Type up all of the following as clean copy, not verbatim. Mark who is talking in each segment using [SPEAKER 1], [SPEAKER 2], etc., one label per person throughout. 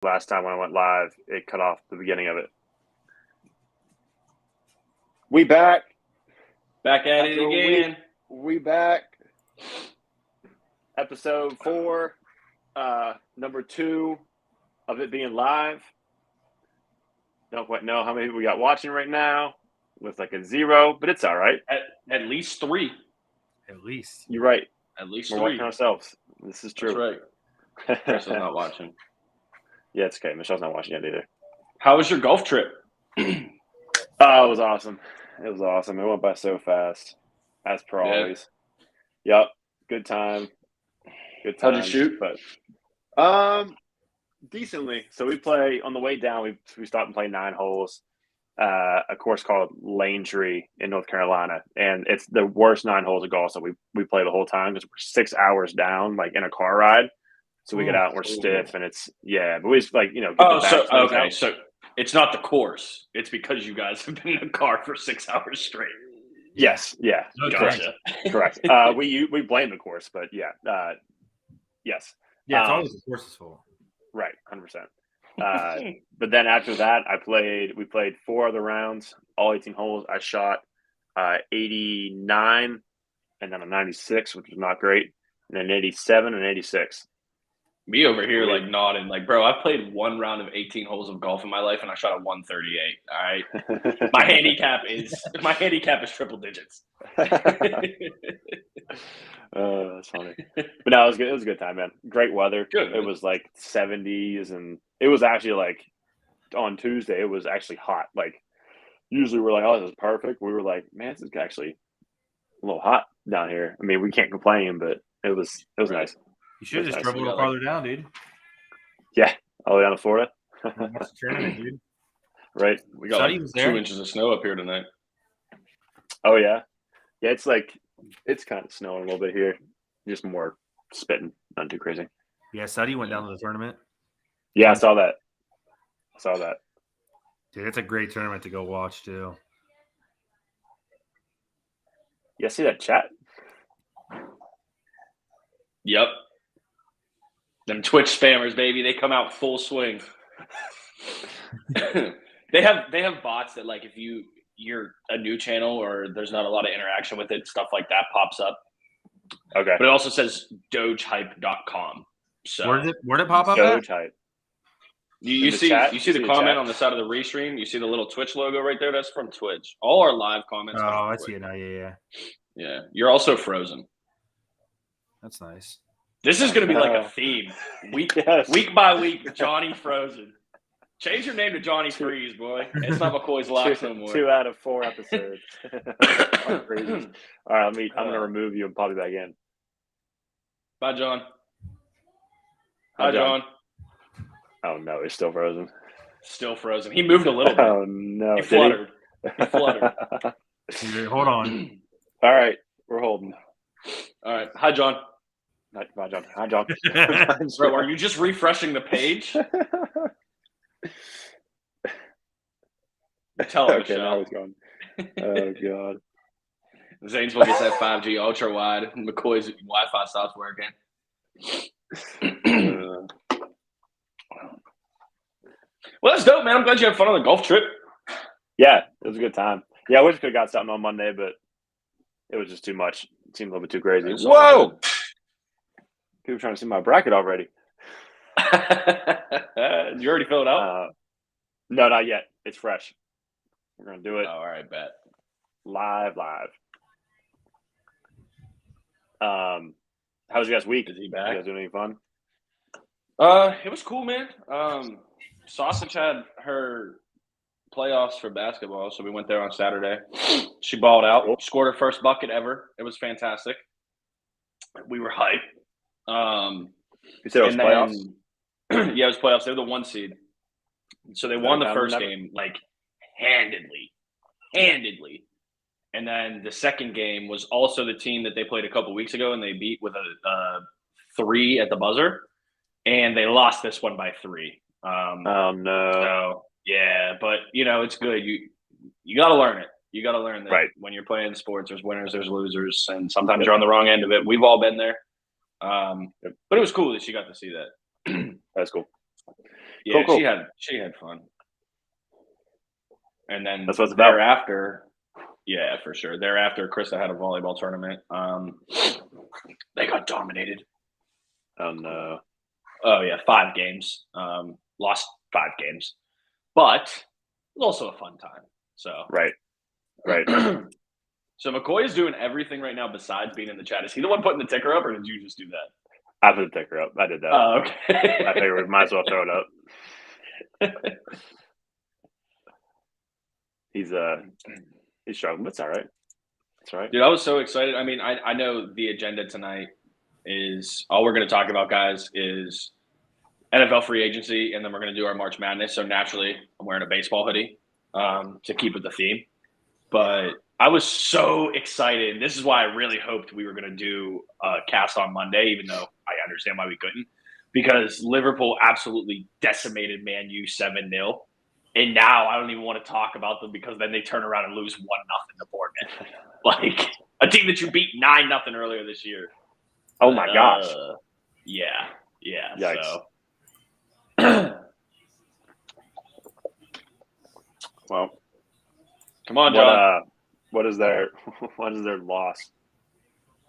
[SPEAKER 1] last time when I went live, it cut off the beginning of it. We back.
[SPEAKER 2] Back at it again.
[SPEAKER 1] We back. Episode 4, number 2 of it being live. Don't quite know how many people we got watching right now. Looks like a 0, but it's all right.
[SPEAKER 2] At least 3.
[SPEAKER 3] At least.
[SPEAKER 1] You're right.
[SPEAKER 2] At least
[SPEAKER 1] We're
[SPEAKER 2] 3.
[SPEAKER 1] watching ourselves. This is true.
[SPEAKER 2] That's right. Michelle's not watching.
[SPEAKER 1] Yeah, it's okay. Michelle's not watching yet either.
[SPEAKER 2] How was your golf trip?
[SPEAKER 1] Oh, it was awesome. It went by so fast, as per always. Yep. Good time.
[SPEAKER 2] How'd you shoot?
[SPEAKER 1] But decently. So we play on the way down. We stopped and played 9 holes. A course called Lane Tree in North Carolina, and it's the worst 9 holes of golf that we play the whole time because we're 6 hours down, like in a car ride. So we get out and we're stiff, and but we just get the back.
[SPEAKER 2] So it's not the course; it's because you guys have been in a car for 6 hours straight.
[SPEAKER 1] Yes, yeah,
[SPEAKER 2] Gotcha.
[SPEAKER 1] Correct. We blame the course, but yes.
[SPEAKER 3] Yeah, it's always the course's fault.
[SPEAKER 1] Right, 100%. But then after that, we played 4 other rounds, all 18 holes. I shot 89 and then a 96, which was not great, and then 87 and 86.
[SPEAKER 2] Me over here, like nodding, like, bro, I've played 1 round of 18 holes of golf in my life, and I shot a 138. All right, my handicap is triple digits.
[SPEAKER 1] That's funny. But no, it was good. It was a good time, man. Great weather.
[SPEAKER 2] Good.
[SPEAKER 1] It was like 70s, and it was actually like on Tuesday. It was actually hot. Like usually we're like, oh, this is perfect. We were like, man, this is actually a little hot down here. I mean, we can't complain, but it was nice.
[SPEAKER 3] You should have just drove a little farther down, dude.
[SPEAKER 1] Yeah, all the way down to Florida.
[SPEAKER 3] That's tournament, dude.
[SPEAKER 1] Right.
[SPEAKER 2] We got like 2 inches of snow up here tonight.
[SPEAKER 1] Oh yeah, yeah. It's kind of snowing a little bit here. Just more spitting, not too crazy.
[SPEAKER 3] Yeah, Suddy went down to the tournament.
[SPEAKER 1] Yeah, I saw that.
[SPEAKER 3] Dude, it's a great tournament to go watch too.
[SPEAKER 1] Yeah, see that chat?
[SPEAKER 2] Yep. Them Twitch spammers, baby, they come out full swing. They have bots that, like, if you're a new channel or there's not a lot of interaction with it, stuff like that pops up.
[SPEAKER 1] Okay.
[SPEAKER 2] But it also says dogehype.com. So
[SPEAKER 3] where did it pop up?
[SPEAKER 1] Doge hype.
[SPEAKER 2] You see the comment on the side of the restream? You see the little Twitch logo right there? That's from Twitch. All our live comments.
[SPEAKER 3] Oh, I see it now. Yeah.
[SPEAKER 2] Yeah. You're also frozen.
[SPEAKER 3] That's nice.
[SPEAKER 2] This is going to be like a theme. Week by week, Johnny Frozen. Change your name to Johnny Freeze, boy. It's not McCoy's Locks no more.
[SPEAKER 1] 2 out of 4 episodes. All right, I'm going to remove you and pop you back in.
[SPEAKER 2] Bye, John. Hi, John.
[SPEAKER 1] Oh, no, he's still frozen.
[SPEAKER 2] Still frozen. He moved a little bit.
[SPEAKER 1] Oh, no.
[SPEAKER 2] He fluttered.
[SPEAKER 3] Dude, hold on.
[SPEAKER 1] All right, we're holding.
[SPEAKER 2] All right. Hi, John.
[SPEAKER 1] Hi, John.
[SPEAKER 2] Bro, are you just refreshing the page? Tell him,
[SPEAKER 1] okay, now he's going. Oh, God.
[SPEAKER 2] Zanesville gets that 5G ultra wide. McCoy's Wi-Fi stops working. Well, that's dope, man. I'm glad you had fun on the golf trip.
[SPEAKER 1] Yeah, it was a good time. Yeah, I wish we could have got something on Monday, but it was just too much. It seemed a little bit too crazy.
[SPEAKER 2] Whoa!
[SPEAKER 1] People trying to see my bracket already.
[SPEAKER 2] Did you already fill it out?
[SPEAKER 1] No, not yet. It's fresh. We're going to do it.
[SPEAKER 2] Oh, all right, bet.
[SPEAKER 1] Live. How was your guys' week?
[SPEAKER 2] Is he back?
[SPEAKER 1] You guys doing any fun?
[SPEAKER 2] It was cool, man. Sausage had her playoffs for basketball, so we went there on Saturday. She balled out, scored her first bucket ever. It was fantastic. We were hyped.
[SPEAKER 1] You said it was playoffs?
[SPEAKER 2] Yeah, it was playoffs. They were the 1 seed. So they won the first game, like, handedly. And then the second game was also the team that they played a couple weeks ago, and they beat with a 3 at the buzzer. And they lost this one by 3.
[SPEAKER 1] Oh, no.
[SPEAKER 2] So, yeah, but, it's good. You got to learn it. You got to learn that when you're playing sports, there's winners, there's losers, and sometimes you're on the wrong end of it. We've all been there. But it was cool that she got to see that.
[SPEAKER 1] That's cool.
[SPEAKER 2] Yeah,
[SPEAKER 1] Cool.
[SPEAKER 2] she had fun. And then
[SPEAKER 1] That's what it's about.
[SPEAKER 2] thereafter, yeah, for sure. Thereafter, Krista had a volleyball tournament. They got dominated.
[SPEAKER 1] Oh no.
[SPEAKER 2] Oh yeah, 5 games. Lost 5 games, but it was also a fun time. So
[SPEAKER 1] Right.
[SPEAKER 2] So McCoy is doing everything right now besides being in the chat. Is he the one putting the ticker up, or did you just do that?
[SPEAKER 1] I put the ticker up. I did that.
[SPEAKER 2] Oh, okay.
[SPEAKER 1] I figured we might as well throw it up. He's struggling, but it's all right. That's right.
[SPEAKER 2] Dude, I was so excited. I mean, I know the agenda tonight is all we're going to talk about, guys, is NFL free agency, and then we're going to do our March Madness. So naturally, I'm wearing a baseball hoodie to keep with the theme. But I was so excited. This is why I really hoped we were going to do a cast on Monday, even though I understand why we couldn't, because Liverpool absolutely decimated Man U 7-0. And now I don't even want to talk about them because then they turn around and lose 1-0 to Bournemouth. Like a team that you beat 9-0 earlier this year.
[SPEAKER 1] Oh my gosh.
[SPEAKER 2] Yeah.
[SPEAKER 1] Yikes.
[SPEAKER 2] So
[SPEAKER 1] Well,
[SPEAKER 2] come on, John.
[SPEAKER 1] What is their loss?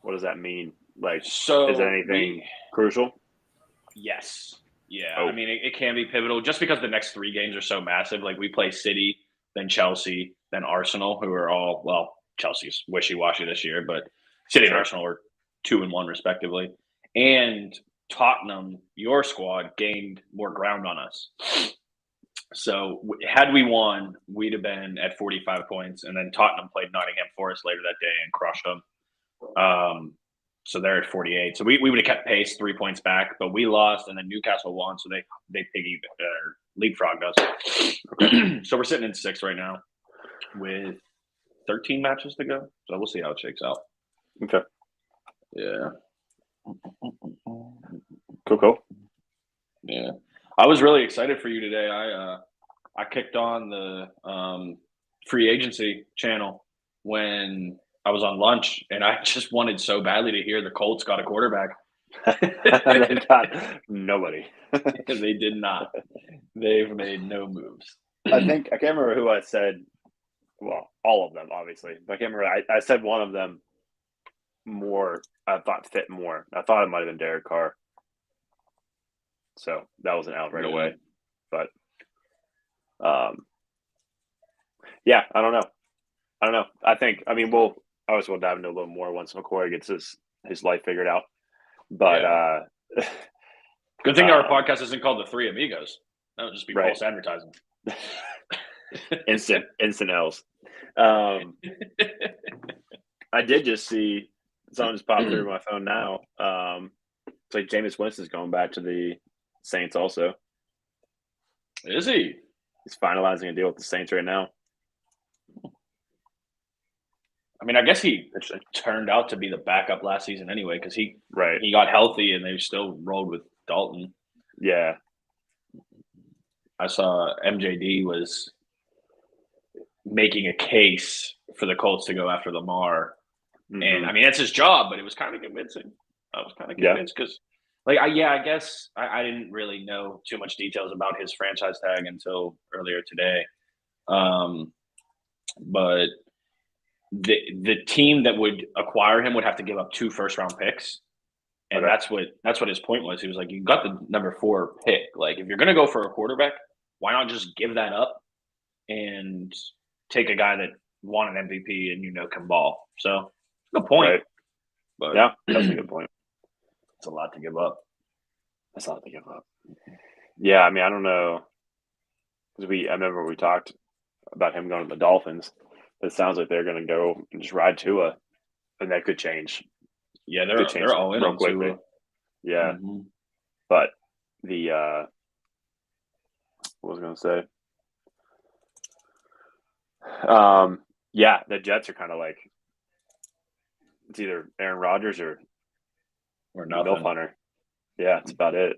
[SPEAKER 1] What does that mean? Like,
[SPEAKER 2] so
[SPEAKER 1] is it anything crucial?
[SPEAKER 2] Yes. Yeah.
[SPEAKER 1] Oh.
[SPEAKER 2] I mean, it can be pivotal just because the next 3 games are so massive. Like we play City, then Chelsea, then Arsenal, who are all, well, Chelsea's wishy-washy this year, but City and Arsenal are 2-1 respectively. And Tottenham, your squad, gained more ground on us. So had we won, we'd have been at 45 points. And then Tottenham played Nottingham Forest later that day and crushed them. So they're at 48. So we would have kept pace 3 points back, but we lost, and then Newcastle won, so they leapfrogged us. So we're sitting in 6th right now with 13 matches to go. So we'll see how it shakes out.
[SPEAKER 1] Okay.
[SPEAKER 2] Yeah.
[SPEAKER 1] Cool.
[SPEAKER 2] Yeah. I was really excited for you today. I kicked on the free agency channel when I was on lunch, and I just wanted so badly to hear the Colts got a quarterback.
[SPEAKER 1] They got nobody.
[SPEAKER 2] They did not. They've made no moves.
[SPEAKER 1] I can't remember who I said. Well, all of them, obviously, but I can't remember. I said one of them more. I thought fit more. I thought it might have been Derek Carr. So that was an out right away. But yeah, I don't know. I mean, we'll dive into a little more once McCoy gets his life figured out. But
[SPEAKER 2] good thing our podcast isn't called The Three Amigos. That would just be false advertising.
[SPEAKER 1] instant L's. I did just see something just popped through my phone now. It's like Jameis Winston's going back to the Saints also.
[SPEAKER 2] Is he?
[SPEAKER 1] He's finalizing a deal with the Saints right now.
[SPEAKER 2] I mean, I guess he turned out to be the backup last season anyway because he
[SPEAKER 1] He
[SPEAKER 2] got healthy and they still rolled with Dalton.
[SPEAKER 1] Yeah.
[SPEAKER 2] I saw MJD was making a case for the Colts to go after Lamar. Mm-hmm. And, I mean, that's his job, but it was kind of convincing. I was kind of convinced because, I guess I didn't really know too much details about his franchise tag until earlier today. But the team that would acquire him would have to give up 2 first-round picks. And that's what his point was. He was like, you got the number 4 pick. Like, if you're going to go for a quarterback, why not just give that up and take a guy that won an MVP and can ball? So, good point.
[SPEAKER 1] Right.
[SPEAKER 2] But
[SPEAKER 1] yeah, that's a good point.
[SPEAKER 2] It's a lot to give up.
[SPEAKER 1] That's a lot to give up. Yeah, I mean, I don't know. Because I remember we talked about him going to the Dolphins. It sounds like they're going to go and just ride Tua, and that could change.
[SPEAKER 2] Yeah, they're all in real quickly. Tua.
[SPEAKER 1] Yeah, but the what was I going to say? Yeah, the Jets are kind of like it's either Aaron Rodgers or
[SPEAKER 2] nothing.
[SPEAKER 1] Milf Hunter. Yeah, that's about it.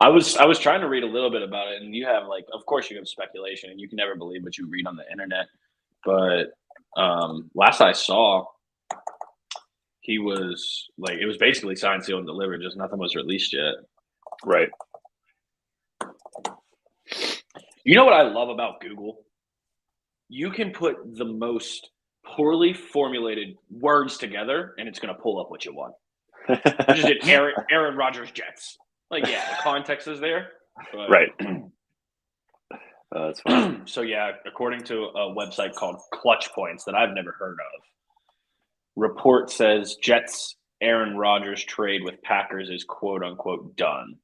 [SPEAKER 2] I was trying to read a little bit about it, and you have of course you have speculation, and you can never believe what you read on the internet. But last I saw, he was it was basically signed, sealed, and delivered. Just nothing was released yet.
[SPEAKER 1] Right.
[SPEAKER 2] You know what I love about Google? You can put the most poorly formulated words together, and it's going to pull up what you want. I just did Aaron Rodgers Jets. Like, yeah, the context is there. But...
[SPEAKER 1] Right. That's fine.
[SPEAKER 2] So, yeah, according to a website called Clutch Points that I've never heard of, report says Jets Aaron Rodgers trade with Packers is quote unquote done.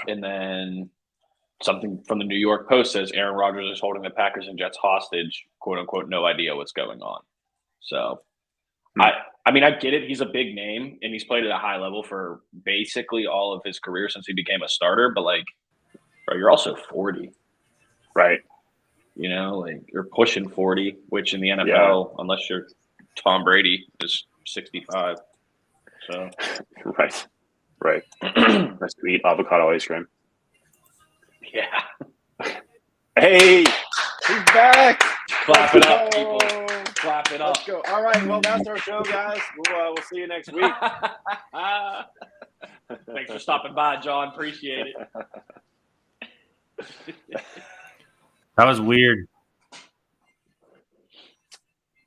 [SPEAKER 2] And then something from the New York Post says Aaron Rodgers is holding the Packers and Jets hostage, quote unquote, no idea what's going on. So I mean, I get it. He's a big name and he's played at a high level for basically all of his career since he became a starter. But like, bro, you're also 40.
[SPEAKER 1] Right.
[SPEAKER 2] You know, like you're pushing 40, which in the NFL, unless you're Tom Brady, is 65. So
[SPEAKER 1] Right. Let's eat avocado ice cream.
[SPEAKER 2] Yeah.
[SPEAKER 1] Hey, he's back.
[SPEAKER 2] Clap it up, people. Clap it up.
[SPEAKER 1] Let's go. All right. Well, that's our show, guys. We'll see you next week.
[SPEAKER 2] Thanks for stopping by, John. Appreciate it.
[SPEAKER 3] That was weird.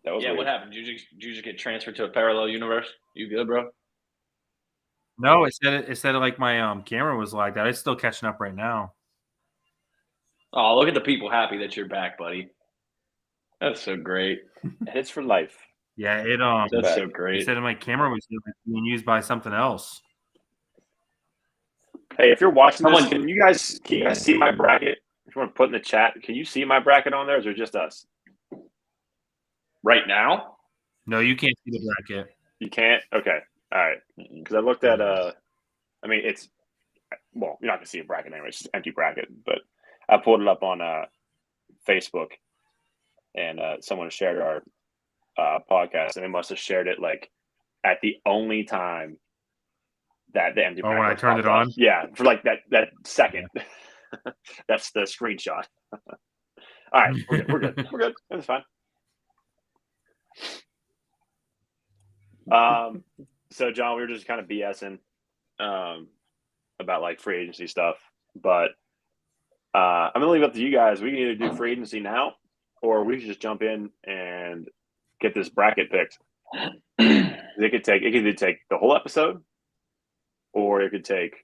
[SPEAKER 2] Weird. What happened? Did you just get transferred to a parallel universe? You good, bro?
[SPEAKER 3] No, it said like my camera was like that. It's still catching up right now.
[SPEAKER 2] Oh, look at the people happy that you're back, buddy. That's so great.
[SPEAKER 1] It's for life.
[SPEAKER 3] Yeah,
[SPEAKER 2] that's so great.
[SPEAKER 3] It said my camera was being used by something else.
[SPEAKER 1] Hey, if you're watching this, can you guys see my bracket? If you want to put in the chat, can you see my bracket on there, or is it just us?
[SPEAKER 2] Right now?
[SPEAKER 3] No, you can't see the bracket.
[SPEAKER 1] You can't? Okay. All right. Because I looked at I mean, it's you're not gonna see a bracket anyway, it's just an empty bracket. But I pulled it up on Facebook, and someone shared our podcast, and they must have shared it like at the only time that the empty bracket.
[SPEAKER 3] Oh, when I turned it on?
[SPEAKER 1] Yeah, for like that second. Yeah. That's the screenshot. All right, we're good. That's fine. So John, we were just kind of BSing about like free agency stuff, but I'm gonna leave it up to you guys. We can either do free agency now, or we should just jump in and get this bracket picked. It could either take the whole episode, or it could take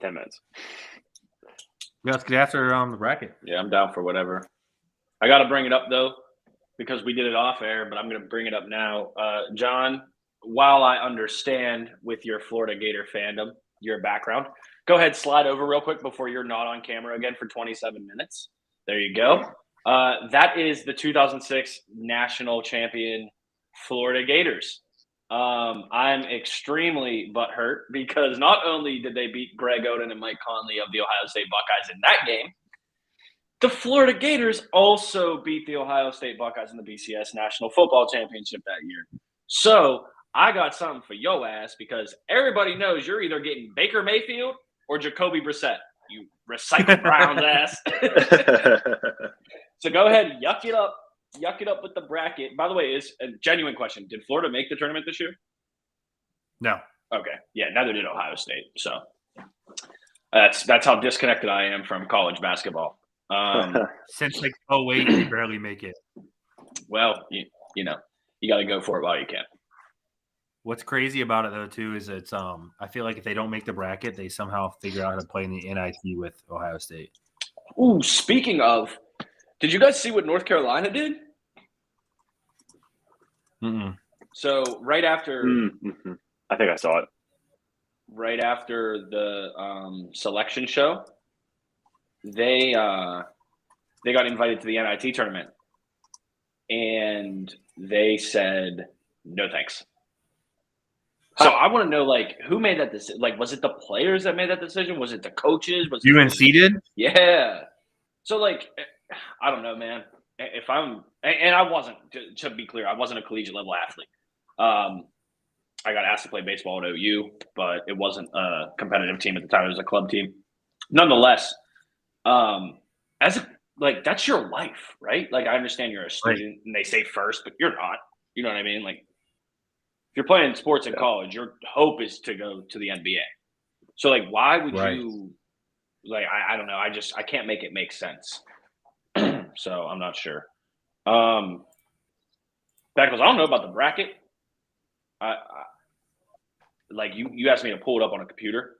[SPEAKER 1] 10 minutes.
[SPEAKER 3] Yeah, let's get after the bracket.
[SPEAKER 2] Yeah, I'm down for whatever. I got to bring it up though, because we did it off air, but I'm going to bring it up now. John, while I understand with your Florida Gator fandom, your background, go ahead, slide over real quick before you're not on camera again for 27 minutes. There you go. That is the 2006 national champion Florida Gators. I'm extremely butthurt because not only did they beat Greg Oden and Mike Conley of the Ohio State Buckeyes in that game, the Florida Gators also beat the Ohio State Buckeyes in the BCS National Football Championship that year. So I got something for your ass because everybody knows you're either getting Baker Mayfield or Jacoby Brissett. You recycled Browns ass. So go ahead, yuck it up with the bracket. By the way, is a genuine question. Did Florida make the tournament this year?
[SPEAKER 3] No.
[SPEAKER 2] Okay. Yeah, neither did Ohio State. So that's how disconnected I am from college basketball.
[SPEAKER 3] Since like 08, they barely make it.
[SPEAKER 2] Well, you know, you got to go for it while you can.
[SPEAKER 3] What's crazy about it though too is it's I feel like if they don't make the bracket, they somehow figure out how to play in the NIT with Ohio State.
[SPEAKER 2] Ooh, speaking of, did you guys see what North Carolina did?
[SPEAKER 3] Mm-mm.
[SPEAKER 2] So right after,
[SPEAKER 1] I think I saw it.
[SPEAKER 2] Right after the selection show, they got invited to the NIT tournament, and they said no thanks. So I want to know, like, who made that decision? Like, was it the players that made that decision? Was it the coaches? Was
[SPEAKER 3] UNC did?
[SPEAKER 2] Yeah. So, like, I don't know, man. If I'm – and I wasn't – to be clear, I wasn't a collegiate-level athlete. I got asked to play baseball at OU, but it wasn't a competitive team at the time. It was a club team. Nonetheless, that's your life, right? Like, I understand you're a student, and they say first, but you're not. You know what I mean? Like, If you're playing sports in college, your hope is to go to the NBA. So, like, why would you – like, I don't know. I can't make it make sense. So, I'm not sure. Beckles, I don't know about the bracket. Like, you asked me to pull it up on a computer.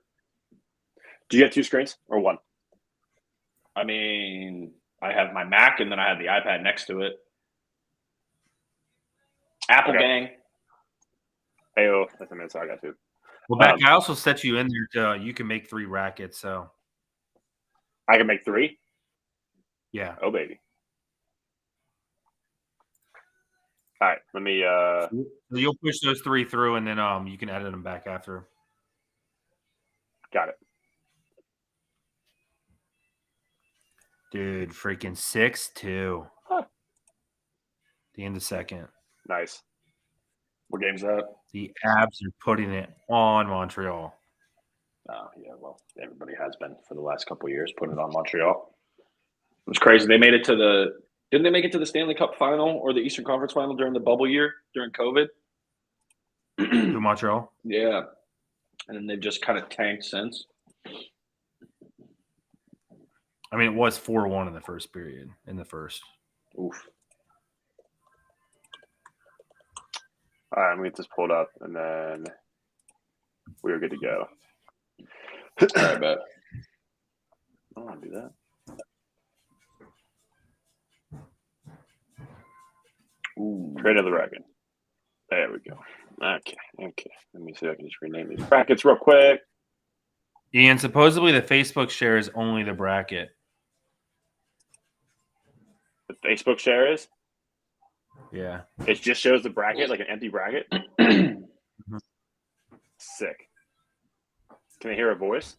[SPEAKER 1] Do you have 2 screens or 1?
[SPEAKER 2] I mean, I have my Mac and then I have the iPad next to it. Apple gang.
[SPEAKER 1] Ayo, that's a minute, so I got 2.
[SPEAKER 3] Well, Beck, I also set you in there you can make 3 brackets, so
[SPEAKER 1] I can make 3?
[SPEAKER 3] Yeah.
[SPEAKER 1] Oh, baby. All right, let me
[SPEAKER 3] You'll push those 3 through and then you can edit them back after.
[SPEAKER 1] Got it.
[SPEAKER 3] Dude, freaking 6-2.
[SPEAKER 1] Huh.
[SPEAKER 3] The end of second.
[SPEAKER 1] Nice.
[SPEAKER 2] What game's that?
[SPEAKER 3] The Abs are putting it on Montreal.
[SPEAKER 2] Oh, yeah, well, everybody has been for the last couple of years putting it on Montreal. It was crazy. They made it to the – didn't they make it to the Stanley Cup final or the Eastern Conference final during the bubble year, during COVID?
[SPEAKER 3] Who, Montreal?
[SPEAKER 2] Yeah. And then they've just kind of tanked since.
[SPEAKER 3] I mean, it was 4-1 in the first period,
[SPEAKER 2] Oof.
[SPEAKER 1] All right, I'm going to get this pulled up, and then we're good to go.
[SPEAKER 2] All right, bet.
[SPEAKER 1] I don't want to do that.
[SPEAKER 2] Ooh.
[SPEAKER 1] Create another bracket. There we go. Okay. Let me see if I can just rename these brackets real quick.
[SPEAKER 3] Ian, supposedly the Facebook share is only the bracket.
[SPEAKER 1] The Facebook share is?
[SPEAKER 3] Yeah.
[SPEAKER 1] It just shows the bracket, like an empty bracket? Sick. Can I hear a voice?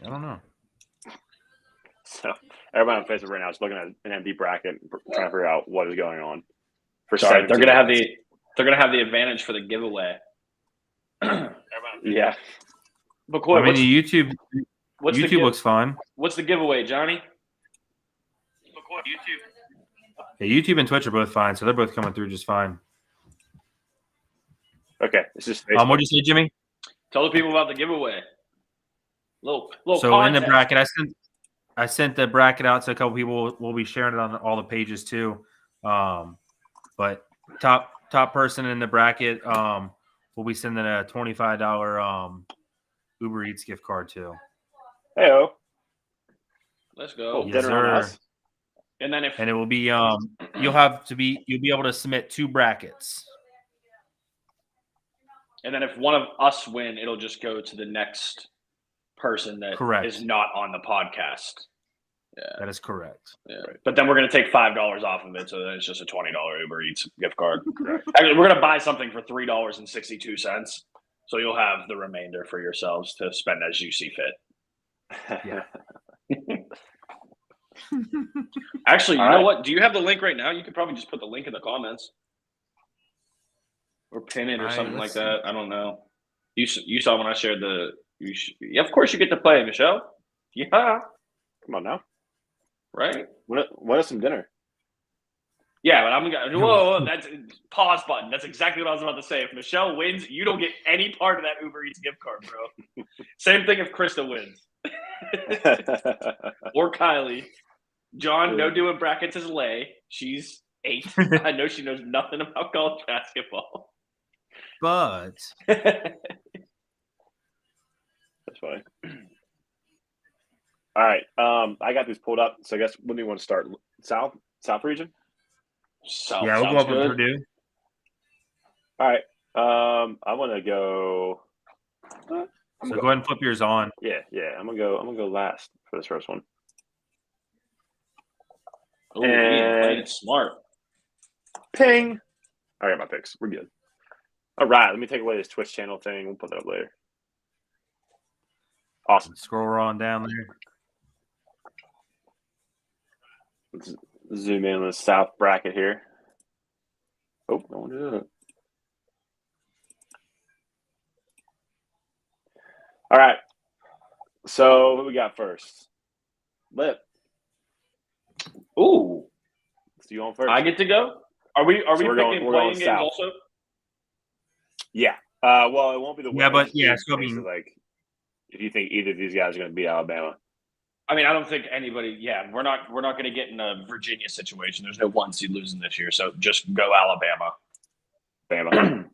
[SPEAKER 3] I don't know.
[SPEAKER 1] So everybody on Facebook right now is looking at an empty bracket, trying to figure out what is going on.
[SPEAKER 2] Sorry, they're gonna have the advantage for the giveaway.
[SPEAKER 1] Yeah.
[SPEAKER 2] McCoy,
[SPEAKER 3] I mean, YouTube looks fun.
[SPEAKER 2] What's the giveaway, Johnny?
[SPEAKER 3] Yeah, YouTube and Twitch are both fine, so they're both coming through just fine.
[SPEAKER 1] Okay, it's just Facebook.
[SPEAKER 3] What'd you say, Jimmy?
[SPEAKER 2] Tell the people about the giveaway. Little
[SPEAKER 3] so
[SPEAKER 2] contest.
[SPEAKER 3] In the bracket, I sent the bracket out to a couple people. We'll be sharing it on all the pages too. But top person in the bracket, we'll be sending a $25 Uber Eats gift card to.
[SPEAKER 1] Hey-o.
[SPEAKER 2] Let's go.
[SPEAKER 3] Yes,
[SPEAKER 1] Dinner on us.
[SPEAKER 2] And then
[SPEAKER 3] it will be you'll be able to submit 2 brackets.
[SPEAKER 2] And then if one of us win, it'll just go to the next person that is not on the podcast. Yeah,
[SPEAKER 3] that is correct.
[SPEAKER 2] Yeah. Right. But then we're going to take $5 off of it, so then it's just a $20 Uber Eats gift card. Actually, we're going to buy something for $3.62, so you'll have the remainder for yourselves to spend as you see fit.
[SPEAKER 3] Yeah.
[SPEAKER 2] Actually, you know what? Do you have the link right now? You could probably just put the link in the comments. Or pin it or something like that. I don't know. You saw when I shared the – of course you get to play, Michelle. Yeah.
[SPEAKER 1] Come on now.
[SPEAKER 2] Right?
[SPEAKER 1] What is some dinner?
[SPEAKER 2] Yeah, but I'm going to – whoa, that's – pause button. That's exactly what I was about to say. If Michelle wins, you don't get any part of that Uber Eats gift card, bro. Same thing if Krista wins. Or Kylie. John, no doing brackets as Lay. She's 8. I know she knows nothing about college basketball.
[SPEAKER 3] But
[SPEAKER 1] that's funny. All right. I got these pulled up. So I guess when do you want to start? South region?
[SPEAKER 2] South.
[SPEAKER 3] Yeah, we'll go up with Purdue.
[SPEAKER 1] All right. I want to go.
[SPEAKER 3] So go ahead and flip yours on.
[SPEAKER 1] Yeah. I'm gonna go last for this first one.
[SPEAKER 2] Oh, and playing it smart.
[SPEAKER 1] Ping. I got my picks. We're good. All right. Let me take away this Twitch channel thing. We'll put that up later. Awesome.
[SPEAKER 3] Scroll on down there.
[SPEAKER 1] Let's zoom in on the South bracket here. Oh, I want to do that. All right. So what we got first? Lip.
[SPEAKER 2] Ooh,
[SPEAKER 1] So you on first?
[SPEAKER 2] I get to go. Are we
[SPEAKER 1] So
[SPEAKER 2] picking
[SPEAKER 1] we're going
[SPEAKER 2] playing games
[SPEAKER 1] south.
[SPEAKER 2] also?
[SPEAKER 1] Yeah. Well, it won't be the
[SPEAKER 3] Yeah,
[SPEAKER 1] winners.
[SPEAKER 3] but yeah,
[SPEAKER 1] It's
[SPEAKER 3] so I mean,
[SPEAKER 1] basically like if you think either of these guys are going to beat Alabama.
[SPEAKER 2] I mean, I don't think anybody. Yeah, we're not going to get in a Virginia situation. There's no one seed losing this year, so just go Alabama.
[SPEAKER 1] Bama.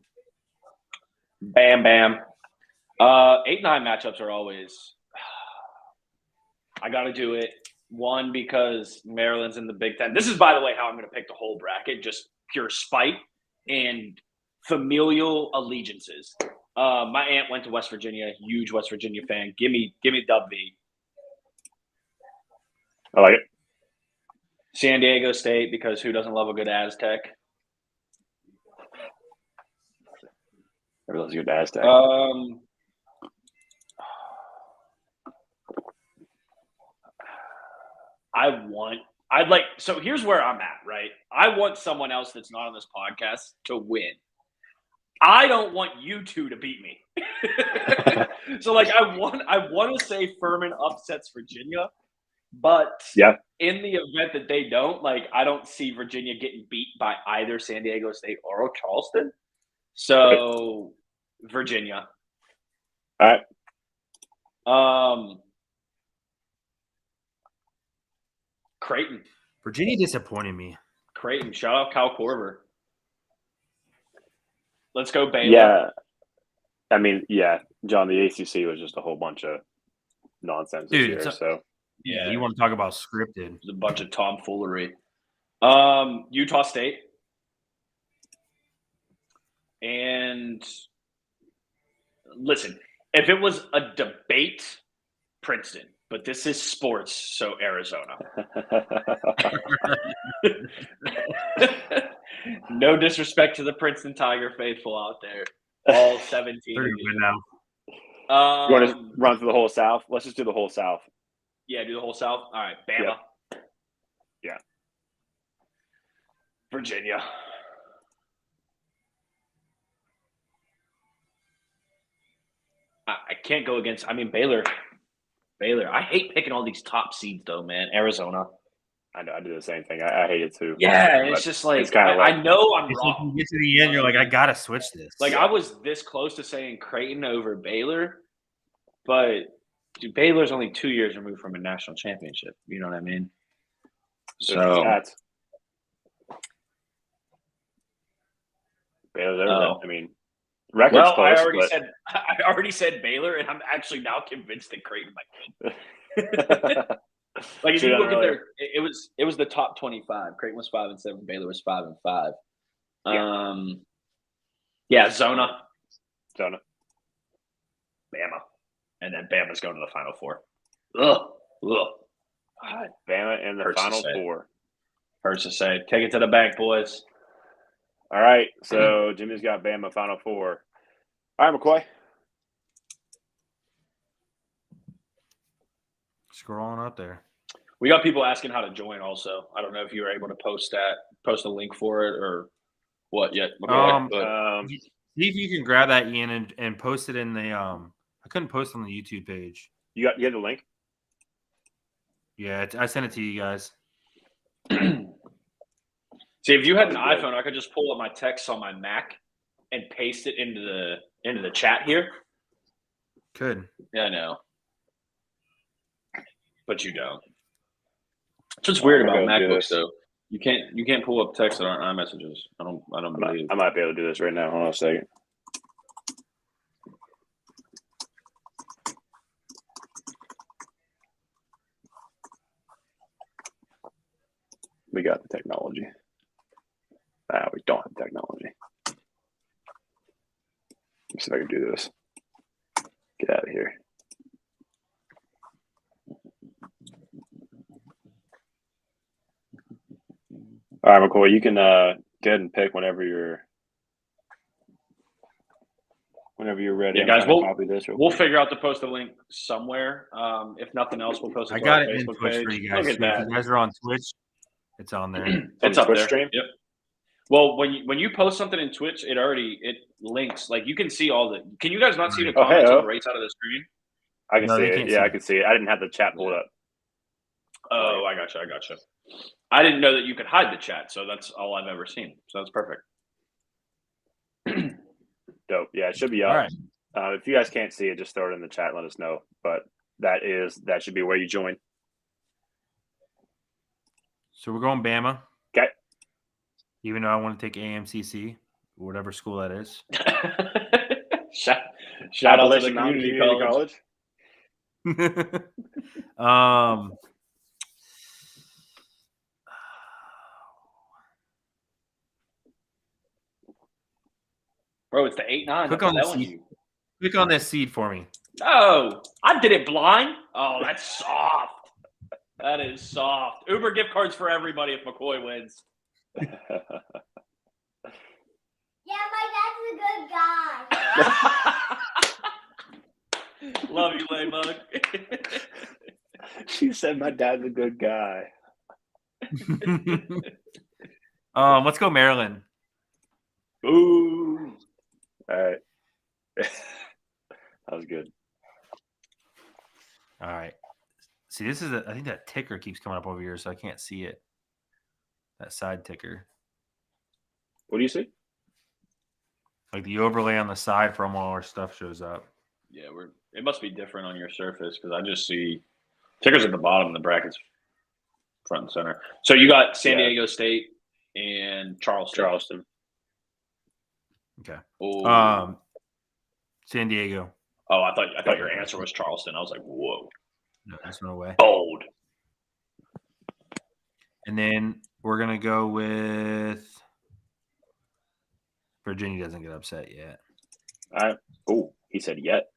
[SPEAKER 2] Bam, bam. 8-9 matchups are always. I got to do it. One, because Maryland's in the Big Ten. This is, by the way, how I'm going to pick the whole bracket, just pure spite and familial allegiances. My aunt went to West Virginia, huge West Virginia fan. Give me Dub V.
[SPEAKER 1] I like it.
[SPEAKER 2] San Diego State, because who doesn't love a good Aztec?
[SPEAKER 1] Everyone's a good Aztec.
[SPEAKER 2] So here's where I'm at, right? I want someone else that's not on this podcast to win. I don't want you two to beat me. So like I want to say Furman upsets Virginia, but in the event that they don't, like I don't see Virginia getting beat by either San Diego State or Charleston. So Virginia.
[SPEAKER 1] All right.
[SPEAKER 2] Creighton.
[SPEAKER 3] Virginia disappointed me.
[SPEAKER 2] Creighton. Shout out Kyle Korver. Let's go Baylor.
[SPEAKER 1] Yeah. I mean, yeah, John, the ACC was just a whole bunch of nonsense this year. So
[SPEAKER 3] yeah, you want to talk about scripted?
[SPEAKER 2] It's a bunch of tomfoolery. Utah State. And listen, if it was a debate, Princeton. But this is sports, so Arizona. No disrespect to the Princeton Tiger faithful out there. All 17 of you.
[SPEAKER 3] Now.
[SPEAKER 1] You want to run through the whole South? Let's just do the whole South.
[SPEAKER 2] Yeah, do the whole South. All right, Bama.
[SPEAKER 1] Yep. Yeah.
[SPEAKER 2] Virginia. I can't go against. I mean, Baylor. I hate picking all these top seeds, though, man. Arizona.
[SPEAKER 1] I know. I do the same thing. I hate it too.
[SPEAKER 2] Yeah, it's just like, it's
[SPEAKER 1] I
[SPEAKER 2] know I'm
[SPEAKER 3] wrong.
[SPEAKER 2] Like
[SPEAKER 3] you get to the end, you're like, I gotta switch this.
[SPEAKER 2] Like I was this close to saying Creighton over Baylor, but dude, Baylor's only 2 years removed from a national championship. You know what I mean? So
[SPEAKER 1] Baylor's over. I mean, record's close.
[SPEAKER 2] I already said Baylor, and I'm actually now convinced that Creighton might win. Like if you look at it was the top 25. Creighton was 5-7. Baylor was 5-5. Zona,
[SPEAKER 1] Bama,
[SPEAKER 2] and then Bama's going to the Final Four. Ugh.
[SPEAKER 1] God, Bama in the Final Four.
[SPEAKER 2] Hurts to say. Take it to the bank, boys.
[SPEAKER 1] All right, so Jimmy's got Bama Final Four. All right, McCoy.
[SPEAKER 3] Scrolling up there.
[SPEAKER 2] We got people asking how to join also. I don't know if you were able to post a link for it or what yet.
[SPEAKER 3] See if you can grab that, Ian, and post it in the I couldn't post on the YouTube page.
[SPEAKER 1] You have the link?
[SPEAKER 3] Yeah, I sent it to you guys.
[SPEAKER 2] See, if you had an iPhone, I could just pull up my texts on my Mac and paste it into the chat here.
[SPEAKER 3] Could.
[SPEAKER 2] Yeah, I know. But you don't. That's what's weird about MacBooks, though. You can't pull up texts that aren't iMessages. I don't believe.
[SPEAKER 1] I might be able to do this right now. Hold on a second. We got the technology. We don't have technology. Let me see if I can do this. Get out of here. All right, McCoy, you can go ahead and pick whenever you're ready.
[SPEAKER 2] Yeah, guys, we'll figure out to post a link somewhere. If nothing else, we'll post it to our Facebook page.
[SPEAKER 3] For you guys. Look at that. If you guys are on Twitch, it's on there.
[SPEAKER 2] It's up
[SPEAKER 1] Twitch
[SPEAKER 2] there.
[SPEAKER 1] Stream?
[SPEAKER 2] Yep. Well, when you post something in Twitch, it links. Like you can see all the. Can you guys not see the comments on the right side of the screen?
[SPEAKER 1] I can see it. Yeah, I can see it. I didn't have the chat pulled up.
[SPEAKER 2] Oh, I gotcha. I didn't know that you could hide the chat, so that's all I've ever seen. So that's perfect.
[SPEAKER 1] Dope. Yeah, it should be
[SPEAKER 3] All
[SPEAKER 1] up.
[SPEAKER 3] right.
[SPEAKER 1] If you guys can't see it, just throw it in the chat. Let us know. But that should be where you join.
[SPEAKER 3] So we're going Bama.
[SPEAKER 1] Okay.
[SPEAKER 3] Even though I want to take AMCC, whatever school that is.
[SPEAKER 2] Shout out to the
[SPEAKER 1] Appalachian Mountain
[SPEAKER 2] community college. Bro, it's the 8-9.
[SPEAKER 3] Click
[SPEAKER 2] I'm
[SPEAKER 3] on the
[SPEAKER 2] telling
[SPEAKER 3] seed.
[SPEAKER 2] you.
[SPEAKER 3] Click on this seed for me.
[SPEAKER 2] No, I did it blind. Oh, that's soft. That is soft. Uber gift cards for everybody if McCoy wins.
[SPEAKER 4] Yeah, my dad's a good guy.
[SPEAKER 2] Love you, Laybug.
[SPEAKER 1] She said my dad's a good guy.
[SPEAKER 3] Let's go Maryland.
[SPEAKER 1] Ooh. All right. That was good.
[SPEAKER 3] All right. See, this is I think that ticker keeps coming up over here, so I can't see it. That side ticker.
[SPEAKER 1] What do you see?
[SPEAKER 3] Like the overlay on the side from all our stuff shows up.
[SPEAKER 2] Yeah, it must be different on your surface because I just see tickers at the bottom and the brackets front and center. So you got San Diego State and Charleston.
[SPEAKER 3] Okay.
[SPEAKER 2] Oh.
[SPEAKER 3] San Diego.
[SPEAKER 2] Oh, I thought your answer was Charleston. I was like, whoa.
[SPEAKER 3] No, there's no way.
[SPEAKER 2] Bold.
[SPEAKER 3] And then we're gonna go with Virginia. Doesn't get upset yet.
[SPEAKER 1] All right. Oh, he said yet.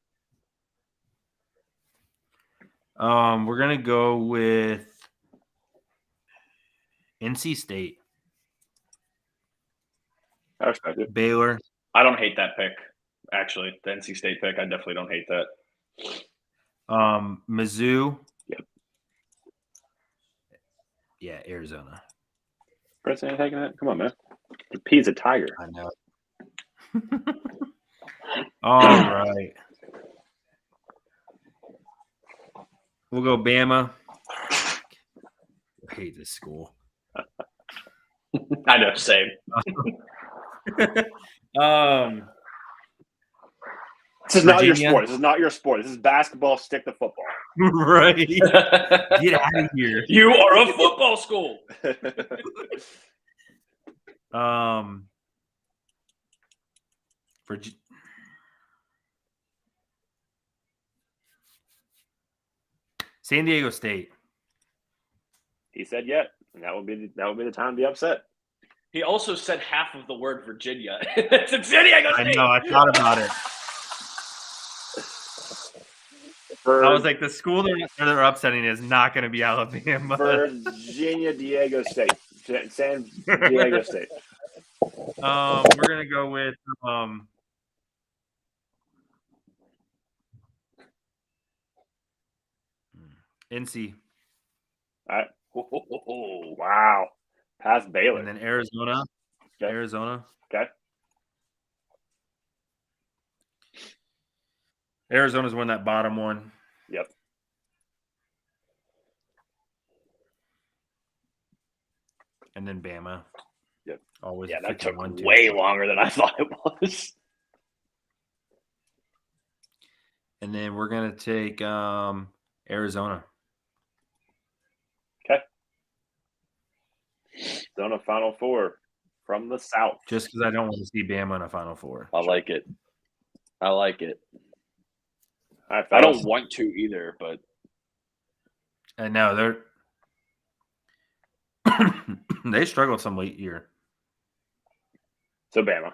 [SPEAKER 3] We're gonna go with NC State.
[SPEAKER 1] I respect it.
[SPEAKER 3] Baylor.
[SPEAKER 2] I don't hate that pick. Actually, the NC State pick, I definitely don't hate that.
[SPEAKER 3] Mizzou.
[SPEAKER 1] Yep.
[SPEAKER 3] Yeah, Arizona.
[SPEAKER 1] Preston ain't taking it. Come on, man. The P's a tiger.
[SPEAKER 3] I know. All right. We'll go Bama. I hate this school.
[SPEAKER 2] I know, same.
[SPEAKER 1] This is not your
[SPEAKER 3] Virginia.
[SPEAKER 1] sport. This is not your sport. This is basketball. Stick to football.
[SPEAKER 3] Right. Get out of here.
[SPEAKER 2] You are a football school.
[SPEAKER 3] San Diego State.
[SPEAKER 1] He said yet, and that would be the time to be upset.
[SPEAKER 2] He also said half of the word Virginia. It's in San Diego State.
[SPEAKER 3] I know. I thought about it. I was like, the school they're upsetting is not going to be Alabama.
[SPEAKER 1] Virginia, Diego State, San Diego State.
[SPEAKER 3] We're going to go with NC.
[SPEAKER 1] All right. Oh, wow. Past Baylor.
[SPEAKER 3] And then Arizona.
[SPEAKER 1] Okay.
[SPEAKER 3] Arizona.
[SPEAKER 1] Okay.
[SPEAKER 3] Arizona's won that bottom one.
[SPEAKER 1] Yep.
[SPEAKER 3] And then Bama.
[SPEAKER 1] Yep.
[SPEAKER 2] Always. Yeah, that took
[SPEAKER 3] 1-2.
[SPEAKER 2] way longer than I thought it was.
[SPEAKER 3] And then we're going to take Arizona.
[SPEAKER 1] Okay. Zona Final Four from the South.
[SPEAKER 3] Just because I don't want to see Bama in a Final Four.
[SPEAKER 2] I like it. I like it.
[SPEAKER 1] Right,
[SPEAKER 2] I don't want to either, but
[SPEAKER 3] I know they're they struggled some late year.
[SPEAKER 1] So Bama.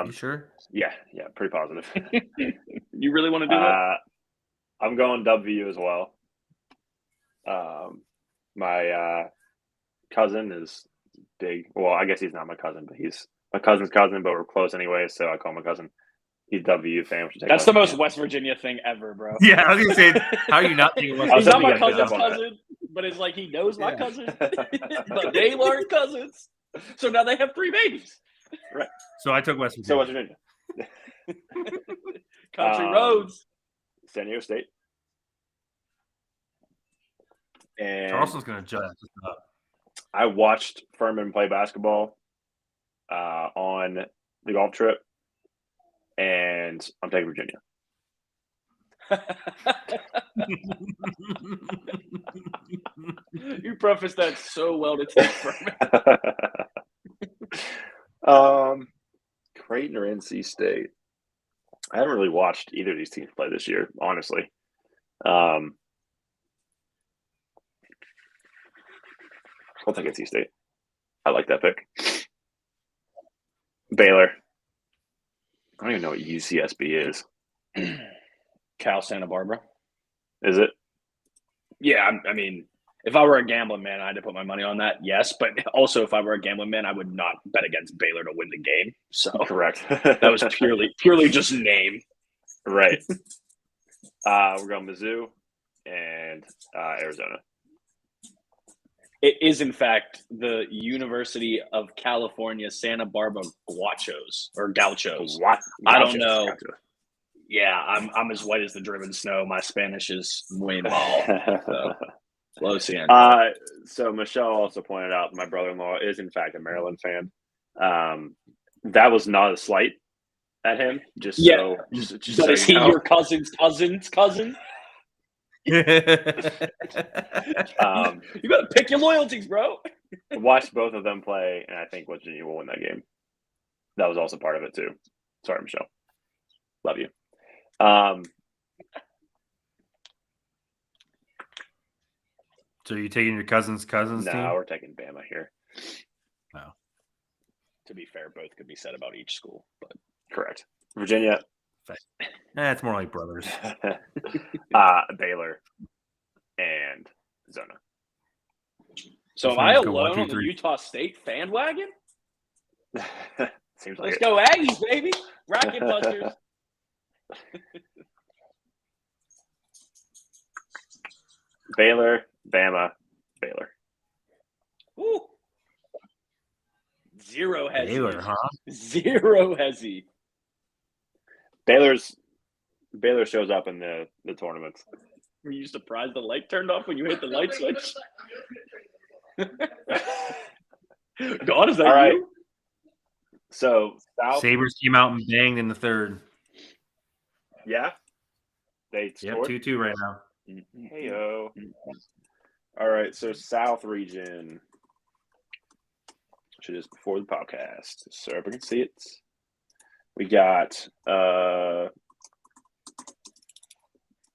[SPEAKER 3] You sure?
[SPEAKER 1] Yeah, pretty positive.
[SPEAKER 2] You really want to do that?
[SPEAKER 1] I'm going W as well. My cousin is big. Well, I guess he's not my cousin, but he's my cousin's cousin, but we're close anyway, so I call him my cousin. He's W fan.
[SPEAKER 2] That's the most West Virginia thing ever, bro.
[SPEAKER 3] Yeah, I was gonna say, how are you not thinking West
[SPEAKER 2] He's not my
[SPEAKER 1] thinking
[SPEAKER 2] cousin's
[SPEAKER 1] about
[SPEAKER 2] cousin, but it's like he knows my cousin, but they weren't cousins. So now they have 3 babies.
[SPEAKER 1] Right.
[SPEAKER 3] So I took West Virginia.
[SPEAKER 1] So West Virginia.
[SPEAKER 2] Country roads.
[SPEAKER 1] San Diego State. And
[SPEAKER 3] Charleston's going to judge this up.
[SPEAKER 1] I watched Furman play basketball on the golf trip, and I'm taking Virginia.
[SPEAKER 2] You prefaced that so well to take Furman.
[SPEAKER 1] Creighton or NC State? I haven't really watched either of these teams play this year, honestly. I'll take NC State. I like that pick. Baylor. I don't even know what UCSB is.
[SPEAKER 2] Cal Santa Barbara.
[SPEAKER 1] Is it?
[SPEAKER 2] Yeah, I mean, if I were a gambling man, I had to put my money on that. Yes, but also if I were a gambling man, I would not bet against Baylor to win the game. So
[SPEAKER 1] correct.
[SPEAKER 2] That was purely just name.
[SPEAKER 1] Right. We're going Mizzou and Arizona.
[SPEAKER 2] It is, in fact, the University of California, Santa Barbara Gauchos or Gauchos.
[SPEAKER 1] What?
[SPEAKER 2] I don't know. Yeah, I'm as white as the driven snow. My Spanish is muy mal. So, lo siento.
[SPEAKER 1] So Michelle also pointed out my brother-in-law is, in fact, a Maryland fan. That was not a slight at him. Just so
[SPEAKER 2] is he your cousin's cousin? You gotta pick your loyalties, bro.
[SPEAKER 1] Watched both of them play, and I think Virginia will win that game. That was also part of it too. Sorry, Michelle. Love you.
[SPEAKER 3] So you taking your cousin's team?
[SPEAKER 1] No, we're taking Bama here.
[SPEAKER 3] Oh.
[SPEAKER 2] To be fair, both could be said about each school, but
[SPEAKER 1] correct. Virginia.
[SPEAKER 3] It's more like brothers.
[SPEAKER 1] Baylor and Zona.
[SPEAKER 2] So am I alone on the Utah State fan wagon?
[SPEAKER 1] Seems like
[SPEAKER 2] Let's go Aggies, baby. Bracket busters.
[SPEAKER 1] Baylor, Bama, Baylor.
[SPEAKER 2] Ooh. Zero hezzy.
[SPEAKER 3] Baylor, huh?
[SPEAKER 2] Zero hezzy.
[SPEAKER 1] Baylor shows up in the tournaments.
[SPEAKER 2] Were you surprised the light turned off when you hit the light switch? God, is that
[SPEAKER 1] all right?
[SPEAKER 2] you?
[SPEAKER 1] So South
[SPEAKER 3] Sabres came out and banged in the third.
[SPEAKER 1] Yeah, they scored
[SPEAKER 3] 2-2 right now.
[SPEAKER 1] Heyo. All right, so South region. Which is before the podcast, so everyone can see it. We got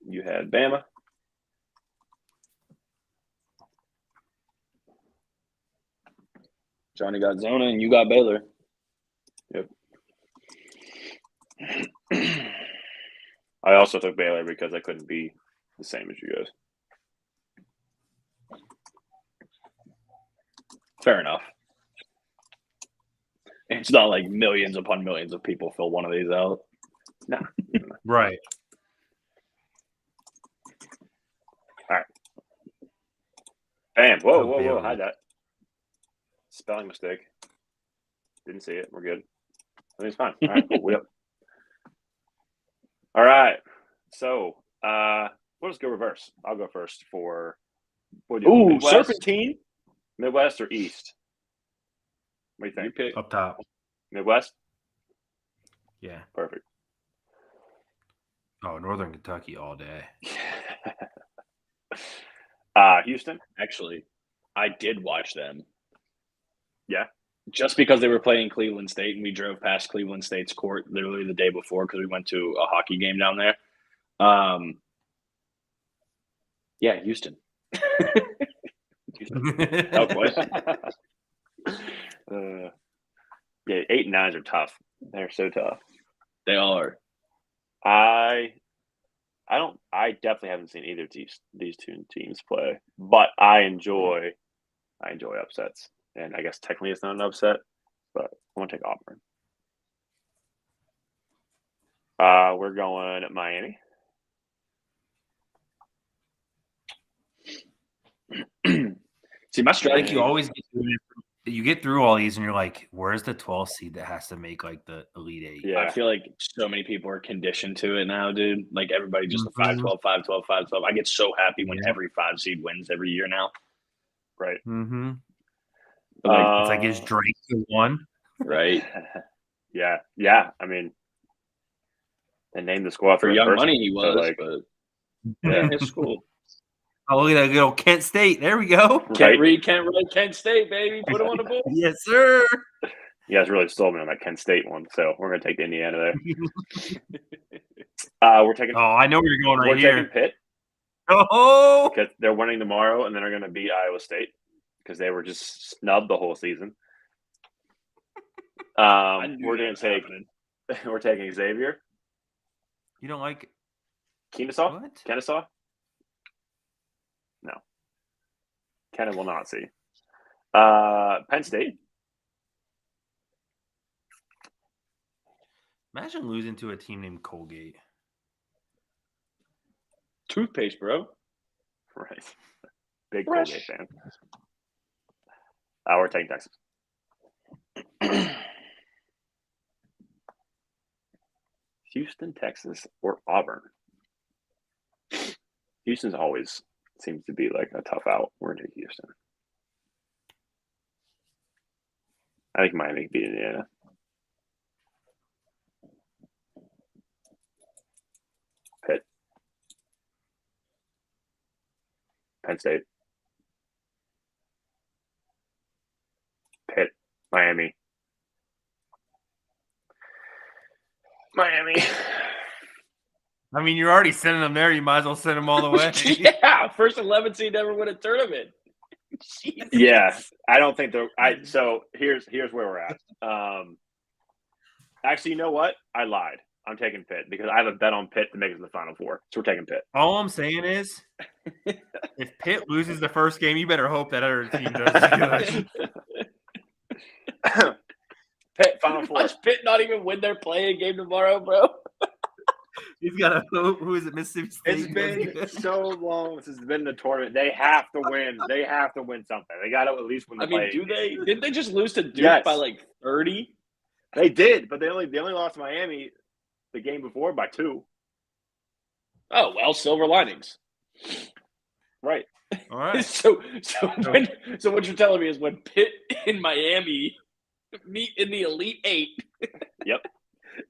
[SPEAKER 1] you had Bama.
[SPEAKER 2] Johnny got Zona and you got Baylor.
[SPEAKER 1] Yep. I also took Baylor because I couldn't be the same as you guys.
[SPEAKER 2] Fair enough. It's not like millions upon millions of people fill one of these out.
[SPEAKER 1] No.
[SPEAKER 3] Right.
[SPEAKER 1] All right. Bam. Whoa. Hide that. Spelling mistake. Didn't see it. We're good. I think it's fine. All right, cool. All right. So, we'll just go reverse. I'll go first for
[SPEAKER 2] Midwest. Serpentine.
[SPEAKER 1] Midwest or East? What do you think?
[SPEAKER 2] Pick
[SPEAKER 3] up top.
[SPEAKER 1] Midwest?
[SPEAKER 3] Yeah.
[SPEAKER 1] Perfect.
[SPEAKER 3] Oh, Northern Kentucky all day.
[SPEAKER 1] Houston?
[SPEAKER 2] Actually, I did watch them.
[SPEAKER 1] Yeah.
[SPEAKER 2] Just because they were playing Cleveland State and we drove past Cleveland State's court literally the day before because we went to a hockey game down there. Yeah, Houston.
[SPEAKER 1] No question. Yeah, 8 and 9s are tough. They're so tough.
[SPEAKER 2] They are.
[SPEAKER 1] I definitely haven't seen either of these two teams play, but I enjoy upsets. And I guess technically it's not an upset, but I want to take Auburn. We're going Miami.
[SPEAKER 2] See, my strategy.
[SPEAKER 3] I think you always get you get through all these and you're like, where's the 12th seed that has to make like the Elite Eight?
[SPEAKER 1] Yeah.
[SPEAKER 2] I feel like so many people are conditioned to it now, dude. Like everybody just
[SPEAKER 3] Mhm.
[SPEAKER 2] 5-12, 5-12, 5-12. I get so happy when
[SPEAKER 3] Yeah.
[SPEAKER 2] every 5 seed wins every year now.
[SPEAKER 1] Right.
[SPEAKER 3] Mm-hmm.
[SPEAKER 2] But like,
[SPEAKER 3] It's like, is Drake the one?
[SPEAKER 2] right.
[SPEAKER 1] Yeah. Yeah. I mean, they named the squad
[SPEAKER 2] For
[SPEAKER 1] for
[SPEAKER 2] Young
[SPEAKER 1] person,
[SPEAKER 2] Money, he
[SPEAKER 1] so,
[SPEAKER 2] was,
[SPEAKER 1] like,
[SPEAKER 2] but yeah, it's cool.
[SPEAKER 3] Oh, look at that good old Kent State. There we go.
[SPEAKER 1] Right.
[SPEAKER 2] Can't read, can't write, Kent State, baby. Put him on the board.
[SPEAKER 3] Yes, sir.
[SPEAKER 1] You guys really stole me on that Kent State one, so we're gonna take the Indiana there. We're taking.
[SPEAKER 3] Oh, I know where you're going right
[SPEAKER 1] We're
[SPEAKER 3] here.
[SPEAKER 1] taking Pitt
[SPEAKER 3] Oh,
[SPEAKER 1] because they're winning tomorrow, and then they're gonna beat Iowa State because they were just snubbed the whole season. We're gonna take. We're taking Xavier.
[SPEAKER 3] you don't like
[SPEAKER 1] Kennesaw.
[SPEAKER 3] what?
[SPEAKER 1] Kennesaw. No. Kenna will not see. Penn State.
[SPEAKER 3] Imagine losing to a team named Colgate.
[SPEAKER 2] Toothpaste, bro.
[SPEAKER 1] Right. Big
[SPEAKER 2] Fresh.
[SPEAKER 1] Colgate fan. We're taking Texas. Houston, Texas, or Auburn. Houston's always seems to be like a tough out. We're going to Houston. I think Miami can beat Indiana. Pitt. Penn State. Pitt. Miami. Miami.
[SPEAKER 3] I mean, you're already sending them there. You might as well send them all the way.
[SPEAKER 2] Yeah, first 11 seed never win a tournament. Jesus.
[SPEAKER 1] Yeah, I don't think they're. So here's where we're at. Actually, you know what? I lied. I'm taking Pitt because I have a bet on Pitt to make it to the Final Four. So we're taking Pitt.
[SPEAKER 3] All I'm saying is, if Pitt loses the first game, you better hope that other team does good.
[SPEAKER 1] Pitt Final Four.
[SPEAKER 2] Watch Pitt not even win their playing game tomorrow, bro.
[SPEAKER 3] He's got a who is it? Mississippi State.
[SPEAKER 1] It's been so long since it's been in the tournament. They have to win. They have to win something. They got to at least win the
[SPEAKER 2] I mean,
[SPEAKER 1] play.
[SPEAKER 2] Didn't they just lose to Duke
[SPEAKER 1] Yes.
[SPEAKER 2] by like 30?
[SPEAKER 1] They did, but they only lost to Miami the game before by 2.
[SPEAKER 2] Oh well, silver linings.
[SPEAKER 1] Right.
[SPEAKER 3] All right.
[SPEAKER 2] So what you're telling me is when Pitt and Miami meet in the Elite Eight.
[SPEAKER 1] Yep.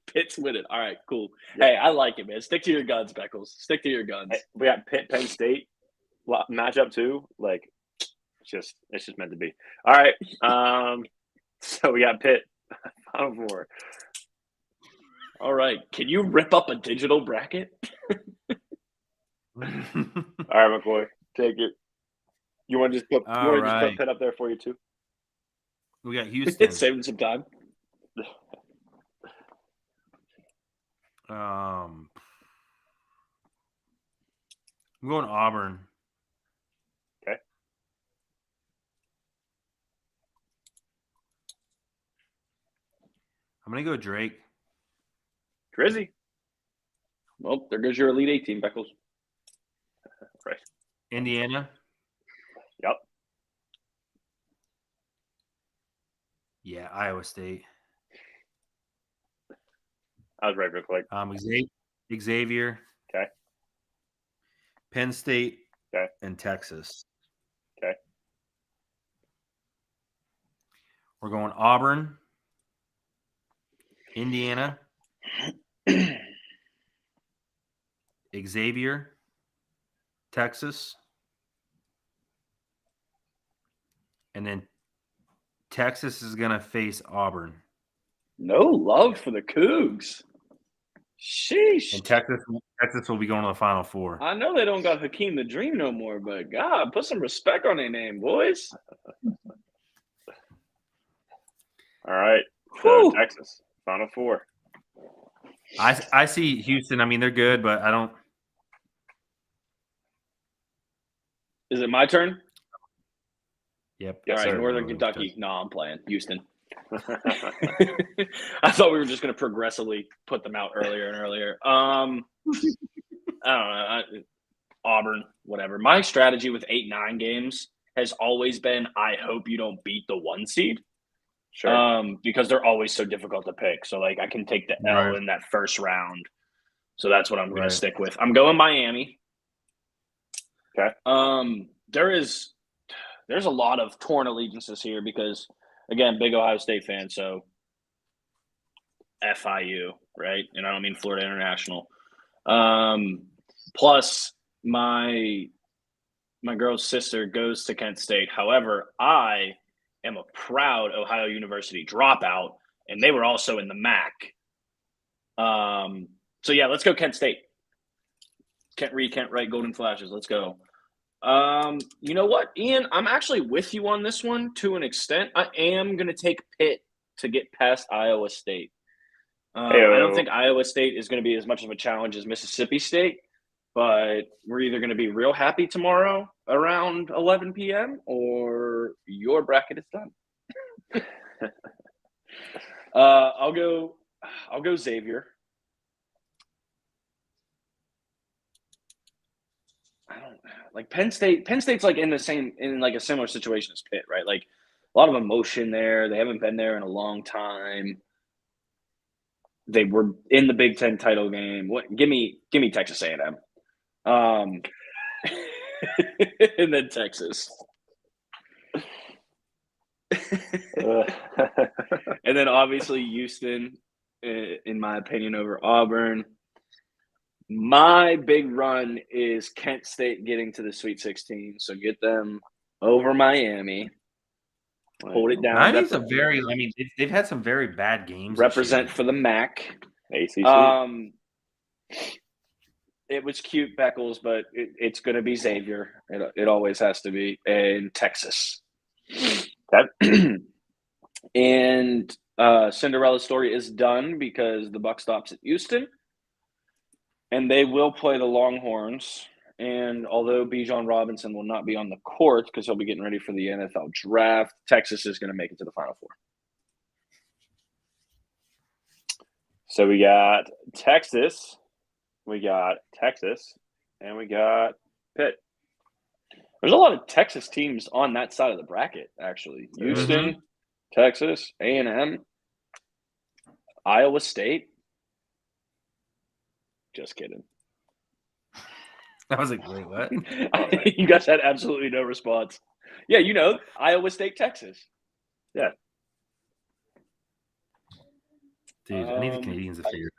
[SPEAKER 2] Pitt's winning. All right, cool.
[SPEAKER 1] Yep.
[SPEAKER 2] Hey, I like it, man. Stick to your guns, Beckles. Stick to your guns.
[SPEAKER 1] Hey, we got Pitt Penn State matchup too. Like, it's just meant to be. All right. So we got Pitt Final Four.
[SPEAKER 2] All right. Can you rip up a digital bracket?
[SPEAKER 1] All right, McCoy, take it. You want to just put Pitt up there for you too?
[SPEAKER 3] We got Houston.
[SPEAKER 2] Saving some time.
[SPEAKER 3] I'm going Auburn.
[SPEAKER 1] Okay.
[SPEAKER 3] I'm gonna go Drake.
[SPEAKER 1] Drizzy.
[SPEAKER 2] Well, there goes your Elite Eight team, Beckles.
[SPEAKER 1] Right.
[SPEAKER 3] Indiana.
[SPEAKER 1] Yep.
[SPEAKER 3] Yeah, Iowa State.
[SPEAKER 1] I was right real quick.
[SPEAKER 3] Xavier.
[SPEAKER 1] Okay.
[SPEAKER 3] Penn State.
[SPEAKER 1] Okay.
[SPEAKER 3] And Texas.
[SPEAKER 1] Okay.
[SPEAKER 3] We're going Auburn. Indiana. Xavier. Texas. And then Texas is going to face Auburn.
[SPEAKER 2] No love for the Cougs. Sheesh.
[SPEAKER 3] And Texas will be going to the Final Four.
[SPEAKER 2] I know they don't got Hakeem the Dream no more, but God, put some respect on their name, boys.
[SPEAKER 1] All right. So Texas, Final Four.
[SPEAKER 3] I see Houston. I mean, they're good, but I don't.
[SPEAKER 2] Is it my turn?
[SPEAKER 3] Yep.
[SPEAKER 2] All right,
[SPEAKER 1] sir.
[SPEAKER 2] Northern Kentucky. No, I'm playing Houston. I thought we were just going to progressively put them out earlier and earlier. I don't know. Auburn, whatever. My strategy with 8-9 games has always been, I hope you don't beat the 1 seed.
[SPEAKER 1] Sure.
[SPEAKER 2] Because they're always so difficult to pick. So like I can take the L
[SPEAKER 3] Right.
[SPEAKER 2] in that first round. So that's what I'm going
[SPEAKER 3] Right.
[SPEAKER 2] to stick with. I'm going Miami.
[SPEAKER 1] Okay.
[SPEAKER 2] There's a lot of torn allegiances here because again, big Ohio State fan, so FIU, right? And I don't mean Florida International. Plus my girl's sister goes to Kent State. However, I am a proud Ohio University dropout, and they were also in the MAC. So yeah, let's go Kent State. Kent read, Kent write, Golden Flashes. Let's go. You know what, Ian? I'm actually with you on this one to an extent. I am going to take Pitt to get past Iowa State. I don't think Iowa State is going to be as much of a challenge as Mississippi State, but we're either going to be real happy tomorrow around 11 p.m. or your bracket is done. I'll go Xavier. I don't like Penn State. Penn State's like in a similar situation as Pitt, right? Like a lot of emotion there. They haven't been there in a long time. They were in the Big Ten title game. Give me Texas A&M. And then Texas. And then obviously Houston, in my opinion, over Auburn. My big run is Kent State getting to the Sweet 16. So get them over Miami. Hold it down.
[SPEAKER 3] Miami's they've had some very bad games.
[SPEAKER 2] Represent for the MAC.
[SPEAKER 1] ACC.
[SPEAKER 2] It was cute, Beckles, but it's going to be Xavier. It always has to be. And Texas. And Cinderella story is done because the buck stops at Houston. And they will play the Longhorns. And although Bijan Robinson will not be on the court because he'll be getting ready for the NFL draft, Texas is going to make it to the Final Four.
[SPEAKER 1] So we got Texas, and we got Pitt. There's a lot of Texas teams on that side of the bracket, actually. Houston, Texas, A&M, Iowa State. Just kidding.
[SPEAKER 3] I was like, wait, what?
[SPEAKER 2] You guys had absolutely no response. Yeah, Iowa State, Texas.
[SPEAKER 1] Yeah.
[SPEAKER 3] Dude, I need the Canadians to figure it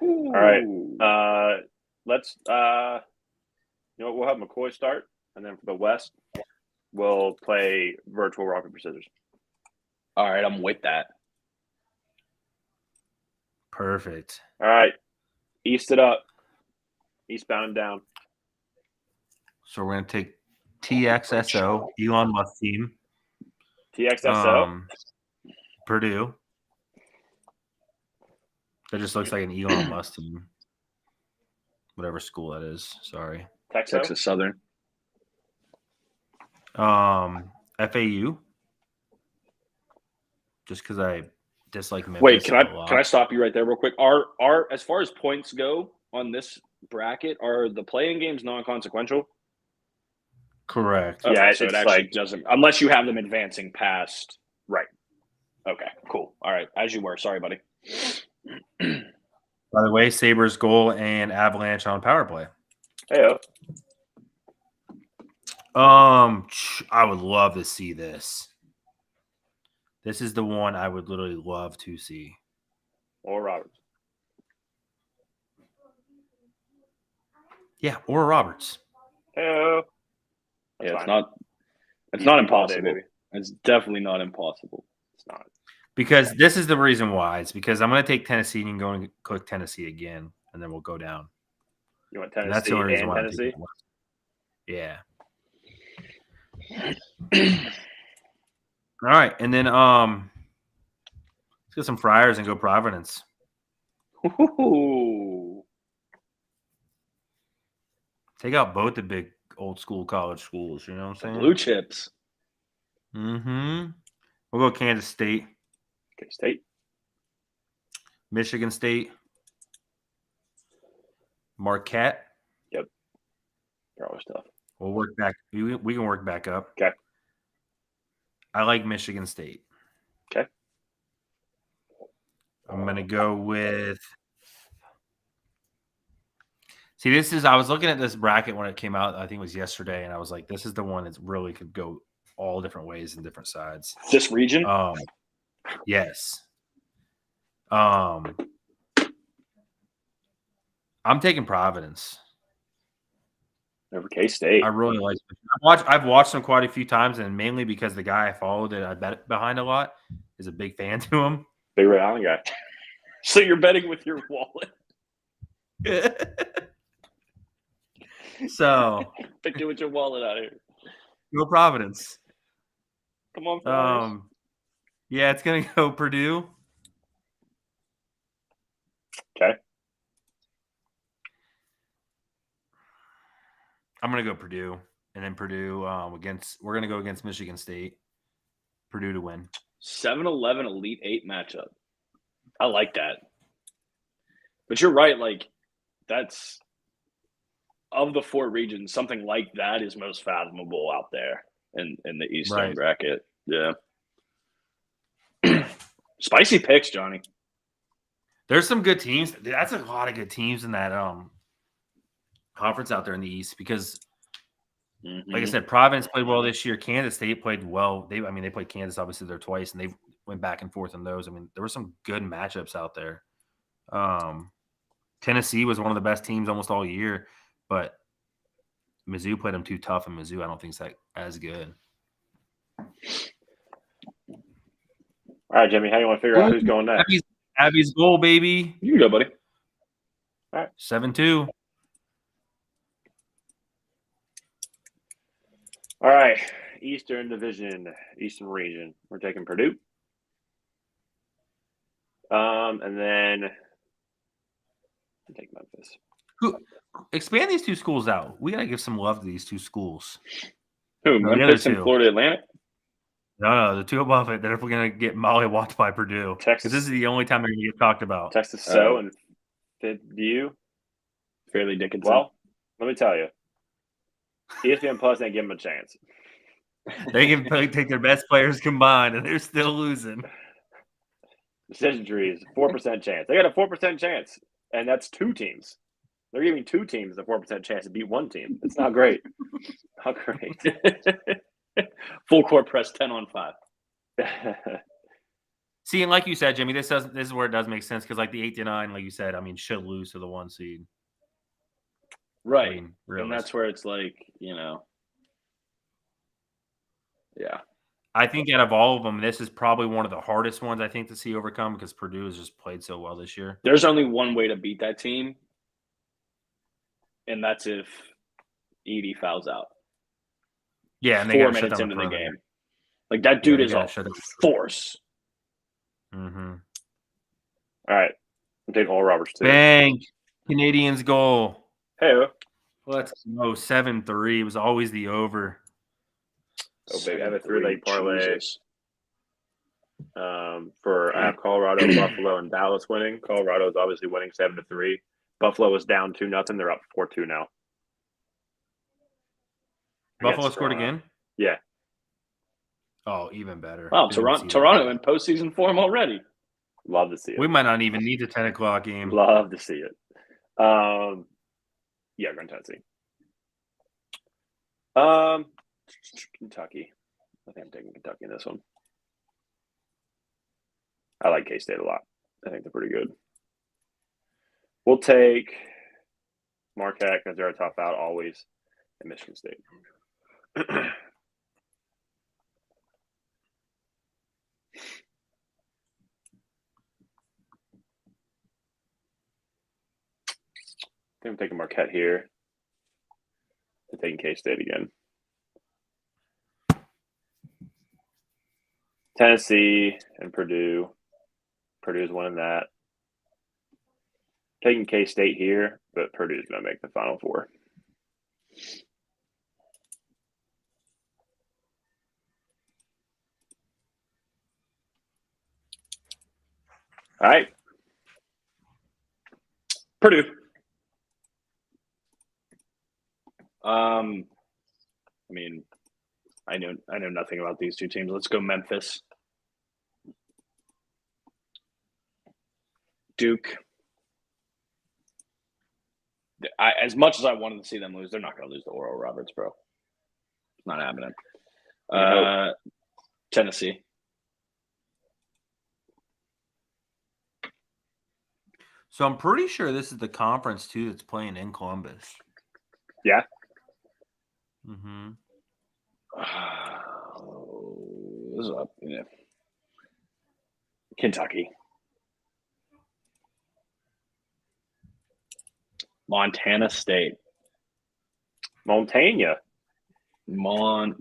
[SPEAKER 1] out. All right. Let's we'll have McCoy start, and then for the West, we'll play virtual rock, paper, scissors.
[SPEAKER 2] All right, I'm with that.
[SPEAKER 3] Perfect.
[SPEAKER 1] All right. East it up. Eastbound and down.
[SPEAKER 3] So we're going to take TXSO, Elon Musk team.
[SPEAKER 1] TXSO.
[SPEAKER 3] Purdue. That just looks like an Elon Musk team. Whatever school that is. Sorry.
[SPEAKER 2] Texas Southern.
[SPEAKER 3] FAU. Just because I dislike Memphis.
[SPEAKER 2] Wait, can I stop you right there real quick? Are as far as points go on this bracket, are the playing games non-consequential?
[SPEAKER 3] Correct.
[SPEAKER 2] Okay,
[SPEAKER 1] yeah,
[SPEAKER 2] so
[SPEAKER 1] it
[SPEAKER 2] actually doesn't, unless you have them advancing past. Right. Okay, cool. All right, as you were. Sorry, buddy.
[SPEAKER 3] By the way, Sabres goal and Avalanche on power play.
[SPEAKER 1] Hey.
[SPEAKER 3] I would love to see this. This is the one I would literally love to see.
[SPEAKER 1] Or Roberts.
[SPEAKER 2] Yeah, or Roberts.
[SPEAKER 1] Hey.
[SPEAKER 2] Yeah, it's not impossible. Day, it's definitely not impossible.
[SPEAKER 1] It's not.
[SPEAKER 3] Because this is the reason why. It's because I'm going to take Tennessee and go and click Tennessee again, and then we'll go down.
[SPEAKER 1] You want Tennessee
[SPEAKER 3] that's the only reason
[SPEAKER 1] and
[SPEAKER 3] why
[SPEAKER 1] Tennessee?
[SPEAKER 3] Yeah. All right, and then let's get some Friars and go Providence.
[SPEAKER 2] Ooh.
[SPEAKER 3] Take out both the big old school college schools. You know what I'm saying?
[SPEAKER 2] Blue chips.
[SPEAKER 3] Mm-hmm. We'll go Kansas State.
[SPEAKER 1] State.
[SPEAKER 3] Michigan State. Marquette.
[SPEAKER 1] Yep. They're always tough.
[SPEAKER 3] We'll work back. We can work back up.
[SPEAKER 1] Okay.
[SPEAKER 3] I like Michigan State.
[SPEAKER 1] Okay.
[SPEAKER 3] I'm going to go with. See, I was looking at this bracket when it came out. I think it was yesterday, and I was like, this is the one that really could go all different ways and different sides.
[SPEAKER 2] This region?
[SPEAKER 3] Yes. I'm taking Providence.
[SPEAKER 1] Over K-State.
[SPEAKER 3] I really like it. I've watched them quite a few times, and mainly because the guy I follow that I bet behind a lot is a big fan to him.
[SPEAKER 1] Big Red Island guy.
[SPEAKER 2] So you're betting with your wallet?
[SPEAKER 3] So
[SPEAKER 2] Pick it with your wallet out here.
[SPEAKER 3] go Providence.
[SPEAKER 2] Come on, Flyers.
[SPEAKER 3] Yeah, it's gonna go Purdue.
[SPEAKER 1] Okay.
[SPEAKER 3] I'm gonna go Purdue, and then Purdue we're gonna go against Michigan State. Purdue to win.
[SPEAKER 2] 7-11 Elite 8 matchup. I like that. But you're right, like that's of the 4 regions, something like that is most fathomable out there in the Eastern bracket. Yeah. Spicy picks, Johnny.
[SPEAKER 3] There's some good teams. That's a lot of good teams in that conference out there in the East because, like I said, Providence played well this year. Kansas State played well. They played Kansas obviously there twice, and they went back and forth on those. I mean, there were some good matchups out there. Tennessee was one of the best teams almost all year, but Mizzou played them too tough, and Mizzou I don't think is that as good.
[SPEAKER 1] All right, Jimmy, how do you want to figure out who's going next?
[SPEAKER 3] Abby's goal, baby.
[SPEAKER 2] You can go, buddy.
[SPEAKER 1] All right.
[SPEAKER 3] 7-2.
[SPEAKER 1] All right. Eastern Division, Eastern Region. We're taking Purdue. And then I'll take Memphis.
[SPEAKER 3] Expand these 2 schools out. We gotta give some love to these 2 schools.
[SPEAKER 2] Who?
[SPEAKER 3] No,
[SPEAKER 2] Memphis and Florida Atlantic?
[SPEAKER 3] No, the 2 above it. That if we're gonna get mollywopped by Purdue, because this is the only time they're gonna get talked about.
[SPEAKER 1] Texas So and Fit View.
[SPEAKER 2] Fairleigh Dickinson.
[SPEAKER 1] Well, let me tell you, ESPN Plus ain't give them a chance.
[SPEAKER 3] They can take their best players combined, and they're still losing.
[SPEAKER 1] Decision trees, 4% chance. They got a 4% chance, and that's 2 teams. They're giving 2 teams a 4% chance to beat 1 team. It's not great. Not great.
[SPEAKER 2] Full court press 10-on-5.
[SPEAKER 3] See, and like you said, Jimmy, this is where it does make sense because, like the 8-9, like you said, should lose to the 1 seed.
[SPEAKER 2] Right. And that's where it's like, yeah.
[SPEAKER 3] I think out of all of them, this is probably one of the hardest ones I think to see overcome because Purdue has just played so well this year.
[SPEAKER 2] There's only one way to beat that team, and that's if Edey fouls out.
[SPEAKER 3] Yeah, and
[SPEAKER 2] 4 minutes into the game. Like that dude is a force.
[SPEAKER 3] Mm-hmm.
[SPEAKER 1] All right. I'm taking Oral Roberts too.
[SPEAKER 3] Bang! Canadians goal.
[SPEAKER 1] Hey.
[SPEAKER 3] Let's go 7-3. It was always the over.
[SPEAKER 1] Oh, baby. I have a 3-leg parlay. I have Colorado, Buffalo, and Dallas winning. Colorado's obviously winning 7-3. Buffalo was down 2-0. They're up 4-2 now.
[SPEAKER 3] Buffalo scored again?
[SPEAKER 1] Yeah.
[SPEAKER 3] Oh, even better.
[SPEAKER 2] Wow, Toronto in postseason form already.
[SPEAKER 1] Love to see it.
[SPEAKER 3] We might not even need the 10 o'clock game.
[SPEAKER 1] Love to see it. Yeah, we're going to Tennessee. Kentucky. I think I'm taking Kentucky in this one. I like K-State a lot. I think they're pretty good. We'll take Marquette because they're a tough out always, and Michigan State. I think I'm taking Marquette here. I'm taking K-State again. Tennessee and Purdue. Purdue's winning that. Taking K-State here, but Purdue's going to make the Final Four. All right.
[SPEAKER 2] Purdue. I mean, I know nothing about these two teams. Let's go Memphis. Duke. As much as I wanted to see them lose, they're not going to lose to Oral Roberts, bro. It's not happening. Tennessee.
[SPEAKER 3] So I'm pretty sure this is the conference too that's playing in Columbus.
[SPEAKER 1] Yeah.
[SPEAKER 3] Mm-hmm.
[SPEAKER 2] This is up. Yeah. Kentucky. Montana State.
[SPEAKER 1] Montana.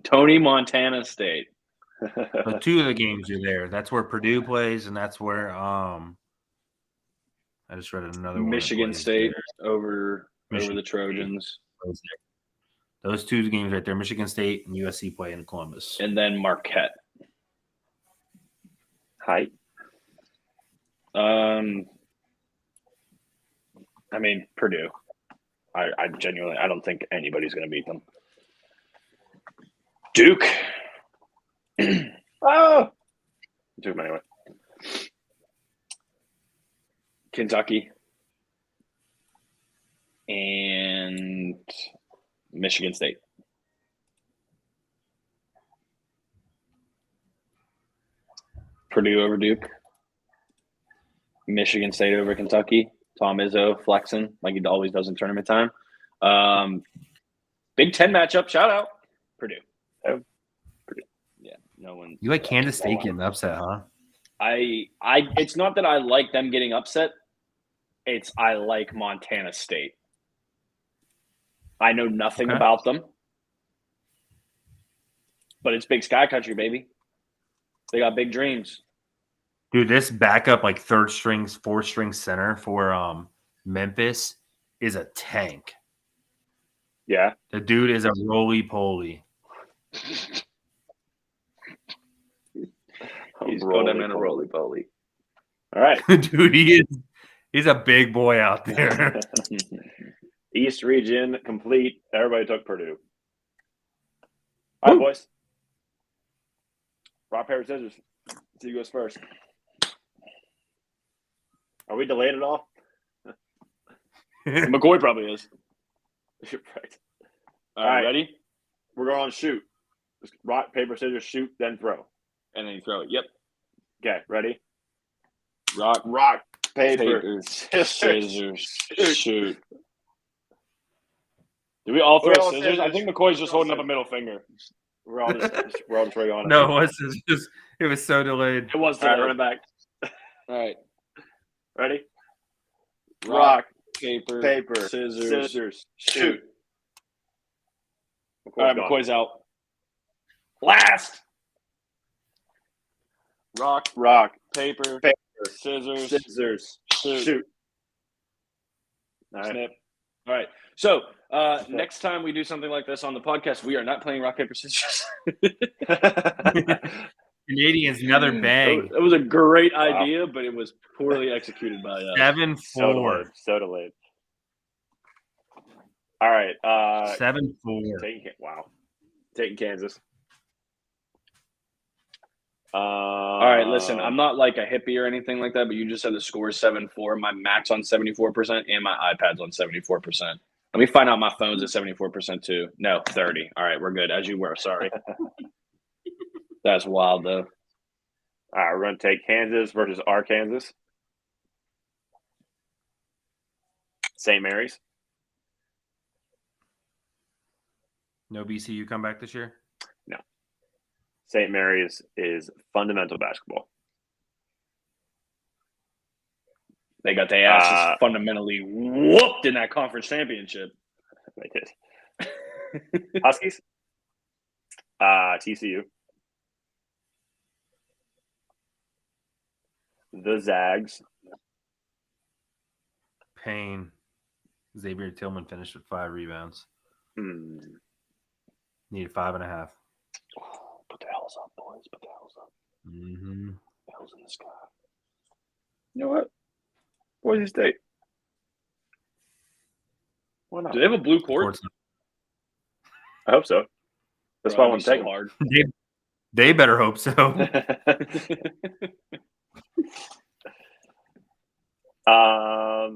[SPEAKER 2] Tony Montana State.
[SPEAKER 3] But two of the games are there. That's where Purdue plays, and that's where I just read another one.
[SPEAKER 2] Michigan State over the Trojans.
[SPEAKER 3] Those two games right there. Michigan State and USC play in Columbus.
[SPEAKER 2] And then Marquette.
[SPEAKER 1] Height.
[SPEAKER 2] I mean, Purdue. I genuinely, I don't think anybody's going to beat them. Duke.
[SPEAKER 1] Oh! Took them anyway.
[SPEAKER 2] Kentucky. And Michigan State. Purdue over Duke. Michigan State over Kentucky. Tom Izzo flexing like he always does in tournament time. Big Ten matchup. Shout out. Purdue.
[SPEAKER 1] Oh.
[SPEAKER 2] Purdue. Yeah. No one.
[SPEAKER 3] You like Kansas State getting upset, huh?
[SPEAKER 2] It's not that I like them getting upset. It's I like Montana State. I know nothing about them. But it's Big Sky Country, baby. They got big dreams.
[SPEAKER 3] Dude, this backup like third string, fourth string center for Memphis is a tank.
[SPEAKER 1] Yeah.
[SPEAKER 3] The dude is a roly-poly.
[SPEAKER 2] He's got him in a roly-poly.
[SPEAKER 1] All right.
[SPEAKER 3] Dude, he's a big boy out there.
[SPEAKER 1] East region complete. Everybody took Purdue. All right, boys. Rock, paper, scissors. See who goes first. Are we delayed at all?
[SPEAKER 2] McCoy probably is.
[SPEAKER 1] Right.
[SPEAKER 2] All right, ready?
[SPEAKER 1] We're going on shoot. Just rock, paper, scissors, shoot, then throw.
[SPEAKER 2] And then you throw it. Yep.
[SPEAKER 1] Okay, ready?
[SPEAKER 2] Rock,
[SPEAKER 1] paper,
[SPEAKER 2] scissors, shoot. Do we all throw scissors?
[SPEAKER 1] scissors.
[SPEAKER 2] I think McCoy's just holding up a middle finger.
[SPEAKER 1] We're all just ready on it.
[SPEAKER 3] No, it was so delayed.
[SPEAKER 2] It was
[SPEAKER 1] All right,
[SPEAKER 2] delayed.
[SPEAKER 1] run it back.
[SPEAKER 2] All right.
[SPEAKER 1] Ready?
[SPEAKER 2] Rock, paper,
[SPEAKER 1] scissors, shoot.
[SPEAKER 2] All right, McCoy's out. Last. Rock, paper, scissors, shoot.
[SPEAKER 1] All right.
[SPEAKER 2] Snip. All right. So next time we do something like this on the podcast, we are not playing rock, paper, scissors.
[SPEAKER 3] Canadians, another bang.
[SPEAKER 2] It was a great idea, but it was poorly executed by us.
[SPEAKER 3] 7-4.
[SPEAKER 1] So delayed. All right.
[SPEAKER 3] 7-4.
[SPEAKER 1] Taking Kansas.
[SPEAKER 2] All right, listen, I'm not like a hippie or anything like that, but you just said the score is 7-4. My Mac's on 74% and my iPad's on 74%. Let me find out my phone's at 74% too. No, 30. All right, we're good. As you were. Sorry. That's wild, though.
[SPEAKER 1] All right, we're going to take Kansas versus Arkansas. St. Mary's.
[SPEAKER 3] No BCU come back this year?
[SPEAKER 1] No. St. Mary's is fundamental basketball.
[SPEAKER 2] They got their asses fundamentally whooped in that conference championship.
[SPEAKER 1] They did. Huskies. TCU. The Zags.
[SPEAKER 3] Pain. Xavier Tillman finished with 5 rebounds. Needed 5.5.
[SPEAKER 2] Put the hells up, boys. Put the hells up.
[SPEAKER 3] Mm-hmm.
[SPEAKER 2] Hells in the sky.
[SPEAKER 1] You know what? Boise State. Why not?
[SPEAKER 2] Do they have a blue court?
[SPEAKER 1] I hope so. That's
[SPEAKER 2] Bro,
[SPEAKER 1] why I
[SPEAKER 2] that'd
[SPEAKER 1] want
[SPEAKER 2] be
[SPEAKER 1] to take
[SPEAKER 2] so
[SPEAKER 1] them.
[SPEAKER 2] hard.
[SPEAKER 3] They better hope so.
[SPEAKER 1] I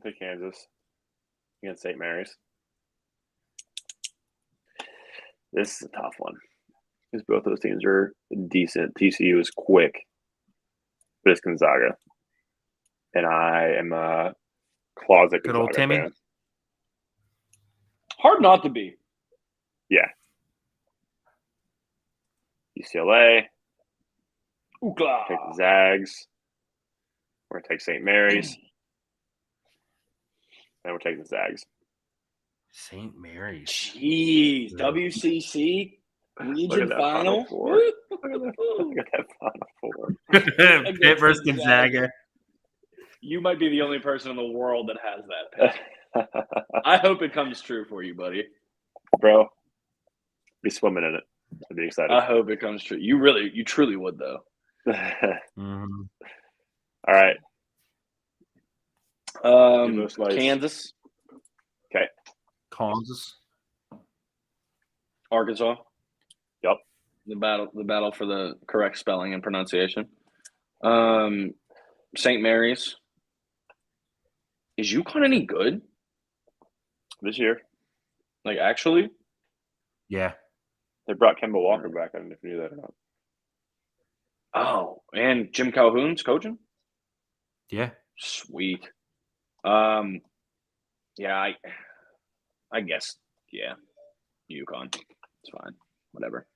[SPEAKER 1] pick Kansas against St. Mary's. This is a tough one because both those teams are decent. TCU is quick, but it's Gonzaga, and I am a closet
[SPEAKER 3] Good old
[SPEAKER 1] Gonzaga
[SPEAKER 3] Timmy.
[SPEAKER 1] fan.
[SPEAKER 2] Hard not to be.
[SPEAKER 1] Yeah. UCLA.
[SPEAKER 2] Ookla.
[SPEAKER 1] Take the Zags. We're gonna take St. Mary's, and we're taking the Zags.
[SPEAKER 3] St. Mary's.
[SPEAKER 2] Jeez,
[SPEAKER 3] Yeah.
[SPEAKER 2] WCC
[SPEAKER 1] Look
[SPEAKER 2] region
[SPEAKER 1] at that
[SPEAKER 2] final.
[SPEAKER 1] Four. Look at that Final Four.
[SPEAKER 3] Pitt versus Gonzaga.
[SPEAKER 2] You might be the only person in the world that has that pick. I hope it comes true for you, buddy.
[SPEAKER 1] Bro, be swimming in it. I'd be excited.
[SPEAKER 2] I hope it comes true. You truly would, though.
[SPEAKER 3] Mm-hmm.
[SPEAKER 1] All right.
[SPEAKER 2] Kansas,
[SPEAKER 1] Okay.
[SPEAKER 3] Kansas.
[SPEAKER 2] Arkansas.
[SPEAKER 1] Yep.
[SPEAKER 2] The battle for the correct spelling and pronunciation. St. Mary's. Is UConn any good?
[SPEAKER 1] This year,
[SPEAKER 2] Like, actually?
[SPEAKER 3] Yeah.
[SPEAKER 1] they brought Kemba Walker back. I don't know if you knew that or not.
[SPEAKER 2] Oh, and Jim Calhoun's coaching?
[SPEAKER 3] Yeah.
[SPEAKER 2] Sweet. Yeah, I guess, yeah. UConn. It's fine. Whatever.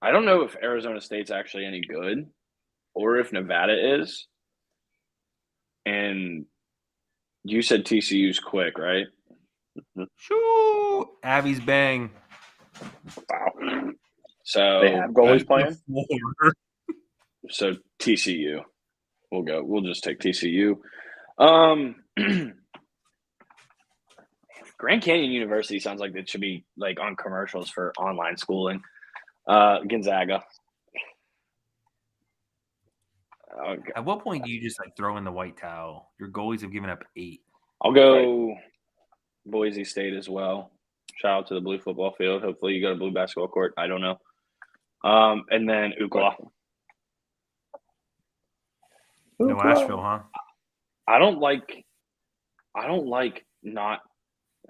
[SPEAKER 2] I don't know if Arizona State's actually any good or if Nevada is. And you said TCU's quick, right?
[SPEAKER 3] Shoo! Abby's bang.
[SPEAKER 1] Wow.
[SPEAKER 2] So
[SPEAKER 1] They have goalies playing?
[SPEAKER 2] So TCU. We'll just take TCU. Grand Canyon University sounds like it should be like on commercials for online schooling. Gonzaga.
[SPEAKER 3] At what point do you just like throw in the white towel? Your goalies have given up 8.
[SPEAKER 2] I'll go Boise State as well. Shout out to the blue football field. Hopefully you got a blue basketball court. I don't know. And then UCLA.
[SPEAKER 3] No Asheville, huh?
[SPEAKER 2] I don't like not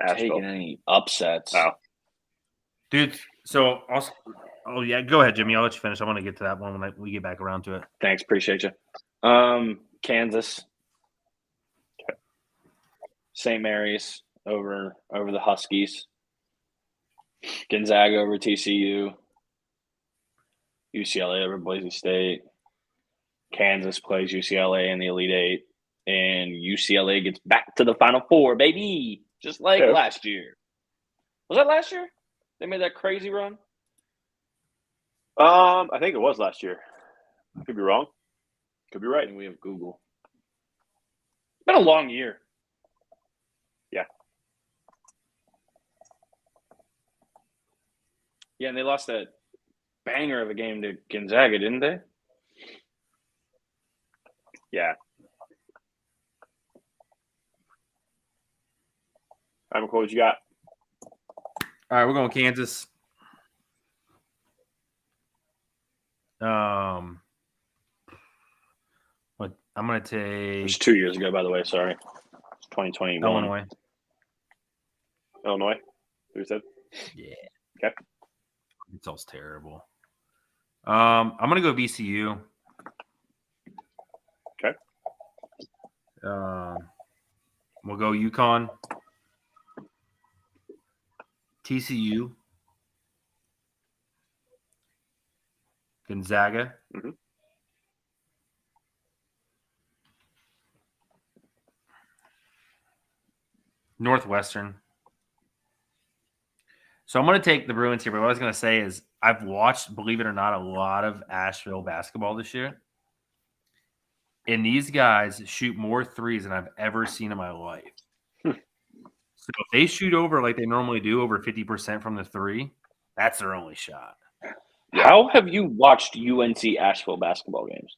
[SPEAKER 1] Asheville.
[SPEAKER 2] taking any upsets.
[SPEAKER 1] Oh.
[SPEAKER 3] Dude, so also, oh yeah, go ahead, Jimmy. I'll let you finish. I want to get to that one when we get back around to it.
[SPEAKER 2] Thanks, appreciate you. Kansas, St. Mary's over the Huskies, Gonzaga over TCU, UCLA over Boise State, Kansas plays UCLA in the Elite Eight, and UCLA gets back to the Final Four, baby, just like last year. Was that last year? They made that crazy run?
[SPEAKER 1] I think it was last year. I could be wrong. Could be right.
[SPEAKER 2] And we have Google. It's been a long year.
[SPEAKER 1] Yeah.
[SPEAKER 2] Yeah, and they lost that banger of a game to Gonzaga, didn't they?
[SPEAKER 1] Yeah. All right, McCoy, what you got?
[SPEAKER 3] All right, we're going Kansas. What I'm gonna take.
[SPEAKER 2] It was 2 years ago, by the way. Sorry, it's 2021.
[SPEAKER 3] Illinois.
[SPEAKER 1] Who said?
[SPEAKER 3] Yeah.
[SPEAKER 1] Okay.
[SPEAKER 3] It's all terrible. I'm gonna go VCU.
[SPEAKER 1] Okay.
[SPEAKER 3] We'll go UConn. TCU. Gonzaga.
[SPEAKER 1] Mm-hmm.
[SPEAKER 3] Northwestern. So I'm going to take the Bruins here, but what I was going to say is I've watched, believe it or not, a lot of Asheville basketball this year. And these guys shoot more threes than I've ever seen in my life. So if they shoot over like they normally do, over 50% from the three, that's their only shot.
[SPEAKER 2] How have you watched UNC Asheville basketball games?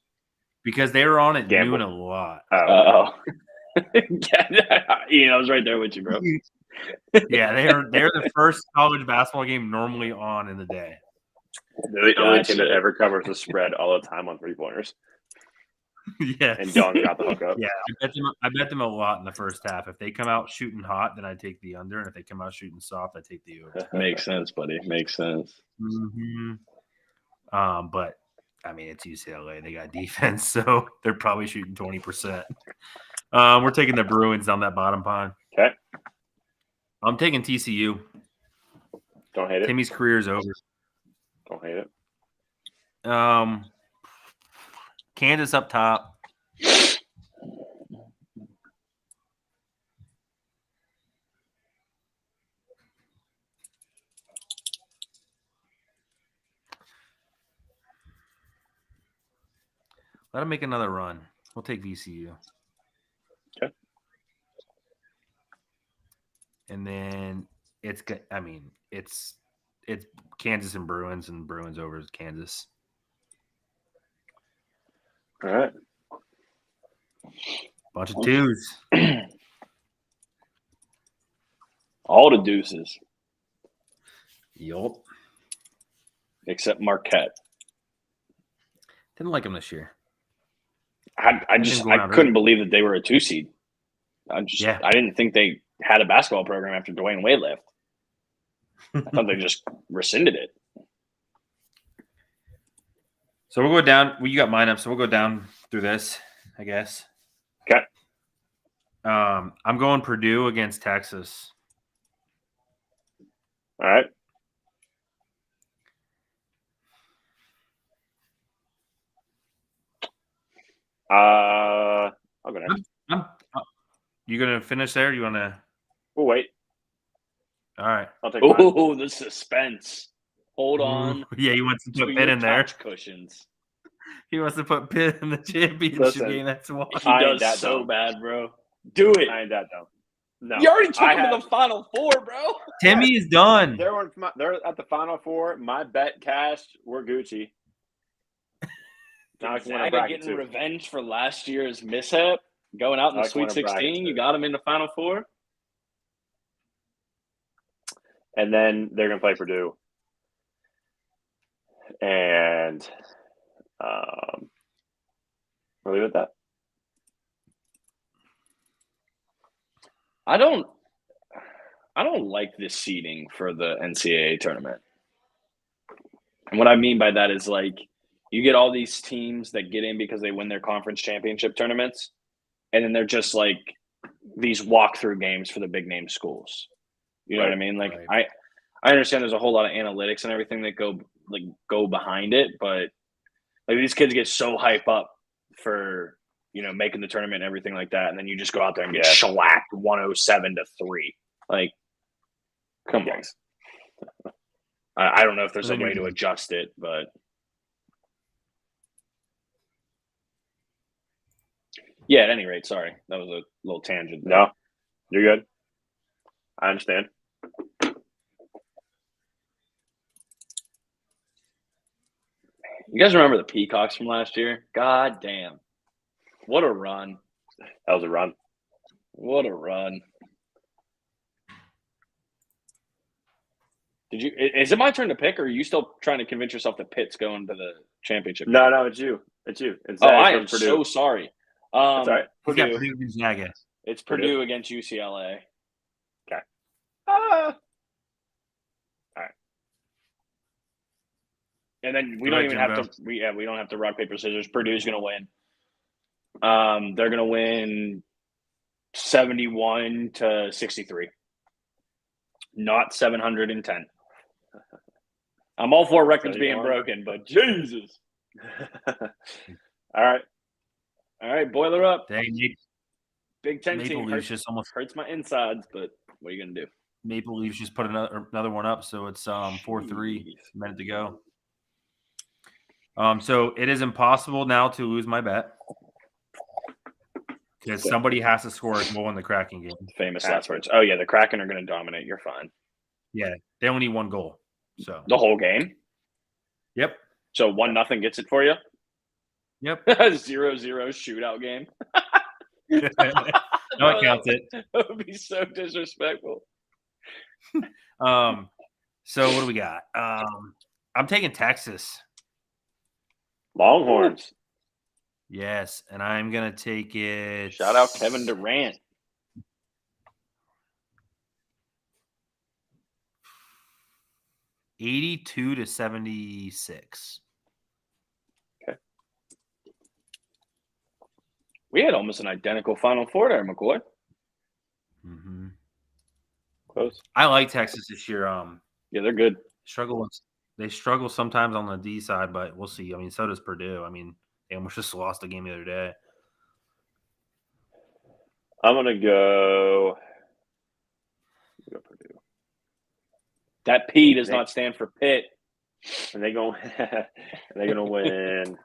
[SPEAKER 3] because they were on at
[SPEAKER 1] Gamble.
[SPEAKER 3] noon a lot.
[SPEAKER 2] Oh. Yeah, Ian, I was right there with you, bro.
[SPEAKER 3] Yeah, they're the first college basketball game normally on in the day.
[SPEAKER 1] They're the only team
[SPEAKER 2] Gotcha.
[SPEAKER 1] that ever covers the spread all the time on 3-pointers.
[SPEAKER 3] Yeah,
[SPEAKER 1] And Dylan got the hookup.
[SPEAKER 3] yeah. I bet them a lot in the first half. If they come out shooting hot, then I take the under, and if they come out shooting soft, I take the over.
[SPEAKER 2] Makes sense, buddy. Makes sense.
[SPEAKER 3] Mm-hmm. But I mean, it's UCLA. They got defense, so they're probably shooting 20%. We're taking the Bruins down that bottom pond.
[SPEAKER 1] Okay.
[SPEAKER 3] I'm taking TCU.
[SPEAKER 1] Don't hate it.
[SPEAKER 3] Timmy's career is over.
[SPEAKER 1] Don't hate it.
[SPEAKER 3] Kansas up top. Let him make another run. We'll take VCU.
[SPEAKER 1] Okay.
[SPEAKER 3] And then it's Kansas and Bruins over Kansas.
[SPEAKER 1] All right.
[SPEAKER 3] Bunch of twos.
[SPEAKER 2] All the deuces
[SPEAKER 3] Yup.
[SPEAKER 2] except Marquette.
[SPEAKER 3] Didn't like him this year.
[SPEAKER 2] I couldn't believe that they were a 2 seed. I didn't think they had a basketball program after Dwayne Wade left. I thought they just rescinded it.
[SPEAKER 3] So we'll go down. Well, you got mine up, so we'll go down through this, I guess.
[SPEAKER 1] Okay.
[SPEAKER 3] I'm going Purdue against Texas.
[SPEAKER 1] All right. I'll go next.
[SPEAKER 3] You gonna finish there? Or you wanna?
[SPEAKER 1] We'll wait.
[SPEAKER 3] All right.
[SPEAKER 1] I'll take mine.
[SPEAKER 2] Oh, the suspense. Hold on.
[SPEAKER 3] Yeah, he wants to
[SPEAKER 2] to
[SPEAKER 3] put
[SPEAKER 2] your
[SPEAKER 3] Pitt in there.
[SPEAKER 2] couch cushions.
[SPEAKER 3] He wants to put Pitt in the championship
[SPEAKER 1] Listen,
[SPEAKER 3] game. That's why.
[SPEAKER 2] He
[SPEAKER 1] I ain't
[SPEAKER 2] does
[SPEAKER 1] that
[SPEAKER 2] so
[SPEAKER 1] dumb.
[SPEAKER 2] bad, bro. Do it.
[SPEAKER 1] I ain't that dumb. No.
[SPEAKER 2] You already took him to the Final Four, bro.
[SPEAKER 3] Timmy is done.
[SPEAKER 1] They're at the Final Four. My bet cashed. We're Gucci. Now I can win a
[SPEAKER 2] Gonzaga
[SPEAKER 1] bracket
[SPEAKER 2] getting
[SPEAKER 1] too.
[SPEAKER 2] revenge for last year's mishap, going out in
[SPEAKER 1] I
[SPEAKER 2] the
[SPEAKER 1] can win
[SPEAKER 2] Sweet
[SPEAKER 1] a bracket
[SPEAKER 2] 16. You
[SPEAKER 1] too.
[SPEAKER 2] got him in the Final Four.
[SPEAKER 1] And then they're gonna play Purdue. And we'll leave it at that.
[SPEAKER 2] I don't like this seeding for the NCAA tournament. And what I mean by that is like you get all these teams that get in because they win their conference championship tournaments, and then they're just like these walkthrough games for the big name schools. You know what I mean? Like
[SPEAKER 3] Right.
[SPEAKER 2] I understand there's a whole lot of analytics and everything that go behind it, but like these kids get so hype up for making the tournament and everything like that, and then you just go out there and get shellacked 107-3. Like, come on. I don't know if there's a way to adjust it, but yeah. At any rate, sorry, that was a little tangent.
[SPEAKER 1] No, you're good. I understand.
[SPEAKER 2] You guys remember the Peacocks from last year? God damn. What a run.
[SPEAKER 1] That was a run.
[SPEAKER 2] What a run. Is it my turn to pick, or are you still trying to convince yourself that Pitt's going to the championship?
[SPEAKER 1] No, it's you. It's you. It's
[SPEAKER 2] I am so sorry.
[SPEAKER 1] That's all right.
[SPEAKER 3] He's got Purdue Gonzaga.
[SPEAKER 2] It's Purdue against UCLA.
[SPEAKER 1] Okay. All right.
[SPEAKER 2] And then we
[SPEAKER 3] Go
[SPEAKER 2] don't
[SPEAKER 3] ahead,
[SPEAKER 2] even have
[SPEAKER 3] Jimbo.
[SPEAKER 2] to. We don't have to rock paper scissors. Purdue's going to win. They're going to win 71-63, not 710. I'm all for records being broken, but Jesus.
[SPEAKER 1] All
[SPEAKER 2] right, boiler up.
[SPEAKER 3] Dang,
[SPEAKER 2] Big Ten
[SPEAKER 3] Maple
[SPEAKER 2] team
[SPEAKER 3] Leafs just almost.
[SPEAKER 2] hurts my insides, but what are you going to do?
[SPEAKER 3] Maple Leafs just put another one up, so it's 4-3. Minute to go. So it is impossible now to lose my bet because somebody has to score a goal in the Kraken game.
[SPEAKER 2] Famous last words. Oh yeah, the Kraken are going to dominate. You're fine.
[SPEAKER 3] Yeah, they only need one goal. So
[SPEAKER 2] the whole game.
[SPEAKER 3] Yep.
[SPEAKER 2] So 1-0 gets it for you.
[SPEAKER 3] Yep.
[SPEAKER 2] 0-0 shootout game.
[SPEAKER 3] No one counts it.
[SPEAKER 2] That would be so disrespectful.
[SPEAKER 3] So what do we got? I'm taking Texas.
[SPEAKER 1] Longhorns.
[SPEAKER 3] Yes, and I'm gonna take it.
[SPEAKER 2] Shout out Kevin Durant.
[SPEAKER 3] 82-76.
[SPEAKER 2] We had almost an identical Final Four there, McCoy.
[SPEAKER 3] Mm-hmm.
[SPEAKER 1] Close.
[SPEAKER 3] I like Texas this year.
[SPEAKER 2] Yeah, they're good.
[SPEAKER 3] They struggle sometimes on the D side, but we'll see. I mean, so does Purdue. I mean, they almost just lost the game the other day.
[SPEAKER 1] I'm gonna go Purdue.
[SPEAKER 2] That P does not stand for Pitt.
[SPEAKER 1] And they're gonna win.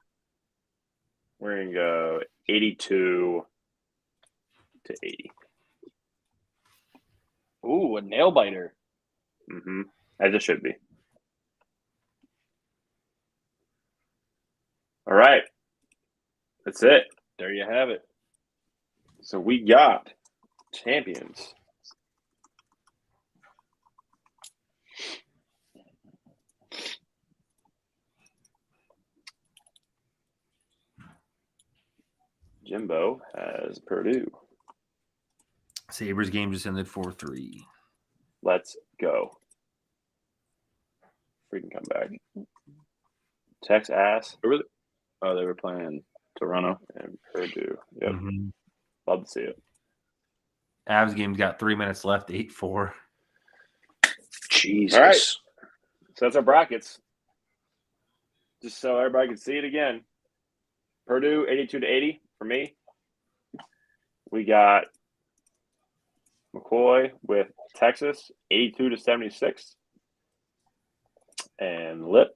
[SPEAKER 1] We're gonna go 82-80.
[SPEAKER 2] Ooh, a nail biter.
[SPEAKER 1] Mm-hmm. As it should be. All right. That's it.
[SPEAKER 2] There you have it.
[SPEAKER 1] So we got champions. Jimbo has Purdue.
[SPEAKER 3] Sabres game just ended 4-3.
[SPEAKER 1] Let's go. Freaking come back. Tex ass.
[SPEAKER 2] Who were they? Oh, they were playing Toronto
[SPEAKER 1] and Purdue. Yep.
[SPEAKER 3] Mm-hmm.
[SPEAKER 1] Love to see it.
[SPEAKER 3] Avs game's got 3 minutes left, 8-4.
[SPEAKER 2] Jesus.
[SPEAKER 1] All right. So that's our brackets. Just so everybody can see it again. Purdue 82-80 for me. We got McCoy with Texas 82-76. And Lip,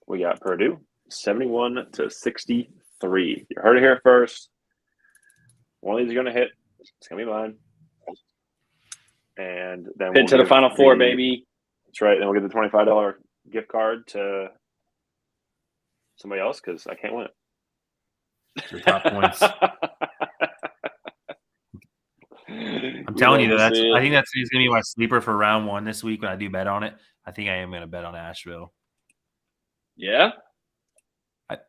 [SPEAKER 1] we got Purdue 71-63. You heard it here first. One of these is going to hit. It's going to be mine. And then
[SPEAKER 2] Hit to the Final Four, baby.
[SPEAKER 1] That's right. Then we'll get the $25 gift card to somebody else because I can't win it.
[SPEAKER 3] Your top points. I'm telling you, I think that's going to be my sleeper for round one this week when I do bet on it. I think I am going to bet on Asheville.
[SPEAKER 2] Yeah?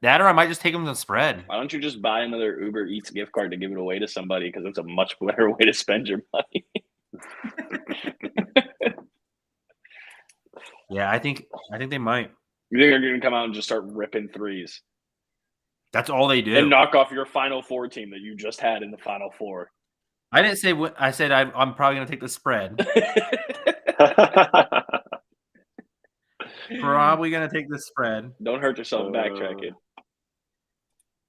[SPEAKER 3] That or I might just take them to the spread.
[SPEAKER 2] Why don't you just buy another Uber Eats gift card to give it away to somebody because it's a much better way to spend your money.
[SPEAKER 3] Yeah, I think they might.
[SPEAKER 2] You think they're going to come out and just start ripping threes?
[SPEAKER 3] That's all they do.
[SPEAKER 2] And knock off your Final Four team that you just had in the Final Four.
[SPEAKER 3] I didn't say what I said. I'm probably going to take the spread. Probably going to take the spread.
[SPEAKER 2] Don't hurt yourself backtracking.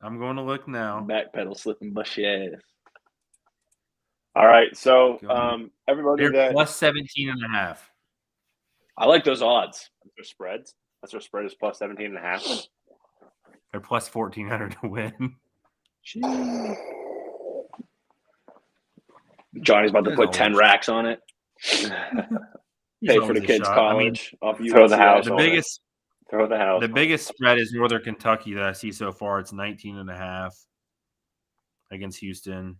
[SPEAKER 3] I'm going to look now.
[SPEAKER 2] Backpedal, slipping, bust your ass.
[SPEAKER 1] All right. So everybody
[SPEAKER 3] they're plus 17.5.
[SPEAKER 2] I like those odds.
[SPEAKER 1] That's their spreads. That's their spread is plus 17.5.
[SPEAKER 3] They're plus 1,400 to win.
[SPEAKER 2] Johnny's about to put 10 racks on it. Pay for the kids' college.
[SPEAKER 1] Throw the house.
[SPEAKER 3] Throw the house. The biggest spread is Northern Kentucky that I see so far. It's 19.5 against Houston.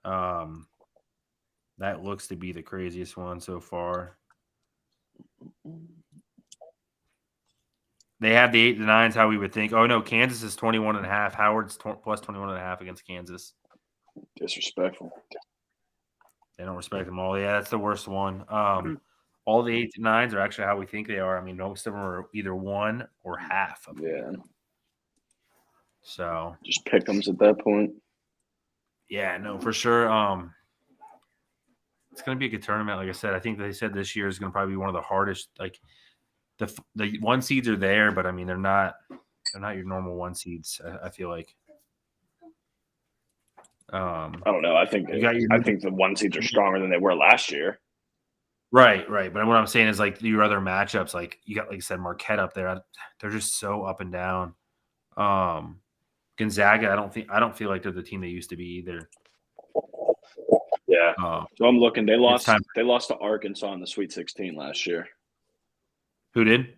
[SPEAKER 3] That looks to be the craziest one so far. They have the 8-9s, how we would think. Oh, no, Kansas is 21.5. Howard's plus 21.5 against Kansas.
[SPEAKER 2] Disrespectful.
[SPEAKER 3] They don't respect them all. Yeah, that's the worst one. All the 8-9s are actually how we think they are. I mean, most of them are either one or half of them.
[SPEAKER 2] Yeah.
[SPEAKER 3] So
[SPEAKER 2] just pick them at that point.
[SPEAKER 3] Yeah, no, for sure. It's going to be a good tournament. Like I said, I think they said this year is going to probably be one of the hardest. Like the one seeds are there, but I mean they're not your normal one seeds. I feel like.
[SPEAKER 2] I don't know. I think the one seeds are stronger than they were last year.
[SPEAKER 3] Right. But what I'm saying is like your other matchups, like you got, like I said, Marquette up there. They're just so up and down. Gonzaga, I don't feel like they're the team they used to be either.
[SPEAKER 2] Yeah. So I'm looking. They lost to Arkansas in the Sweet 16 last year.
[SPEAKER 3] Who did?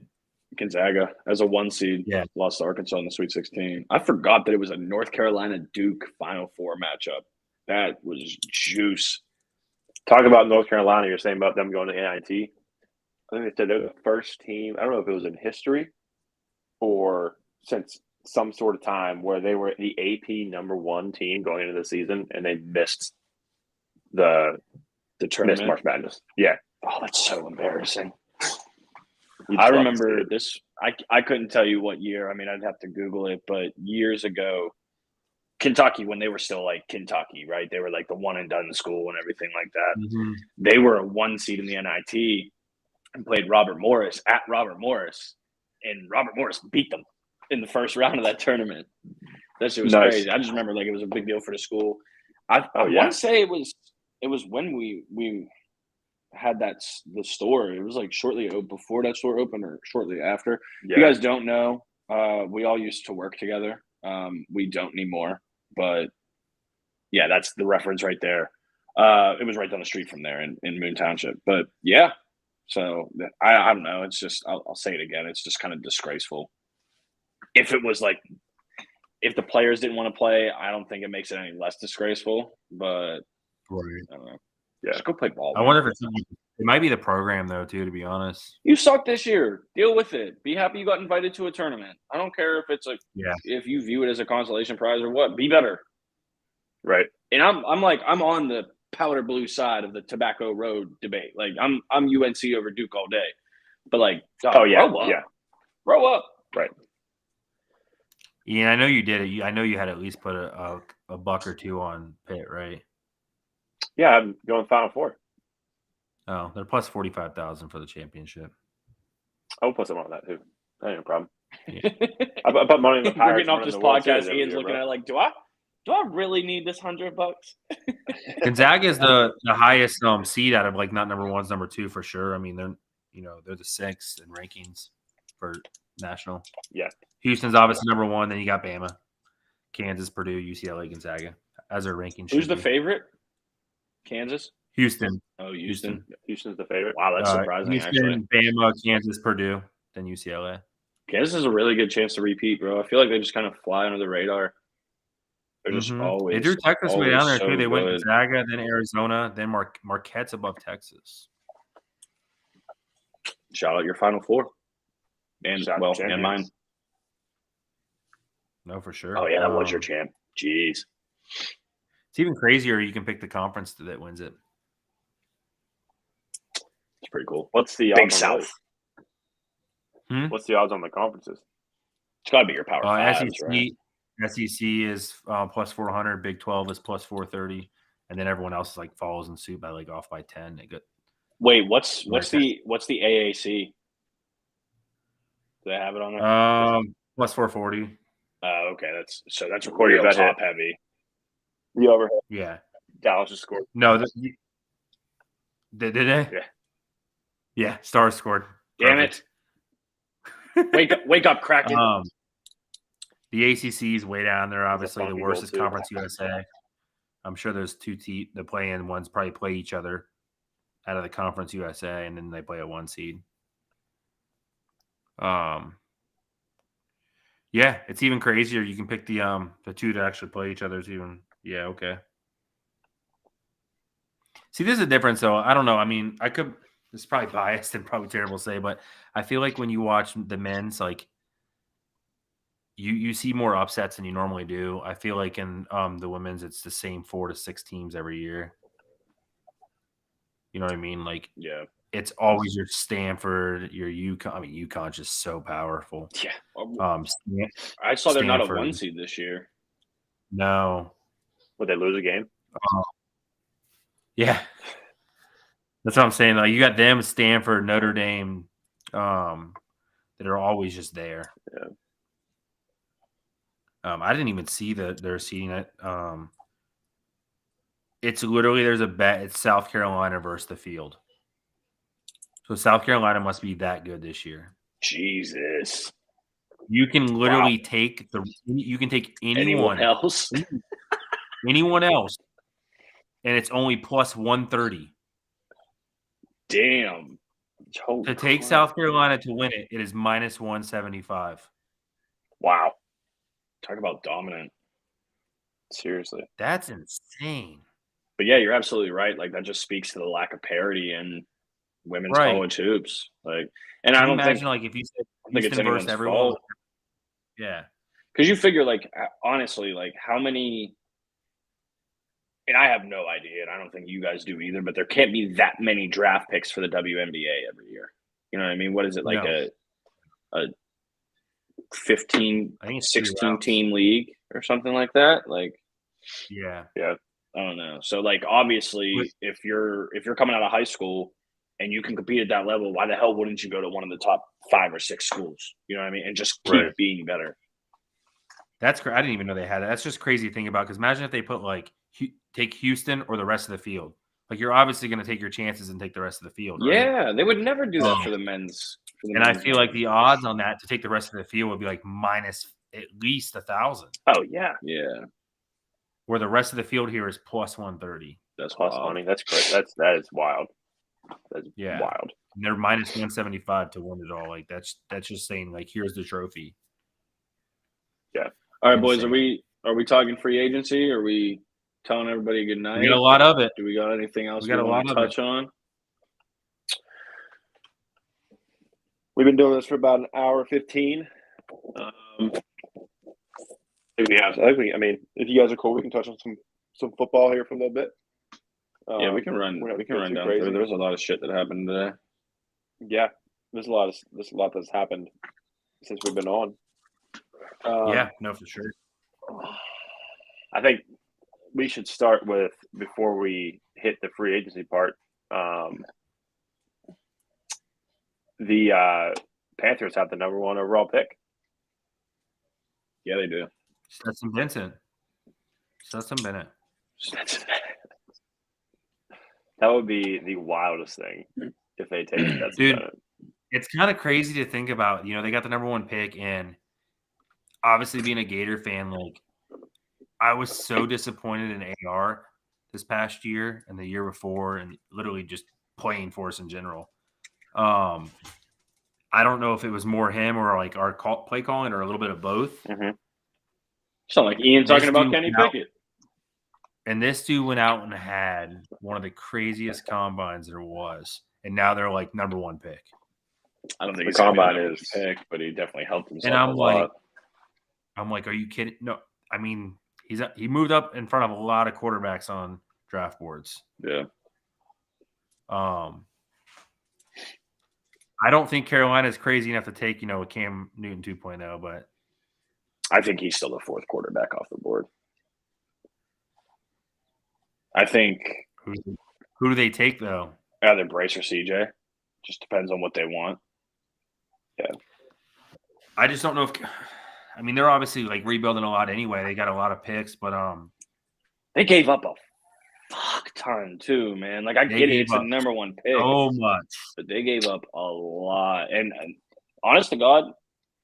[SPEAKER 2] Gonzaga as a 1 seed.
[SPEAKER 3] Yeah.
[SPEAKER 2] Lost to Arkansas in the Sweet 16. I forgot that it was a North Carolina Duke Final Four matchup. That was juice.
[SPEAKER 1] Talk about North Carolina. You're saying about them going to NIT. I think they said they're the first team. I don't know if it was in history or since some sort of time where they were the AP #1 team going into the season and they missed the
[SPEAKER 2] tournament.
[SPEAKER 1] March Madness. Yeah.
[SPEAKER 2] Oh, that's so embarrassing.
[SPEAKER 1] You'd
[SPEAKER 2] I
[SPEAKER 1] love to
[SPEAKER 2] remember
[SPEAKER 1] see it.
[SPEAKER 2] this. I couldn't tell you what year. I mean, I'd have to Google it, but years ago, Kentucky, when they were still like Kentucky, right? They were like the one and done school and everything like that.
[SPEAKER 3] Mm-hmm.
[SPEAKER 2] They were a 1 seed in the NIT and played Robert Morris at Robert Morris, and Robert Morris beat them in the first round of that tournament. That shit was
[SPEAKER 1] Nice.
[SPEAKER 2] crazy. I just remember like it was a big deal for the school. I
[SPEAKER 1] yeah.
[SPEAKER 2] want to say it was when we had the store. It was like shortly before that store opened or shortly after.
[SPEAKER 1] Yeah.
[SPEAKER 2] You guys don't know. We all used to work together. We don't anymore, but yeah, that's the reference right there. It was right down the street from there in Moon Township. But yeah, so I don't know. It's just I'll say it again. It's just kind of disgraceful. If it was like if the players didn't want to play, I don't think it makes it any less disgraceful. But
[SPEAKER 3] Right.
[SPEAKER 2] I don't know.
[SPEAKER 1] Yeah.
[SPEAKER 2] Just go play ball.
[SPEAKER 3] I wonder if it might be the program though, too. To be honest,
[SPEAKER 2] You suck this year. Deal with it. Be happy you got invited to a tournament. I don't care if it's if you view it as a consolation prize or what. Be better.
[SPEAKER 1] Right.
[SPEAKER 2] And I'm on the powder blue side of the Tobacco Road debate. Like I'm UNC over Duke all day. But like,
[SPEAKER 1] yeah,
[SPEAKER 2] grow up.
[SPEAKER 1] yeah,
[SPEAKER 2] Grow up.
[SPEAKER 1] right.
[SPEAKER 3] Yeah, I know you did it. I know you had at least put a buck or two on Pitt, right?
[SPEAKER 1] Yeah, I'm going Final Four.
[SPEAKER 3] Oh, they're plus 45,000 for the championship.
[SPEAKER 1] I will put some on that too. That ain't a problem.
[SPEAKER 3] Yeah.
[SPEAKER 1] I put money in the
[SPEAKER 2] We're
[SPEAKER 1] Pirates.
[SPEAKER 2] getting off this podcast. Ian's looking at it like, do I really need this $100?
[SPEAKER 3] Gonzaga is the highest seed out of like not number 1, number 2 for sure. I mean, they're the 6th in rankings for national.
[SPEAKER 1] Yeah.
[SPEAKER 3] Houston's obviously number 1. Then you got Bama, Kansas, Purdue, UCLA, Gonzaga as their rankings.
[SPEAKER 2] Who's the favorite? Kansas?
[SPEAKER 3] Houston.
[SPEAKER 2] Oh, Houston.
[SPEAKER 1] Houston's the favorite.
[SPEAKER 2] Wow, that's surprising,
[SPEAKER 3] Houston,
[SPEAKER 2] actually.
[SPEAKER 3] Bama, Kansas, Purdue, then UCLA.
[SPEAKER 2] Kansas has a really good chance to repeat, bro. I feel like they just kind of fly under the radar. They're just always.
[SPEAKER 3] They drew Texas way down there,
[SPEAKER 2] so
[SPEAKER 3] too. They went
[SPEAKER 2] good.
[SPEAKER 3] Gonzaga, then Arizona, then Marquette's above Texas.
[SPEAKER 2] Shout out your Final Four. And, and mine.
[SPEAKER 3] No, for sure.
[SPEAKER 2] Oh, yeah, that was your champ. Jeez.
[SPEAKER 3] It's even crazier. You can pick the conference that wins it.
[SPEAKER 2] It's pretty cool.
[SPEAKER 1] What's the
[SPEAKER 2] Big South?
[SPEAKER 1] What's the odds on the conferences?
[SPEAKER 2] It's got to be your Power Fives,
[SPEAKER 3] SEC,
[SPEAKER 2] right?
[SPEAKER 3] SEC is plus 400. Big 12 is plus 430, and then everyone else like follows in suit by like off by 10.
[SPEAKER 2] Wait, what's the AAC? Do they have it on there?
[SPEAKER 3] Plus 440.
[SPEAKER 2] Okay, that's real top heavy.
[SPEAKER 1] The over.
[SPEAKER 3] Yeah.
[SPEAKER 1] Dallas just scored.
[SPEAKER 3] No, did they?
[SPEAKER 1] Yeah.
[SPEAKER 3] Yeah, Stars scored.
[SPEAKER 2] Damn it! Wake up, Kraken.
[SPEAKER 3] The ACC is way down there. Obviously, the worst is
[SPEAKER 1] too.
[SPEAKER 3] Conference USA. I'm sure there's the play-in ones probably play each other out of the Conference USA, and then they play a 1 seed. Yeah, it's even crazier. You can pick the two to actually play each other. It's even okay. See, there's a difference though. I don't know. I mean, this is probably biased and probably terrible to say, but I feel like when you watch the men's, like you see more upsets than you normally do. I feel like in the women's, it's the same 4 to 6 teams every year. You know what I mean? Like,
[SPEAKER 2] yeah.
[SPEAKER 3] It's always your Stanford, your UConn. I mean, UConn's just so powerful.
[SPEAKER 2] Yeah.
[SPEAKER 3] I
[SPEAKER 2] saw they're not a 1 seed this year.
[SPEAKER 3] No.
[SPEAKER 1] Would they lose a game?
[SPEAKER 3] Yeah. That's what I'm saying. Like, you got them, Stanford, Notre Dame, that are always just there.
[SPEAKER 1] Yeah.
[SPEAKER 3] I didn't even see they're seeding it. It's literally there's a bet. It's South Carolina versus the field. So South Carolina must be that good this year.
[SPEAKER 2] Jesus.
[SPEAKER 3] You can literally take anyone
[SPEAKER 2] else.
[SPEAKER 3] anyone else, and it's only plus 130.
[SPEAKER 2] Damn.
[SPEAKER 1] Holy
[SPEAKER 3] To take
[SPEAKER 1] crap.
[SPEAKER 3] South Carolina to win it, it is minus 175.
[SPEAKER 1] Wow.
[SPEAKER 2] Talk about dominant.
[SPEAKER 1] Seriously.
[SPEAKER 3] That's insane.
[SPEAKER 2] But yeah, you're absolutely right. Like that just speaks to the lack of parity in women's
[SPEAKER 3] Right.
[SPEAKER 2] college hoops. Like, and
[SPEAKER 3] Can
[SPEAKER 2] I
[SPEAKER 3] you
[SPEAKER 2] don't think
[SPEAKER 3] imagine, like, if you said
[SPEAKER 2] I think it's
[SPEAKER 3] Houston versus
[SPEAKER 2] anyone's
[SPEAKER 3] everyone?
[SPEAKER 2] fault.
[SPEAKER 3] Yeah.
[SPEAKER 2] Because you figure, like, honestly, like how many, and I have no idea, and I don't think you guys do either, but there can't be that many draft picks for the WNBA every year. You know what I mean? What is it, like
[SPEAKER 3] No.
[SPEAKER 2] a 15,
[SPEAKER 3] I think it's
[SPEAKER 2] 16 team league or something like that? Like,
[SPEAKER 3] Yeah.
[SPEAKER 2] I don't know. So, like, obviously, if you're coming out of high school and you can compete at that level, why the hell wouldn't you go to one of the top 5 or 6 schools? You know what I mean? And just keep
[SPEAKER 1] Right.
[SPEAKER 2] being better.
[SPEAKER 3] That's I didn't even know they had it. That's just crazy to think about, because imagine if they put, like, take Houston or the rest of the field. Like, you're obviously going to take your chances and take the rest of the field, right?
[SPEAKER 2] Yeah, they would never do that for the men's.
[SPEAKER 3] And I feel like the odds on that to take the rest of the field would be like minus at least 1,000,
[SPEAKER 1] Oh, yeah.
[SPEAKER 2] Yeah,
[SPEAKER 3] where the rest of the field here is plus 130.
[SPEAKER 2] that's
[SPEAKER 1] Plus
[SPEAKER 2] wild.
[SPEAKER 1] money. That's great. That is wild. That's
[SPEAKER 3] Yeah.
[SPEAKER 1] wild.
[SPEAKER 3] And they're minus 175 to win it all. Like, that's just saying, like, here's the trophy.
[SPEAKER 2] All right, boys,
[SPEAKER 3] Insane.
[SPEAKER 2] are we talking free agency? Are we telling everybody good night?
[SPEAKER 3] We got a lot of it.
[SPEAKER 2] Do we got anything else
[SPEAKER 3] We
[SPEAKER 2] we,
[SPEAKER 3] got a
[SPEAKER 2] want to
[SPEAKER 3] lot of it.
[SPEAKER 2] touch on?
[SPEAKER 1] We've been doing this for about an hour 15. I think we have. I mean, if you guys are cool, we can touch on some football here for a little bit.
[SPEAKER 2] Yeah, we can run. We can run down through. There's a lot of shit that happened today.
[SPEAKER 1] Yeah, there's a lot that's happened since we've been on.
[SPEAKER 3] Yeah, no, for sure.
[SPEAKER 1] I think we should start with, before we hit the free agency part. The Panthers have the number 1 overall pick.
[SPEAKER 2] Yeah, they do.
[SPEAKER 3] Stetson Bennett.
[SPEAKER 1] That would be the wildest thing if they take Stetson
[SPEAKER 3] Dude,
[SPEAKER 1] Bennett.
[SPEAKER 3] It's kind of crazy to think about. You know, they got the number 1 pick, and obviously being a Gator fan, like, I was so disappointed in AR this past year and the year before, and literally just playing for us in general. I don't know if it was more him or like our play calling, or a little bit of both.
[SPEAKER 1] Mm-hmm.
[SPEAKER 2] Sound like Ian talking about Kenny Pickett.
[SPEAKER 3] And this dude went out and had one of the craziest combines there was, and now they're like number 1 pick.
[SPEAKER 2] I don't think
[SPEAKER 1] The
[SPEAKER 2] he's combine
[SPEAKER 1] combine
[SPEAKER 2] is pick, but he definitely helped himself
[SPEAKER 3] And
[SPEAKER 2] a lot.
[SPEAKER 3] I'm like, are you kidding? No, I mean, he moved up in front of a lot of quarterbacks on draft boards.
[SPEAKER 2] Yeah.
[SPEAKER 3] I don't think Carolina is crazy enough to take, you know, a Cam Newton 2.0, but
[SPEAKER 2] I think he's still the 4th quarterback off the board. I think.
[SPEAKER 3] Who do they take, though?
[SPEAKER 2] Either Brace or CJ. Just depends on what they want. Yeah.
[SPEAKER 3] I just don't know if – I mean, they're obviously, like, rebuilding a lot anyway. They got a lot of picks, but
[SPEAKER 2] they gave up a fuck ton too, man. Like, I get it, it's a number 1 pick.
[SPEAKER 3] So much.
[SPEAKER 2] But they gave up a lot. And honest to God,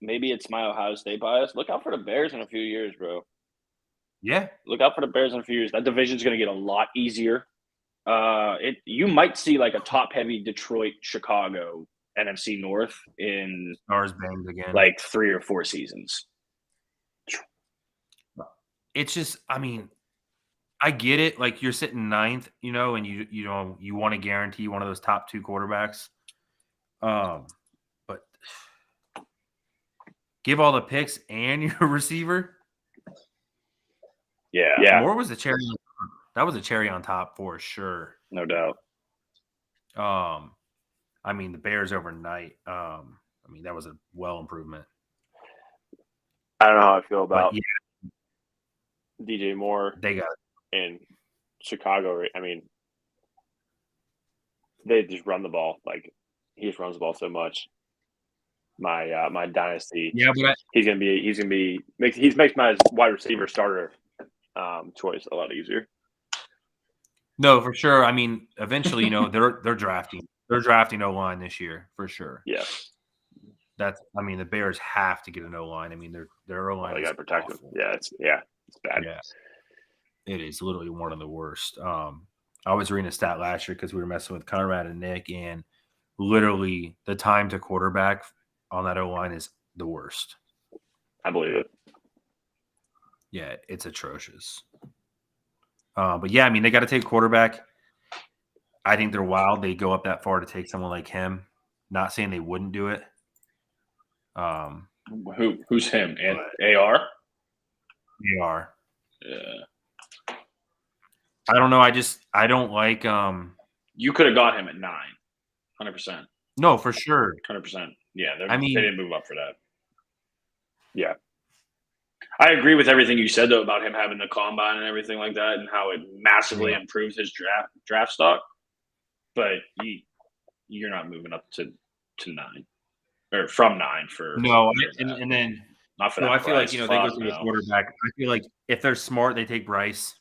[SPEAKER 2] maybe it's my Ohio State bias. Look out for the Bears in a few years, bro.
[SPEAKER 3] Yeah.
[SPEAKER 2] Look out for the Bears in a few years. That division's going to get a lot easier. You might see like a top-heavy Detroit, Chicago, NFC North in
[SPEAKER 3] Stars banged again.
[SPEAKER 2] Like 3 or 4 seasons.
[SPEAKER 3] It's just, I mean, I get it. Like, you're sitting 9th, you know, and you know you want to guarantee one of those top 2 quarterbacks. But give all the picks and your receiver.
[SPEAKER 2] Yeah.
[SPEAKER 3] Moore was the cherry. That was a cherry on top for sure.
[SPEAKER 2] No doubt.
[SPEAKER 3] I mean, the Bears overnight. I mean, that was a improvement.
[SPEAKER 1] I don't know how I feel about DJ Moore.
[SPEAKER 3] They got it
[SPEAKER 1] in Chicago. I mean, they just run the ball. Like, he just runs the ball so much. My dynasty.
[SPEAKER 3] Yeah, but
[SPEAKER 1] he's makes my wide receiver starter choice a lot easier.
[SPEAKER 3] No, for sure. I mean, eventually, you know, they're drafting. They're drafting O-line this year for sure.
[SPEAKER 1] Yeah.
[SPEAKER 3] I mean, the Bears have to get an O-line. I mean, their O-line.
[SPEAKER 1] They got to protect them. Yeah, it's bad.
[SPEAKER 3] Yeah, it is literally one of the worst. I was reading a stat last year because we were messing with Conrad and Nick, and literally the time to quarterback on that O-line is the worst.
[SPEAKER 1] I believe it.
[SPEAKER 3] Yeah, it's atrocious. But yeah, I mean, they got to take quarterback. I think they're wild. They go up that far to take someone like him. Not saying they wouldn't do it.
[SPEAKER 2] Who's him? And AR?
[SPEAKER 3] They are.
[SPEAKER 2] Yeah.
[SPEAKER 3] I don't know. I don't like.
[SPEAKER 2] You could have got him at 9, 100%.
[SPEAKER 3] No, for sure.
[SPEAKER 2] 100%. Yeah,
[SPEAKER 3] I mean,
[SPEAKER 2] they didn't move up for that.
[SPEAKER 1] Yeah.
[SPEAKER 2] I agree with everything you said though about him having the combine and everything like that, and how it massively improves his draft stock. But you're not moving up to 9 or from 9 for
[SPEAKER 3] no, and then
[SPEAKER 2] not for
[SPEAKER 3] no.
[SPEAKER 2] that
[SPEAKER 3] I feel
[SPEAKER 2] price.
[SPEAKER 3] like they go through the quarterback. I feel like if they're smart, they take Bryce.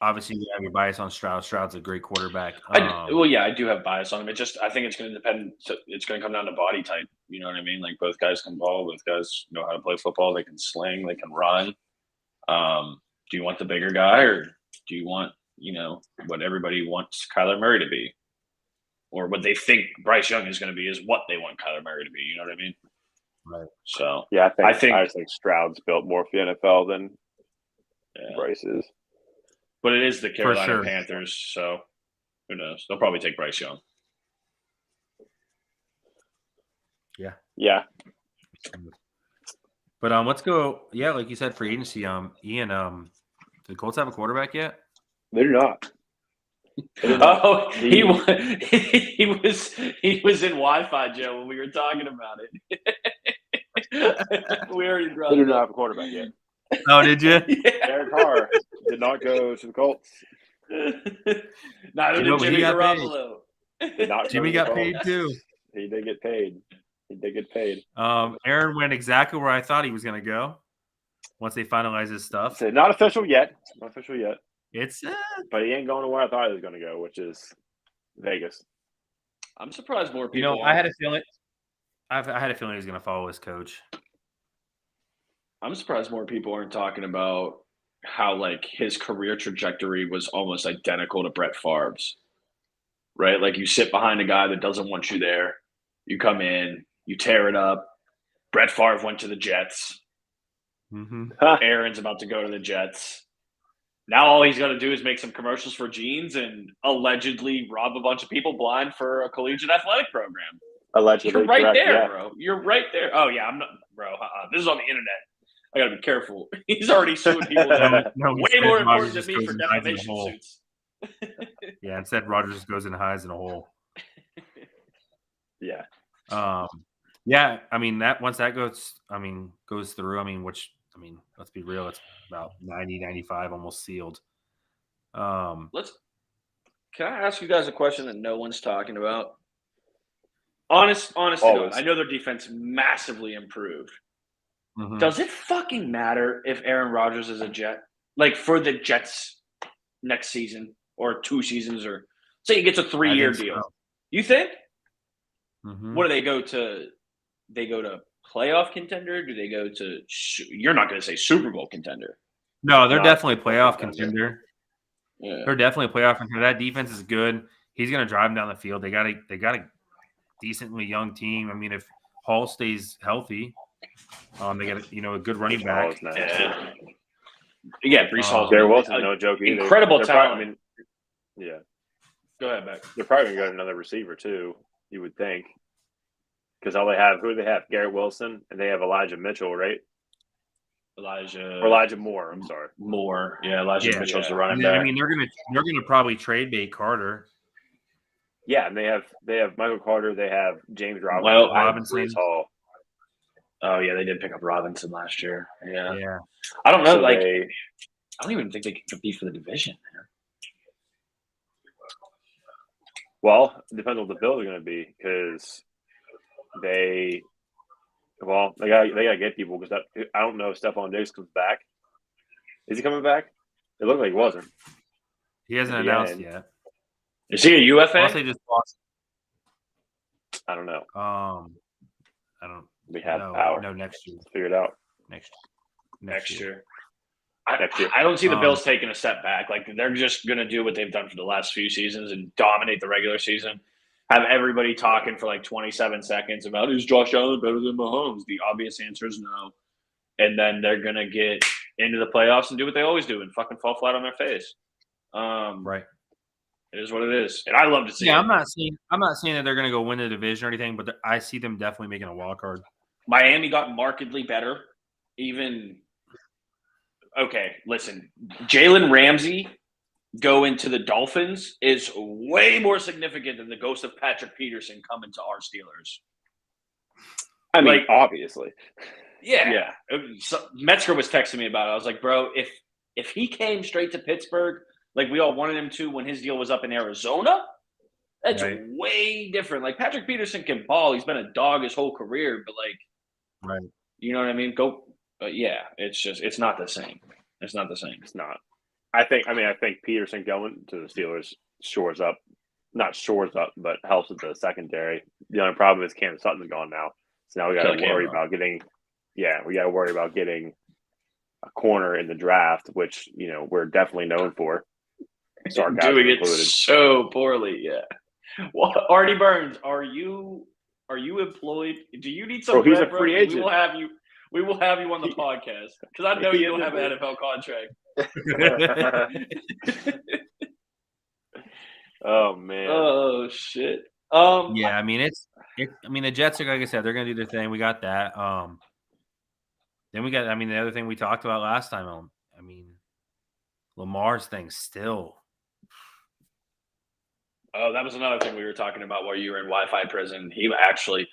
[SPEAKER 3] Obviously, you have your bias on Stroud. Stroud's a great quarterback.
[SPEAKER 2] I do have bias on him. I think it's going to depend. It's going to come down to body type. You know what I mean? Like both guys can ball. Both guys know how to play football. They can sling. They can run. Do you want the bigger guy, or do you want what everybody wants Kyler Murray to be, or what they think Bryce Young is going to be is what they want Kyler Murray to be? You know what I mean?
[SPEAKER 3] Right.
[SPEAKER 2] So
[SPEAKER 1] yeah, I just think Stroud's built more for the NFL than Bryce is.
[SPEAKER 2] But it is the Carolina Panthers, so who knows? They'll probably take Bryce Young.
[SPEAKER 1] Yeah.
[SPEAKER 3] But let's go. Yeah, like you said, free agency. Ian, do the Colts have a quarterback yet?
[SPEAKER 1] They do not.
[SPEAKER 2] Oh, he was in Wi-Fi, Joe, when we were talking about it. We already brought
[SPEAKER 1] They do not have a quarterback yet.
[SPEAKER 3] Oh, did you?
[SPEAKER 2] Yeah.
[SPEAKER 1] Derek Carr did not go to the Colts.
[SPEAKER 2] Neither did Jimmy Garoppolo.
[SPEAKER 3] Jimmy got paid too.
[SPEAKER 1] He did get paid.
[SPEAKER 3] Aaron went exactly where I thought he was going to go once they finalize his stuff.
[SPEAKER 1] So not official yet.
[SPEAKER 3] It's
[SPEAKER 1] but he ain't going to where I thought he was going to go, which is Vegas.
[SPEAKER 2] I'm surprised more people.
[SPEAKER 3] I had a feeling. I had a feeling he was going to follow his coach.
[SPEAKER 2] I'm surprised more people aren't talking about how like his career trajectory was almost identical to Brett Favre's. Right? Like you sit behind a guy that doesn't want you there. You come in, you tear it up. Brett Favre went to the Jets.
[SPEAKER 3] Mm-hmm.
[SPEAKER 2] Aaron's about to go to the Jets. Now all he's got to do is make some commercials for jeans and allegedly rob a bunch of people blind for a collegiate athletic program.
[SPEAKER 1] Allegedly.
[SPEAKER 2] You're right
[SPEAKER 1] correct,
[SPEAKER 2] there,
[SPEAKER 1] yeah.
[SPEAKER 2] bro. You're right there. Oh, yeah, I'm not – bro, this is on the internet. I got to be careful. He's already suing people that way more important than me for defamation suits.
[SPEAKER 3] Yeah, instead Rodgers just goes and hides in a hole.
[SPEAKER 1] Yeah.
[SPEAKER 3] Yeah, I mean once that goes through, let's be real, it's about 90, 95 almost sealed.
[SPEAKER 2] Can I ask you guys a question that no one's talking about? Honest to God, I know their defense massively improved.
[SPEAKER 3] Mm-hmm.
[SPEAKER 2] Does it fucking matter if Aaron Rodgers is a Jet? Like for the Jets next season or 2 seasons, or say he gets a 3-year deal. So. You think?
[SPEAKER 3] Mm-hmm.
[SPEAKER 2] What do they go to? They go to playoff contender? Do they go to – you're not going to say Super Bowl contender.
[SPEAKER 3] No, they're definitely a playoff contender.
[SPEAKER 2] Yeah.
[SPEAKER 3] They're definitely a playoff contender. That defense is good. He's going to drive them down the field. They got a decently young team. I mean, if Hall stays healthy, they got a good running back.
[SPEAKER 2] Yeah, Breece Hall's
[SPEAKER 1] Garrett Wilson, no joke either.
[SPEAKER 2] Incredible talent.
[SPEAKER 1] Yeah.
[SPEAKER 2] Go ahead, Beck.
[SPEAKER 1] They're probably going to get another receiver too, you would think. Because who do they have? Garrett Wilson, and they have Elijah Mitchell, right? Elijah Moore. I'm sorry,
[SPEAKER 2] Moore. Yeah, Elijah Mitchell's the running back.
[SPEAKER 3] I mean, they're gonna probably trade Bate Carter.
[SPEAKER 1] Yeah, and they have Michael Carter. They have James Robinson.
[SPEAKER 3] Breece
[SPEAKER 1] Hall.
[SPEAKER 2] Oh yeah, they did pick up Robinson last year.
[SPEAKER 3] Yeah.
[SPEAKER 2] I don't know. I don't even think they can compete for the division, man.
[SPEAKER 1] Well, it depends on what the Bills are going to be because they got to get people because I don't know if Stephon Diggs comes back. Is he coming back? It looked like he wasn't.
[SPEAKER 3] He hasn't announced yet.
[SPEAKER 2] Is he a UFA?
[SPEAKER 3] Unless they just lost.
[SPEAKER 1] I don't know.
[SPEAKER 3] I don't.
[SPEAKER 1] We have power.
[SPEAKER 3] No, next year.
[SPEAKER 1] Figure it out.
[SPEAKER 2] Next year. I don't see the Bills taking a step back. Like, they're just going to do what they've done for the last few seasons and dominate the regular season. Have everybody talking for like 27 seconds about, is Josh Allen better than Mahomes? The obvious answer is no. And then they're going to get into the playoffs and do what they always do and fucking fall flat on their face.
[SPEAKER 3] Right.
[SPEAKER 2] It is what it is. And I love to see it.
[SPEAKER 3] I'm not saying that they're going to go win the division or anything, but I see them definitely making a wild card.
[SPEAKER 2] Miami got markedly better. Okay, listen, Jalen Ramsey going to the Dolphins is way more significant than the ghost of Patrick Peterson coming to our Steelers.
[SPEAKER 1] I mean, obviously.
[SPEAKER 2] Yeah. So Metzger was texting me about it. I was like, bro, if he came straight to Pittsburgh, like we all wanted him to when his deal was up in Arizona, that's way different. Like, Patrick Peterson can ball. He's been a dog his whole career, but like, you know what I mean? It's not the same. It's not the same.
[SPEAKER 1] It's not. I think Peterson going to the Steelers not shores up, but helps with the secondary. The only problem is Cam Sutton's gone now. So now we got to worry about getting a corner in the draft, which, you know, we're definitely known for.
[SPEAKER 2] So doing it so poorly, yeah. Well, Artie Burns, are you employed? Do you need some?
[SPEAKER 1] He's a free agent.
[SPEAKER 2] We will have you on the podcast because I know you don't have an NFL contract.
[SPEAKER 1] Oh man.
[SPEAKER 2] Oh shit.
[SPEAKER 3] Yeah, I mean the Jets are, like I said, they're gonna do their thing. We got that. Then we got, the other thing we talked about last time. Lamar's thing still.
[SPEAKER 2] Oh, that was another thing we were talking about while you were in Wi-Fi prison. He actually,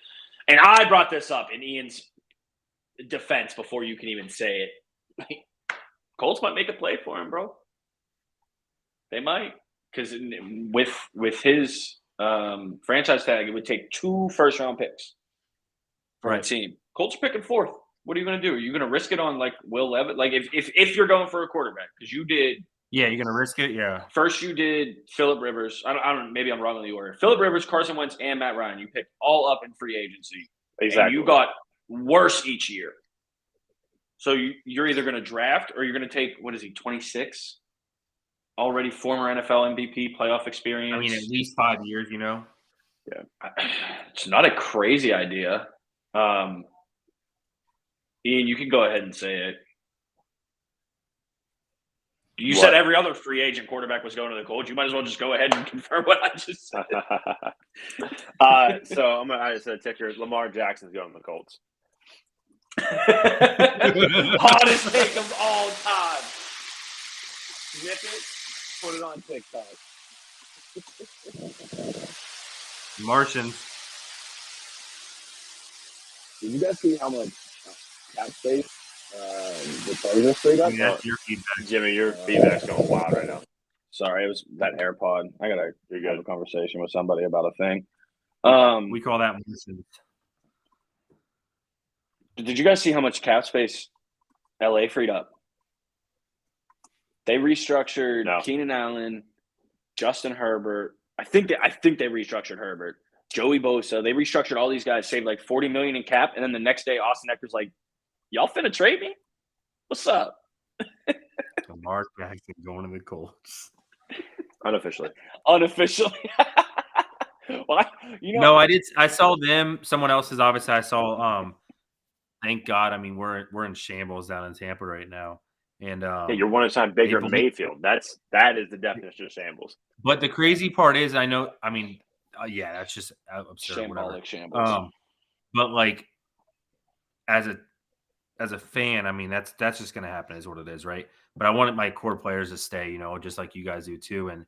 [SPEAKER 2] and I brought this up in Ian's defense before you can even say it. Colts might make a play for him, bro. They might, because with his franchise tag, it would take 2 first-round picks for a team. Colts are picking 4th. What are you going to do? Are you going to risk it on like Will Levis? Like if you're going for a quarterback, because you did.
[SPEAKER 3] Yeah, you're going to risk it. Yeah.
[SPEAKER 2] First, you did Phillip Rivers. I don't. Maybe I'm wrong on the order. Phillip Rivers, Carson Wentz, and Matt Ryan. You picked all up in free agency.
[SPEAKER 1] Exactly.
[SPEAKER 2] And you got worse each year. So you're either going to draft or you're going to take, what is he, 26? Already former NFL MVP, playoff experience.
[SPEAKER 3] I mean, at least 5 years, you know?
[SPEAKER 2] Yeah. It's not a crazy idea. Ian, you can go ahead and say it. You said every other free agent quarterback was going to the Colts. You might as well just go ahead and confirm what I just said.
[SPEAKER 1] So I just said ticker. Lamar Jackson's going to the Colts.
[SPEAKER 2] Hottest take of all time.
[SPEAKER 1] Snip it, put it on TikTok.
[SPEAKER 3] Martian.
[SPEAKER 1] Did you guys see how much cap space the Chargers straight up?
[SPEAKER 3] That's your feedback.
[SPEAKER 1] Jimmy, your feedback's going wild right now.
[SPEAKER 2] Sorry, it was that AirPod. I gotta have a conversation with somebody about a thing.
[SPEAKER 3] We call that Martian.
[SPEAKER 2] Did you guys see how much cap space LA freed up? They restructured Keenan Allen, Justin Herbert. I think they restructured Herbert. Joey Bosa. They restructured all these guys, saved like $40 million in cap, and then the next day Austin Eckler's like, "Y'all finna trade me? What's up?"
[SPEAKER 3] Lamar Jackson going to the Colts.
[SPEAKER 1] Unofficially.
[SPEAKER 2] Well,
[SPEAKER 3] no, I did. I saw them. Someone else's. Obviously, I saw. Thank God. I mean, we're in shambles down in Tampa right now, and
[SPEAKER 1] you're one time Baker Mayfield. That is the definition of shambles.
[SPEAKER 3] But the crazy part is, I know. I mean, that's just absurd.
[SPEAKER 2] Shambolic shambles.
[SPEAKER 3] But like, as a fan, I mean, that's just going to happen, is what it is, right? But I wanted my core players to stay, you know, just like you guys do too, and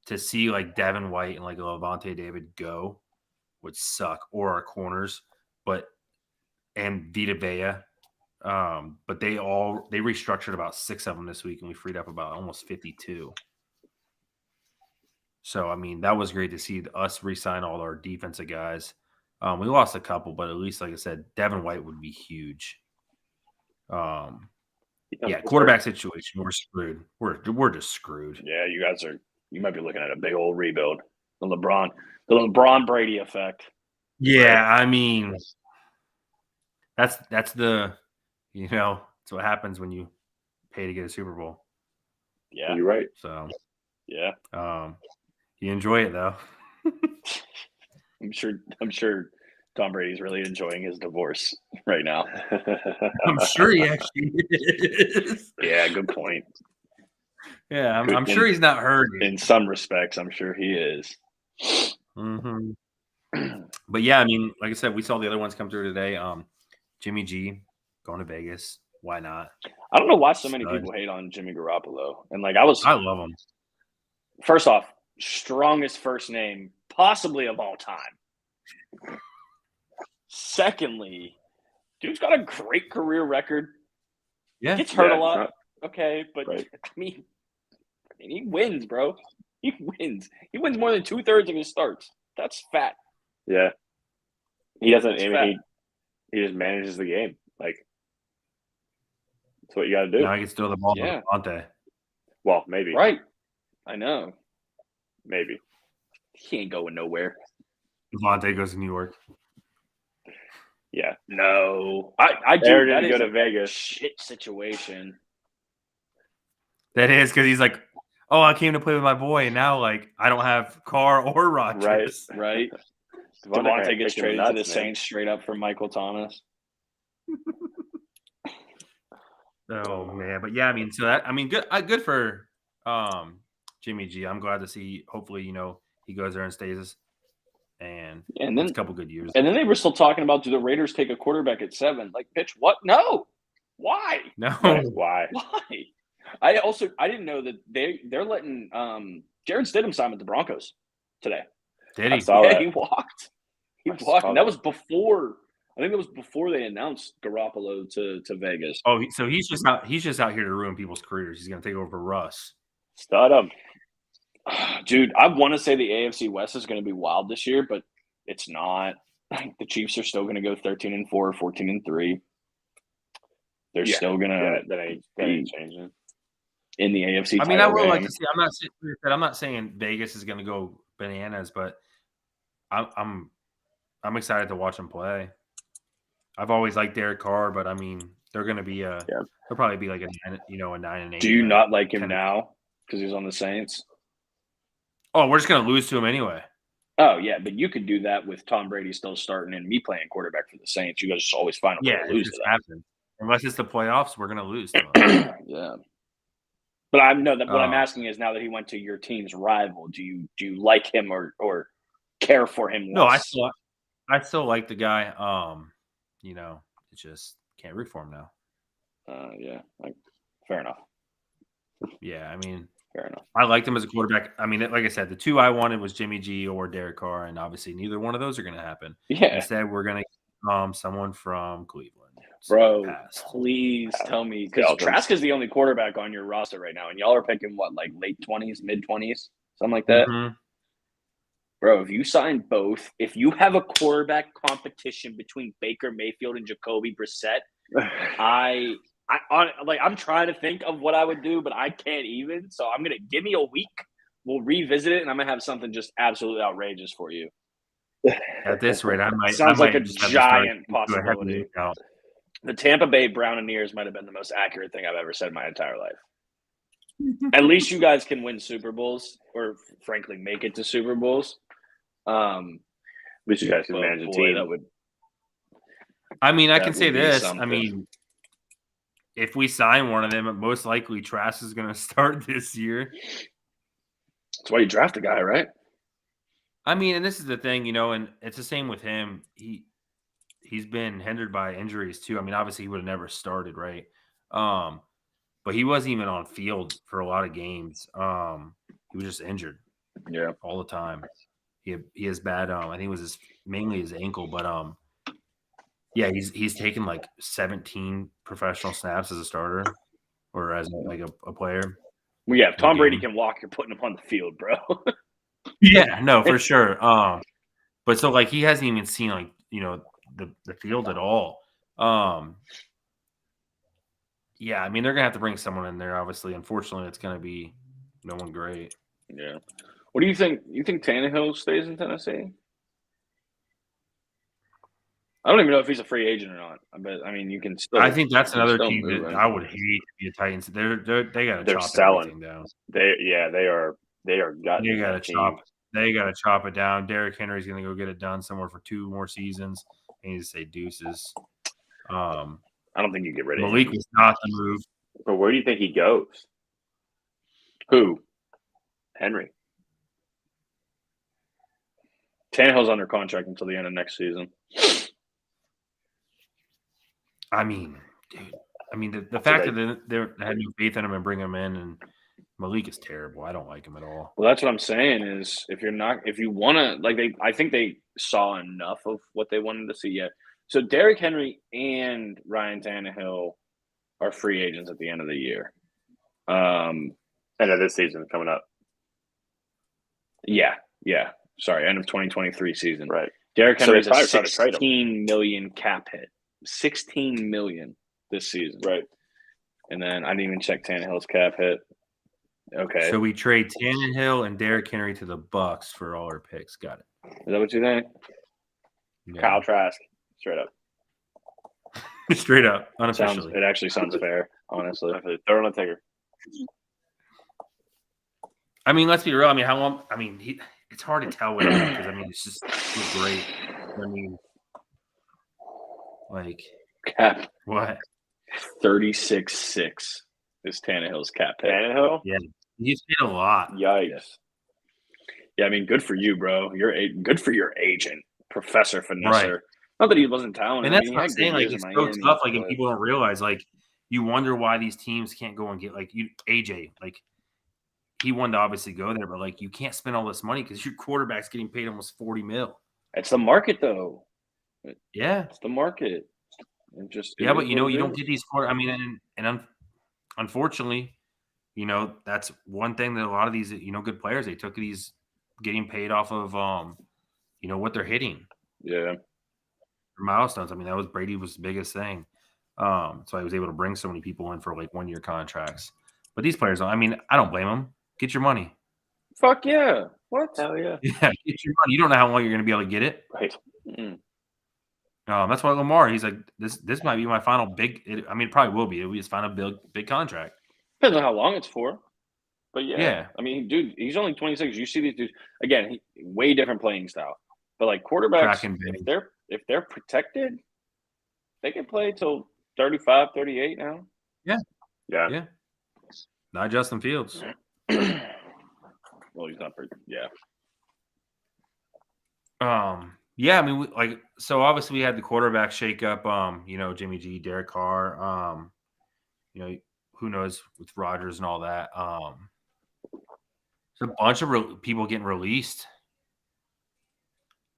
[SPEAKER 3] to see like Devin White and like Levante David go would suck, or our corners, and Vita Vea. But they restructured about 6 of them this week, and we freed up about almost 52. So, I mean, that was great to see us re-sign all our defensive guys. We lost a couple, but at least, like I said, Devin White would be huge. Quarterback situation, we're screwed. We're just screwed.
[SPEAKER 2] Yeah, you might be looking at a big old rebuild. The LeBron Brady effect.
[SPEAKER 3] Yeah, I mean, that's the, you know, it's what happens when you pay to get a Super Bowl.
[SPEAKER 2] Yeah.
[SPEAKER 1] You're right.
[SPEAKER 3] So,
[SPEAKER 2] Yeah.
[SPEAKER 3] you enjoy it though.
[SPEAKER 2] I'm sure Tom Brady's really enjoying his divorce right now.
[SPEAKER 3] I'm sure he actually is.
[SPEAKER 2] Yeah, good point.
[SPEAKER 3] Yeah, I'm sure he's not hurting.
[SPEAKER 2] In some respects, I'm sure he is.
[SPEAKER 3] Mm-hmm. But yeah, I mean, like I said, we saw the other ones come through today. Jimmy G going to Vegas. Why not?
[SPEAKER 2] I don't know why so many people hate on Jimmy Garoppolo. And like I
[SPEAKER 3] love him.
[SPEAKER 2] First off, strongest first name possibly of all time. Secondly, dude's got a great career record.
[SPEAKER 3] Yeah.
[SPEAKER 2] Gets hurt a lot. Okay, but right. I mean, he wins, bro. He wins. He wins more than 2/3 of his starts. That's fat.
[SPEAKER 1] Yeah. He doesn't. He just manages the game. Like that's what you got to do.
[SPEAKER 3] Now he gets to throw the ball to Devontae.
[SPEAKER 1] Well, maybe.
[SPEAKER 2] Right. I know.
[SPEAKER 1] Maybe.
[SPEAKER 2] He ain't going nowhere.
[SPEAKER 3] Devontae goes to New York.
[SPEAKER 2] Yeah. No. I do.
[SPEAKER 1] Aaron didn't go to Vegas.
[SPEAKER 2] Shit situation.
[SPEAKER 3] That is because he's like, oh, I came to play with my boy, and now like I don't have Carr or Rodgers.
[SPEAKER 2] Right. Devontae gets traded to the Saints straight up for Michael Thomas.
[SPEAKER 3] Oh man, but yeah, I mean, so that good for Jimmy G. I'm glad to see. Hopefully, he goes there and stays, and then it's a couple good years.
[SPEAKER 2] And then they were still talking about, do the Raiders take a quarterback at 7? Like, bitch, what? No. Why?
[SPEAKER 3] No.
[SPEAKER 1] Why?
[SPEAKER 2] I didn't know that they're letting Jared Stidham sign with the Broncos today.
[SPEAKER 3] Did he?
[SPEAKER 2] He walked. And that was before. I think it was before they announced Garoppolo to Vegas.
[SPEAKER 3] Oh, so he's just out here to ruin people's careers. He's going to take over for Russ.
[SPEAKER 1] Stud him.
[SPEAKER 2] Dude, I want to say the AFC West is going to be wild this year, but it's not. The Chiefs are still going to go 13-4, 14-3. They're still going to
[SPEAKER 1] that ain't changing
[SPEAKER 2] in the AFC.
[SPEAKER 3] I mean, I would like to see. I'm not saying Vegas is going to go bananas, but I'm excited to watch them play. I've always liked Derek Carr, but I mean, they're going to be they'll probably be like a 9-8.
[SPEAKER 2] Do you not like him now because he's on the Saints?
[SPEAKER 3] Oh, we're just going to lose to him anyway.
[SPEAKER 2] Oh yeah, but you could do that with Tom Brady still starting and me playing quarterback for the Saints. You guys just always find a way to lose to them.
[SPEAKER 3] Unless it's the playoffs, we're going to lose to
[SPEAKER 2] them. Yeah. But what I'm asking is, now that he went to your team's rival, do you like him or care for him less?
[SPEAKER 3] No, I still like the guy. It just can't root for him now.
[SPEAKER 2] Yeah, fair enough.
[SPEAKER 3] Yeah, I mean,
[SPEAKER 2] fair enough.
[SPEAKER 3] I liked him as a quarterback. I mean, like I said, the two I wanted was Jimmy G or Derek Carr, and obviously neither one of those are going to happen.
[SPEAKER 2] Yeah.
[SPEAKER 3] Instead, we're going to someone from Cleveland.
[SPEAKER 2] Bro, please tell me, because Trask is the only quarterback on your roster right now, and y'all are picking what, like late 20s, mid 20s, something like that.
[SPEAKER 3] Mm-hmm.
[SPEAKER 2] Bro, if you sign both, if you have a quarterback competition between Baker Mayfield and Jacoby Brissett, I'm trying to think of what I would do, but I can't even. So I'm gonna give me a week. We'll revisit it, and I'm gonna have something just absolutely outrageous for you.
[SPEAKER 3] At this rate, I might.
[SPEAKER 2] Sounds like a giant possibility. The Tampa Bay Brownineers might have been the most accurate thing I've ever said in my entire life. At least you guys can win Super Bowls, or frankly, make it to Super Bowls.
[SPEAKER 1] At least you guys can manage a team.
[SPEAKER 3] I mean, I can say this. Something. I mean, if we sign one of them, most likely Trask is going to start this year.
[SPEAKER 2] That's why you draft a guy, right?
[SPEAKER 3] I mean, and this is the thing, and it's the same with him. He's been hindered by injuries too. I mean, obviously he would have never started, right? But he wasn't even on field for a lot of games. He was just injured, all the time. He has bad. I think it was mainly his ankle, but he's taken like 17 professional snaps as a starter or as a player.
[SPEAKER 2] Well, yeah, if Tom Brady can walk, you're putting him on the field, bro.
[SPEAKER 3] Yeah, no, for sure. But so like he hasn't even seen the field at all. Yeah, I mean they're gonna have to bring someone in there. Obviously, unfortunately, it's gonna be no one great.
[SPEAKER 2] Yeah. What do you think? You think Tannehill stays in Tennessee? I don't even know if he's a free agent or not. But I mean, you can still.
[SPEAKER 3] I think that's another
[SPEAKER 2] still
[SPEAKER 3] team
[SPEAKER 2] move
[SPEAKER 3] that
[SPEAKER 2] him.
[SPEAKER 3] I would hate to be a Titans. They got to
[SPEAKER 1] They're
[SPEAKER 3] chop
[SPEAKER 1] selling.
[SPEAKER 3] everything down.
[SPEAKER 1] They are gutting
[SPEAKER 3] They got to
[SPEAKER 1] that team.
[SPEAKER 3] chop. They got to chop it down. Derrick Henry's going to go get it done somewhere for 2 more seasons. I need to say deuces.
[SPEAKER 1] I don't think you get rid of
[SPEAKER 3] Malik
[SPEAKER 1] him.
[SPEAKER 3] was not the move.
[SPEAKER 1] But where do you think he goes?
[SPEAKER 2] Who?
[SPEAKER 1] Henry.
[SPEAKER 2] Tannehill's under contract until the end of next season.
[SPEAKER 3] I mean, dude. I mean, the fact that they had no faith in him and bring him in, and Malik is terrible. I don't like him at all.
[SPEAKER 2] Well, that's what I'm saying is if you want to, I think they saw enough of what they wanted to see yet. So Derrick Henry and Ryan Tannehill are free agents at the end of the year.
[SPEAKER 1] End of this season coming up.
[SPEAKER 2] Yeah. Sorry, end of 2023 season.
[SPEAKER 1] Right.
[SPEAKER 2] Derrick Henry's
[SPEAKER 1] So
[SPEAKER 2] a $16 million cap hit. $16 million this season.
[SPEAKER 1] Right.
[SPEAKER 2] And then I didn't even check Tannehill's cap hit. Okay.
[SPEAKER 3] So we trade Tannehill and Derrick Henry to the Bucks for all our picks. Got it.
[SPEAKER 2] Is that what you think?
[SPEAKER 3] Yeah.
[SPEAKER 1] Kyle Trask, straight up.
[SPEAKER 3] Straight up, unofficially.
[SPEAKER 2] It actually sounds fair, honestly.
[SPEAKER 1] Throw on a ticker.
[SPEAKER 3] I mean, let's be real. I mean, how long? I mean, it's hard to tell with him because I mean, it's just great. I mean, like
[SPEAKER 2] Cap
[SPEAKER 3] what?
[SPEAKER 2] 36.6 is Tannehill's cap hit.
[SPEAKER 1] Tannehill?
[SPEAKER 3] Yeah, he's paid a lot.
[SPEAKER 1] Yikes.
[SPEAKER 2] Yeah, I mean, good for you, bro. Good for your agent, Professor Finesser.
[SPEAKER 3] Right.
[SPEAKER 2] Not that he wasn't talented.
[SPEAKER 3] And that's
[SPEAKER 2] I mean,
[SPEAKER 3] what I'm saying. Like, it's so tough. Like, and people don't realize. Like, you wonder why these teams can't go and get AJ. Like, he wanted to obviously go there, but like, you can't spend all this money because your quarterback's getting paid almost $40 million.
[SPEAKER 2] It's the market, though.
[SPEAKER 3] Yeah,
[SPEAKER 2] it's the market.
[SPEAKER 3] But you don't get these. I mean, and unfortunately, that's one thing that a lot of these good players, they took these getting paid off of what they're hitting.
[SPEAKER 2] Yeah.
[SPEAKER 3] Milestones. I mean, that was Brady was the biggest thing. So I was able to bring so many people in for like 1-year contracts. But these players, I mean, I don't blame them. Get your money.
[SPEAKER 2] Fuck yeah. What?
[SPEAKER 1] Hell yeah.
[SPEAKER 3] Yeah, get your money. You don't know how long you're going to be able to get it.
[SPEAKER 1] Right.
[SPEAKER 3] That's why Lamar, he's like, this might be my final big. I mean, it probably will be. It'll be his final big contract.
[SPEAKER 2] Depends on how long it's for. But
[SPEAKER 3] yeah.
[SPEAKER 2] I mean, dude, he's only 26. You see these dudes again. Way different playing style. But like quarterbacks, if they're protected, they can play till 35, 38 now.
[SPEAKER 3] Yeah. Not Justin Fields.
[SPEAKER 2] Well, he's not. Yeah.
[SPEAKER 3] Yeah, I mean, so obviously we had the quarterback shakeup. Jimmy G, Derek Carr. Who knows with Rodgers and all that. There's a bunch of people getting released.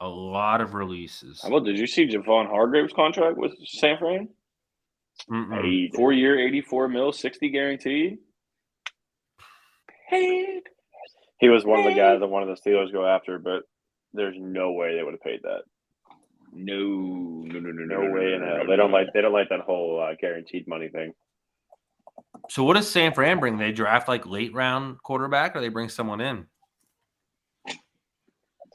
[SPEAKER 3] A lot of releases.
[SPEAKER 2] How about, did you see Javon Hargrave's contract with San Fran? 4-year, $84 million, $60 guaranteed. Paid.
[SPEAKER 1] He was one of the guys that wanted the Steelers go after, but there's no way they would have paid that.
[SPEAKER 2] No
[SPEAKER 1] way in hell. They don't like that whole guaranteed money thing.
[SPEAKER 3] So what does San Fran bring? They draft like late round quarterback, or they bring someone in?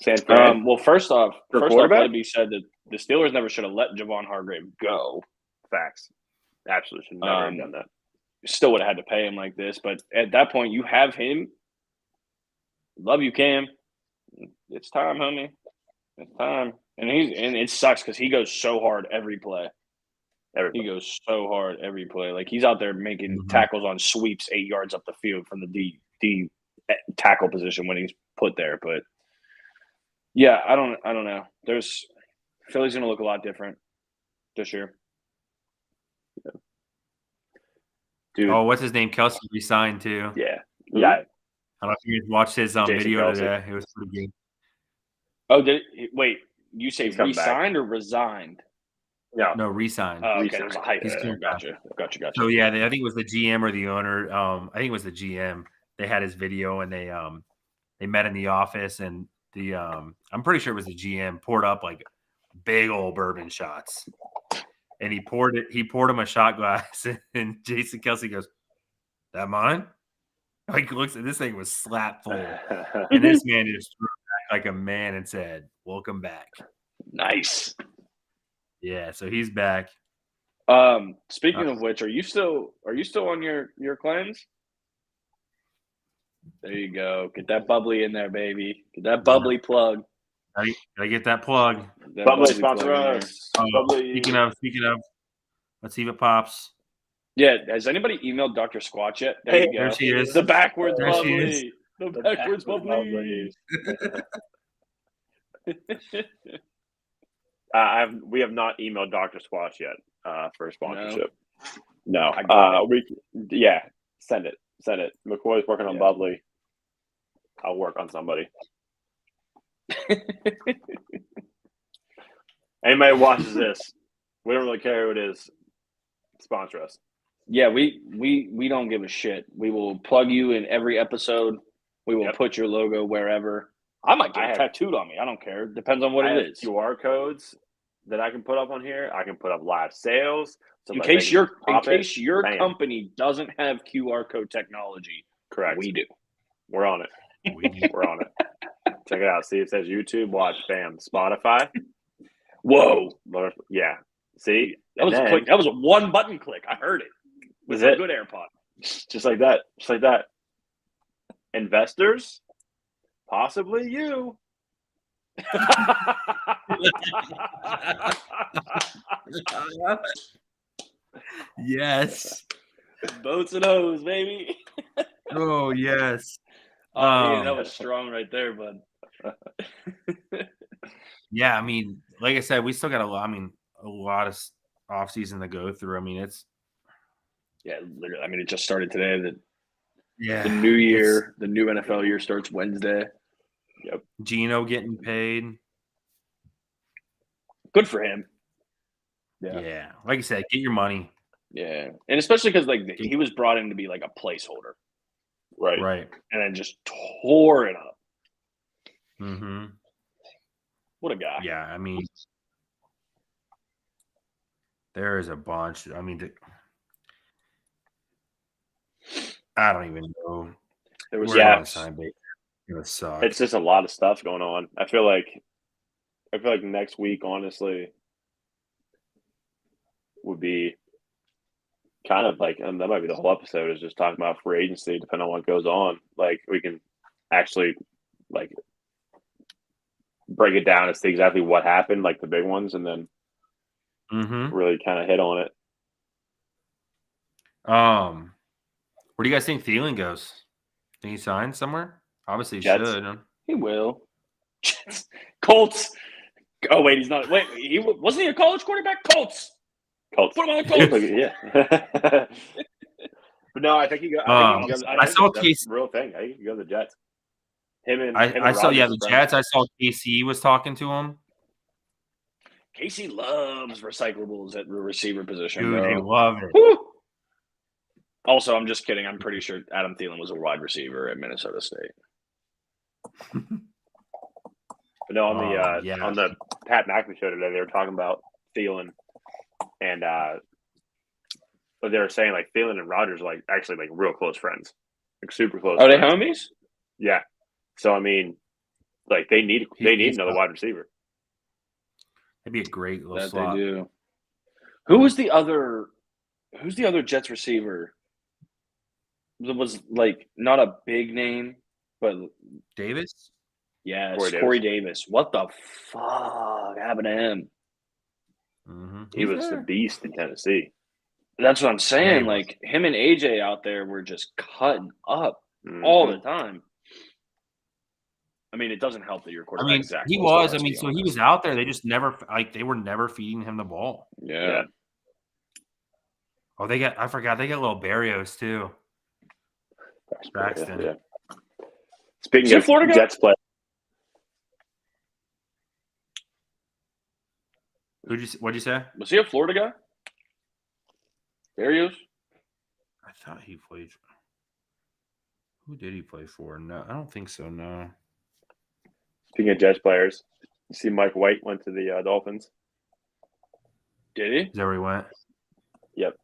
[SPEAKER 1] San Fran.
[SPEAKER 2] Well, first off, let it be said that the Steelers never should have let Javon Hargrave go.
[SPEAKER 1] Facts. Absolutely should never have done that.
[SPEAKER 2] Still would have had to pay him like this, but at that point, you have him. Love you, Cam. It's time, homie. It's time. And it sucks because he goes so hard every play. He goes so hard every play. Like, he's out there making tackles on sweeps 8 yards up the field from the D tackle position when he's put there. But yeah, I don't know. Philly's going to look a lot different this year.
[SPEAKER 1] Yeah. Dude.
[SPEAKER 3] Oh, what's his name? Kelsey resigned too.
[SPEAKER 1] Yeah.
[SPEAKER 2] Mm-hmm.
[SPEAKER 1] Yeah.
[SPEAKER 3] I don't know if you watched his video today. It was pretty good.
[SPEAKER 2] Oh, wait, you say resigned or resigned?
[SPEAKER 3] No, re-signed.
[SPEAKER 2] Oh, okay, there's a hype. Gotcha.
[SPEAKER 3] So yeah, I think it was the GM or the owner. I think it was the GM. They had his video and they met in the office, and I'm pretty sure it was the GM poured up like big old bourbon shots, and he poured him a shot glass, and Jason Kelsey goes, "That mine?" Like, looks at this thing was slap full, and this man just threw it back like a man and said, "Welcome back."
[SPEAKER 2] Nice.
[SPEAKER 3] Yeah, so he's back.
[SPEAKER 2] Speaking of which, are you still on your cleanse? There you go. Get that bubbly in there, baby. Get that bubbly plug.
[SPEAKER 3] Gotta get that plug.
[SPEAKER 2] That
[SPEAKER 1] Bubbly sponsor
[SPEAKER 2] plug in there.
[SPEAKER 1] us. Bubbly.
[SPEAKER 3] Speaking of, let's see if it pops.
[SPEAKER 2] Yeah, has anybody emailed Dr. Squatch yet? There you go.
[SPEAKER 3] There she is.
[SPEAKER 2] The backwards
[SPEAKER 3] There she
[SPEAKER 2] bubbly.
[SPEAKER 3] is.
[SPEAKER 2] The backwards bubbly.
[SPEAKER 1] We have not emailed Dr. Squatch yet for a sponsorship. No. Send it. McCoy's working on bubbly. I'll work on somebody. Anybody watches this, we don't really care who it is. Sponsor us.
[SPEAKER 2] Yeah, we don't give a shit. We will plug you in every episode. We will put your logo wherever. I might get it tattooed on me. I don't care. Depends on what it is.
[SPEAKER 1] QR codes that I can put up on here. I can put up live sales.
[SPEAKER 2] In case your company doesn't have QR code technology,
[SPEAKER 1] correct.
[SPEAKER 2] We do.
[SPEAKER 1] We're on it. We're on it. Check it out. See, it says YouTube. Watch. Bam. Spotify.
[SPEAKER 2] Whoa.
[SPEAKER 1] Yeah. See,
[SPEAKER 2] that was a click. That was a one button click. I heard it.
[SPEAKER 1] Was it
[SPEAKER 2] a good AirPod?
[SPEAKER 1] Just like that. Just like that. Investors, possibly you.
[SPEAKER 3] Yes.
[SPEAKER 2] Boats and hoes, baby.
[SPEAKER 3] Oh yes.
[SPEAKER 2] That was strong right there, bud.
[SPEAKER 3] Yeah, I mean, like I said, we still got a lot of off season to go through. I mean,
[SPEAKER 2] literally. I mean, it just started today.
[SPEAKER 3] The
[SPEAKER 2] new year, the new NFL year starts Wednesday.
[SPEAKER 1] Yep.
[SPEAKER 3] Gino getting paid.
[SPEAKER 2] Good for him.
[SPEAKER 3] Yeah. Like I said, get your money.
[SPEAKER 2] Yeah, and especially because he was brought in to be like a placeholder,
[SPEAKER 1] right,
[SPEAKER 2] and then just tore it up.
[SPEAKER 3] Mm-hmm.
[SPEAKER 2] What a guy!
[SPEAKER 3] Yeah, I mean, there is a bunch. I mean, I don't even know.
[SPEAKER 1] There was
[SPEAKER 3] It's
[SPEAKER 1] just a lot of stuff going on. I feel like next week, honestly, would be kind of like, and that might be the whole episode, is just talking about free agency, depending on what goes on. Like, we can actually like break it down and see exactly what happened, like the big ones, and then really kind of hit on it.
[SPEAKER 3] Where do you guys think Thielen goes? Think he signs somewhere? Obviously, he should.
[SPEAKER 2] He will. Colts. Oh wait, he's not. Wait, wasn't he a college quarterback? Colts. Put him on the Colts.
[SPEAKER 1] Yeah. But no, I think he got.
[SPEAKER 3] I saw Casey.
[SPEAKER 1] Real thing. I think he go to the Jets.
[SPEAKER 3] I saw the Jets. I saw KC was talking to him.
[SPEAKER 2] Casey loves recyclables at the receiver position.
[SPEAKER 3] Dude,
[SPEAKER 2] bro.
[SPEAKER 3] they love it.
[SPEAKER 2] Woo! Also, I'm just kidding. I'm pretty sure Adam Thielen was a wide receiver at Minnesota State.
[SPEAKER 1] But no, on the Pat McAfee show today, they were talking about Thielen, and but they were saying like Thielen and Rodgers are like actually like real close friends, like super close.
[SPEAKER 2] Are
[SPEAKER 1] friends.
[SPEAKER 2] they homies?
[SPEAKER 1] Yeah. So I mean, like they need another wide receiver.
[SPEAKER 3] That'd be a great little slot.
[SPEAKER 2] They do. Who's the other Jets receiver? That was like not a big name, but
[SPEAKER 3] Davis?
[SPEAKER 2] Yeah, Corey Davis. What the fuck happened to him?
[SPEAKER 3] Mm-hmm.
[SPEAKER 1] He was the beast in Tennessee.
[SPEAKER 2] That's what I'm saying. Like him and AJ out there were just cutting up all the time. I mean, it doesn't help that your quarterback.
[SPEAKER 3] I mean, he was. I mean, so he was out there. They just never they were never feeding him the ball.
[SPEAKER 2] Yeah.
[SPEAKER 3] Oh, I forgot they got little Barrios too. Braxton.
[SPEAKER 1] Yeah. Speaking of Florida Jets play.
[SPEAKER 3] What'd you say?
[SPEAKER 2] Was he a Florida guy? Barrios?
[SPEAKER 3] I thought he played. Who did he play for? No, I don't think so. No.
[SPEAKER 1] Speaking of Jets players, you see Mike White went to the Dolphins.
[SPEAKER 2] Did he?
[SPEAKER 3] Is that where he went?
[SPEAKER 1] Yep.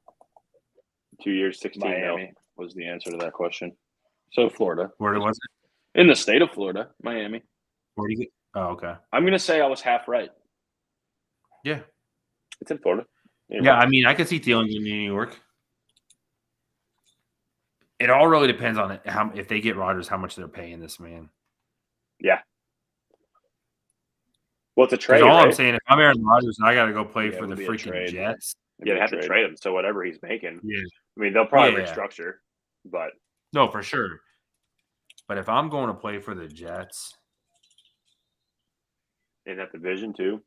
[SPEAKER 1] 2 years, 16
[SPEAKER 2] Miami was the answer to that question. So Florida.
[SPEAKER 3] Where was it?
[SPEAKER 2] In the state of Florida, Miami.
[SPEAKER 3] Where do you get? Oh, okay.
[SPEAKER 2] I'm going to say I was half right.
[SPEAKER 3] Yeah.
[SPEAKER 1] It's in Florida.
[SPEAKER 3] Yeah, I mean, I could see Thielen in New York. It all really depends on it, if they get Rodgers, how much they're paying this man.
[SPEAKER 1] Yeah. Well, it's a trade,
[SPEAKER 3] Because all
[SPEAKER 1] right?
[SPEAKER 3] I'm saying, if I'm Aaron Rodgers and I got to go play
[SPEAKER 2] Yeah,
[SPEAKER 3] for
[SPEAKER 2] it
[SPEAKER 3] the
[SPEAKER 2] would be a
[SPEAKER 3] freaking
[SPEAKER 2] trade.
[SPEAKER 3] Jets.
[SPEAKER 1] Yeah, they have to trade him. So whatever he's making.
[SPEAKER 3] Yeah.
[SPEAKER 1] I mean, they'll probably
[SPEAKER 3] Yeah.
[SPEAKER 1] restructure, but.
[SPEAKER 3] No, for sure. But if I'm going to play for the Jets.
[SPEAKER 1] In that division, too.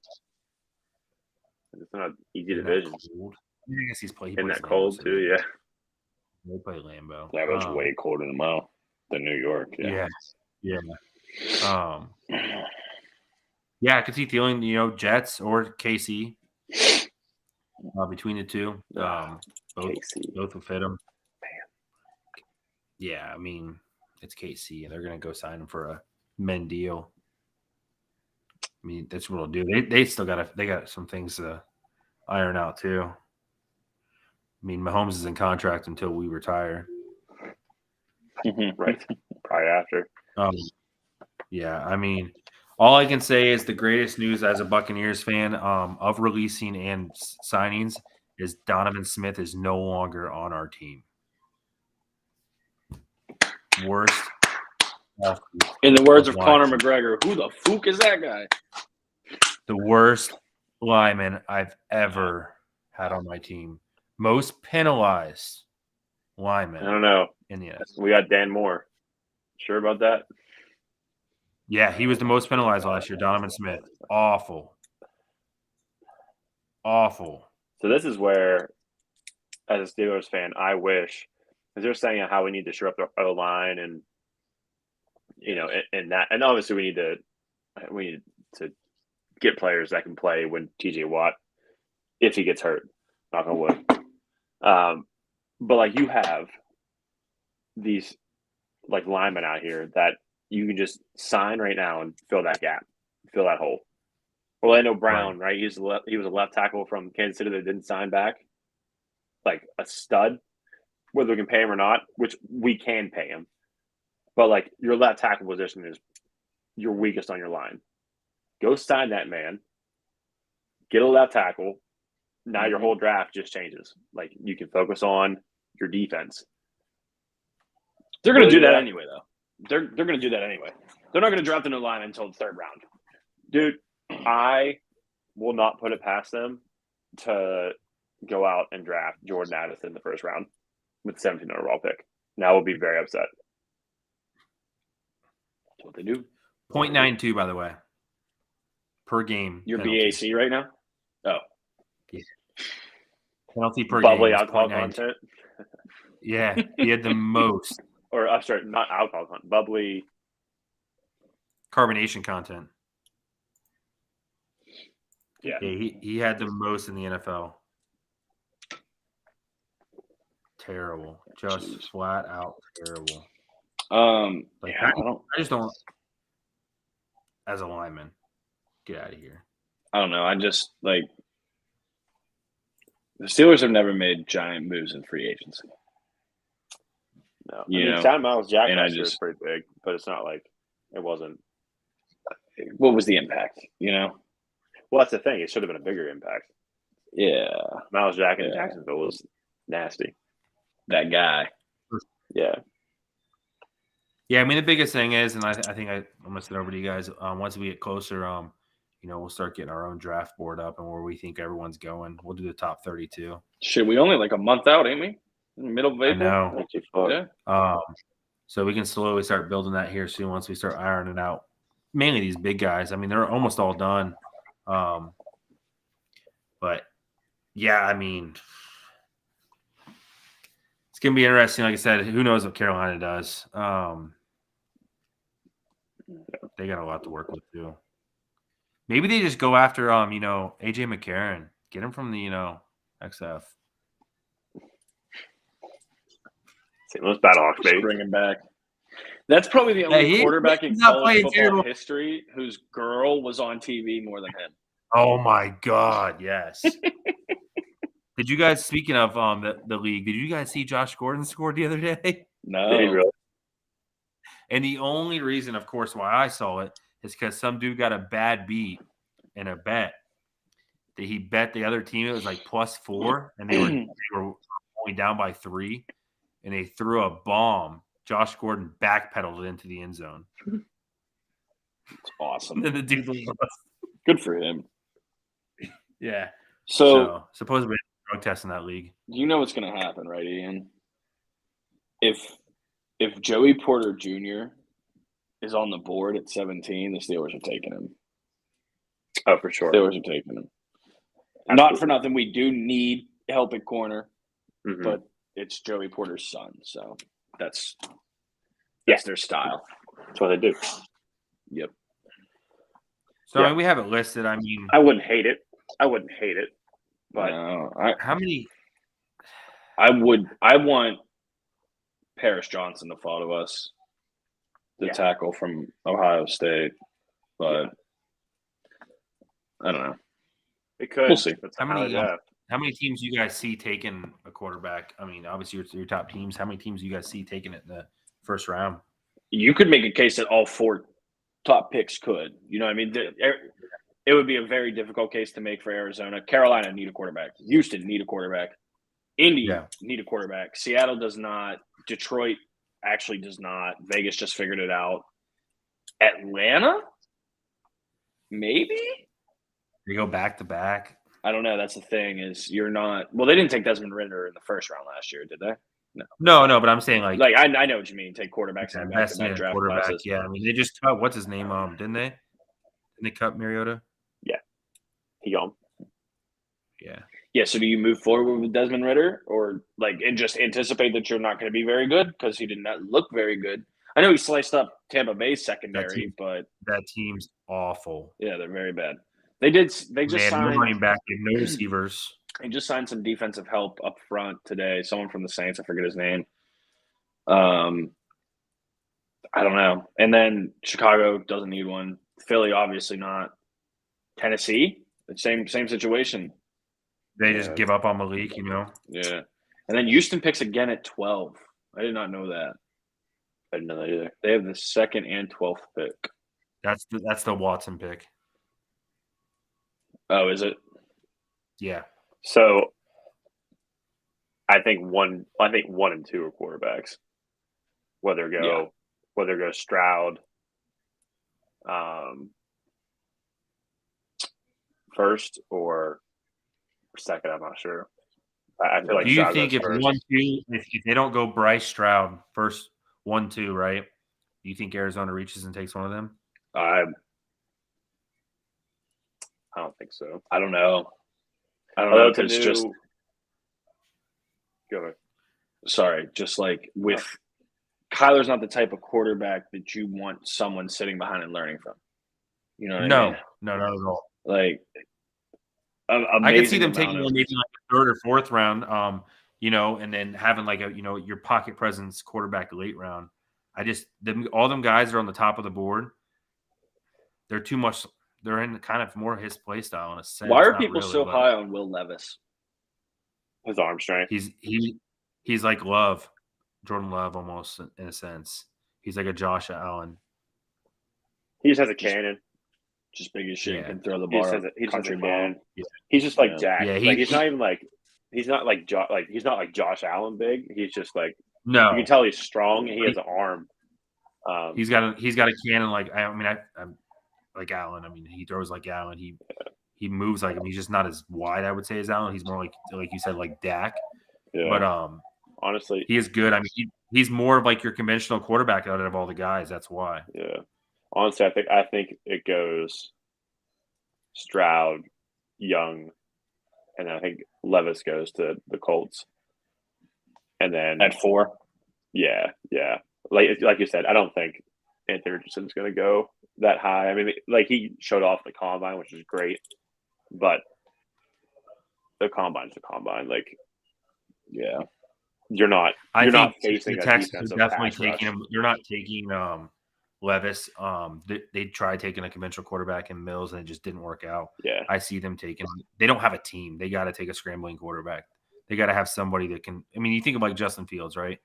[SPEAKER 1] It's not an easy division.
[SPEAKER 3] I guess he's playing.
[SPEAKER 1] In that cold, too, yeah.
[SPEAKER 3] They play Lambeau.
[SPEAKER 2] Lambeau's way colder than New York.
[SPEAKER 3] Yeah. Yeah, I could see Thielen, Jets or KC. Between the two, both will fit him. Yeah, I mean, it's KC, and they're going to go sign him for a men deal. I mean, that's what they'll do. They still got some things to iron out too. I mean, Mahomes is in contract until we retire.
[SPEAKER 1] Right, probably after.
[SPEAKER 3] Yeah, I mean, all I can say is the greatest news as a Buccaneers fan of releasing and signings is Donovan Smith is no longer on our team. Worst.
[SPEAKER 2] In the words of Conor McGregor, who the fuck is that guy?
[SPEAKER 3] The worst lineman I've ever had on my team. Most penalized lineman.
[SPEAKER 1] I don't know.
[SPEAKER 3] In the NFL.
[SPEAKER 1] We got Dan Moore. Sure about that?
[SPEAKER 3] Yeah, he was the most penalized last year. Donovan Smith. Awful.
[SPEAKER 1] So this is where, as a Steelers fan, I wish, because they're saying how we need to shore up the O-line and, and that, and obviously we need to get players that can play when TJ Watt, if he gets hurt, knock on wood. But like you have these like linemen out here that you can just sign right now and fill that gap, fill that hole. Orlando Brown, right? He was a left tackle from Kansas City that didn't sign back, like a stud. Whether we can pay him or not, which we can pay him, but like your left tackle position is your weakest on your line. Go sign that man. Get a left tackle. Now your whole draft just changes. Like you can focus on your defense.
[SPEAKER 2] They're going to do that anyway, though. They're going to do that anyway. They're not going to draft a new line until the third round.
[SPEAKER 1] Dude, I will not put it past them to go out and draft Jordan Addison in the first round with the 17th overall pick. Now we'll be very upset.
[SPEAKER 2] That's what they do.
[SPEAKER 3] 0.92, by the way, per game.
[SPEAKER 2] Your BAC right now? Oh.
[SPEAKER 3] Yeah. Penalty per
[SPEAKER 1] Bubbly
[SPEAKER 3] game.
[SPEAKER 1] alcohol content.
[SPEAKER 3] Yeah, he had the most.
[SPEAKER 1] Or, I'm sorry, not alcohol content. Bubbly.
[SPEAKER 3] Carbonation content.
[SPEAKER 1] Yeah.
[SPEAKER 3] He had the most in the NFL. Terrible. Just flat out terrible.
[SPEAKER 2] I
[SPEAKER 3] just don't, as a lineman, get out of here.
[SPEAKER 2] I don't know. I just like the Steelers have never made giant moves in free agency.
[SPEAKER 1] No. Signing Miles Jack is pretty big, but it's not like it wasn't.
[SPEAKER 2] What was the impact? Well,
[SPEAKER 1] that's the thing. It should have been a bigger impact.
[SPEAKER 2] Yeah.
[SPEAKER 1] Miles Jack in Jacksonville was nasty.
[SPEAKER 2] That guy.
[SPEAKER 1] Yeah.
[SPEAKER 3] Yeah, I mean, the biggest thing is, and I think I'm going to send over to you guys, once we get closer, we'll start getting our own draft board up and where we think everyone's going. We'll do the top 32.
[SPEAKER 2] Shit, we only like a month out, ain't we? In the middle of April?
[SPEAKER 3] I know.
[SPEAKER 2] Yeah.
[SPEAKER 3] So we can slowly start building that here soon once we start ironing out mainly these big guys. I mean, they're almost all done. But, yeah, I mean, it's going to be interesting. Like I said, who knows what Carolina does. They got a lot to work with, too. Maybe they just go after, A.J. McCarron. Get him from the, XF.
[SPEAKER 1] St. Louis Battlehawks, baby.
[SPEAKER 2] Bring him back. That's probably the only quarterback in college football history whose girl was on TV more than him.
[SPEAKER 3] Oh, my God, yes. Did you guys, speaking of the league, did you guys see Josh Gordon scored the other day?
[SPEAKER 2] No.
[SPEAKER 1] Did he really?
[SPEAKER 3] And the only reason, of course, why I saw it is because some dude got a bad beat in a bet that he bet the other team it was like +4, and they were only down by 3, and they threw a bomb. Josh Gordon backpedaled it into the end zone.
[SPEAKER 2] It's awesome.
[SPEAKER 3] And the dude lost.
[SPEAKER 2] Good for him.
[SPEAKER 3] Yeah.
[SPEAKER 2] So
[SPEAKER 3] supposedly drug test in that league.
[SPEAKER 2] you know what's going to happen, right, Ian? If Joey Porter Jr. is on the board at 17, the Steelers are taking him.
[SPEAKER 1] Oh, for sure.
[SPEAKER 2] Steelers are taking him.
[SPEAKER 1] Absolutely.
[SPEAKER 2] Not for nothing. We do need help at corner,
[SPEAKER 1] Mhm.
[SPEAKER 2] but it's Joey Porter's son, so that's their style.
[SPEAKER 1] That's what they do.
[SPEAKER 2] Yep.
[SPEAKER 3] So I mean, we have it listed. I mean,
[SPEAKER 1] I wouldn't hate it. But
[SPEAKER 2] No,
[SPEAKER 3] how many?
[SPEAKER 2] I want Paris Johnson to follow us, the tackle from Ohio State, but I don't know.
[SPEAKER 1] It could.
[SPEAKER 2] We'll see.
[SPEAKER 3] How many teams you guys see taking a quarterback? I mean, obviously your top teams. How many teams you guys see taking it in the first round?
[SPEAKER 2] You could make a case that all 4 top picks could. You know what I mean? It would be a very difficult case to make for Arizona. Carolina need a quarterback. Houston need a quarterback. Indy need a quarterback. Seattle does not. Detroit actually does not. Vegas just figured it out. Atlanta? Maybe?
[SPEAKER 3] They go back to back.
[SPEAKER 2] I don't know. That's the thing is you're not – well, they didn't take Desmond Ridder in the first round last year, did they?
[SPEAKER 3] No, but I'm saying like
[SPEAKER 2] I know what you mean. Take quarterbacks in back-to-back draft
[SPEAKER 3] quarterback.
[SPEAKER 2] classes.
[SPEAKER 3] Yeah, I mean they just cut what's his name? Didn't they? Didn't they cut Mariota?
[SPEAKER 1] Yeah, he gone.
[SPEAKER 3] Yeah.
[SPEAKER 2] Yeah. So do you move forward with Desmond Ridder, or and just anticipate that you're not going to be very good because he did not look very good? I know he sliced up Tampa Bay's secondary, but
[SPEAKER 3] that team's awful.
[SPEAKER 2] Yeah, they're very bad. They just
[SPEAKER 3] signed no running back, no receivers.
[SPEAKER 2] They just signed some defensive help up front today. Someone from the Saints, I forget his name. I don't know. And then Chicago doesn't need one. Philly, obviously not. Tennessee, the same situation.
[SPEAKER 3] They just give up on Malik, you know.
[SPEAKER 2] Yeah. And then Houston picks again at 12. I did not know that.
[SPEAKER 1] I didn't know that either.
[SPEAKER 2] They have the 2nd and 12th pick.
[SPEAKER 3] That's the Watson pick.
[SPEAKER 2] Oh, is it?
[SPEAKER 3] Yeah.
[SPEAKER 1] So I think 1 and 2 are quarterbacks. Whether go Stroud first or second, I'm not sure. I feel like.
[SPEAKER 3] Do you
[SPEAKER 1] Stroud
[SPEAKER 3] think
[SPEAKER 1] goes
[SPEAKER 3] if
[SPEAKER 1] first.
[SPEAKER 3] 1-2, if they don't go Bryce Stroud first 1-2, right? Do you think Arizona reaches and takes one of them?
[SPEAKER 1] I don't think so.
[SPEAKER 2] I don't know. Go ahead. Sorry, just like with Kyler's not the type of quarterback that you want someone sitting behind and learning from. You know what I mean?
[SPEAKER 3] No, not at all.
[SPEAKER 2] Like,
[SPEAKER 3] I could see them taking maybe like a 3rd or 4th round, and then having like your pocket presence quarterback late round. All them guys are on the top of the board. They're too much. They're in kind of more his play style in a sense.
[SPEAKER 2] Why are people so high on Will Levis?
[SPEAKER 1] His arm strength.
[SPEAKER 3] He's like Love, Jordan Love almost in a sense. He's like a Josh Allen.
[SPEAKER 1] He just has a cannon.
[SPEAKER 2] Just big as shit. Can throw the ball.
[SPEAKER 1] He's just a cannon. Yeah. He's just like Jack. Yeah, he's not even like he's not like Josh Allen big. He's just like you can tell he's strong and he has an arm.
[SPEAKER 3] He's got a cannon like I'm like Allen. I mean, he throws like Allen. He moves like him. He's just not as wide, I would say, as Allen. He's more like you said, like Dak.
[SPEAKER 1] Yeah.
[SPEAKER 3] But
[SPEAKER 1] honestly,
[SPEAKER 3] he is good. I mean, he's more of like your conventional quarterback out of all the guys. That's why.
[SPEAKER 1] Yeah. Honestly, I think it goes Stroud, Young, and then I think Levis goes to the Colts. And then
[SPEAKER 2] at 4.
[SPEAKER 1] Yeah. Like you said, I don't think Anthony Richardson's going to go that high. I mean, like he showed off the combine, which is great, but the combine's the combine. Like, yeah, you're not facing
[SPEAKER 3] the
[SPEAKER 1] a
[SPEAKER 3] Texans
[SPEAKER 1] defensive
[SPEAKER 3] definitely
[SPEAKER 1] pass
[SPEAKER 3] taking
[SPEAKER 1] rush.
[SPEAKER 3] him. You're not taking Levis. They tried taking a conventional quarterback in Mills and it just didn't work out.
[SPEAKER 1] Yeah,
[SPEAKER 3] I see them taking. They don't have a team. They got to take a scrambling quarterback. They got to have somebody that can. I mean, you think of like Justin Fields, right?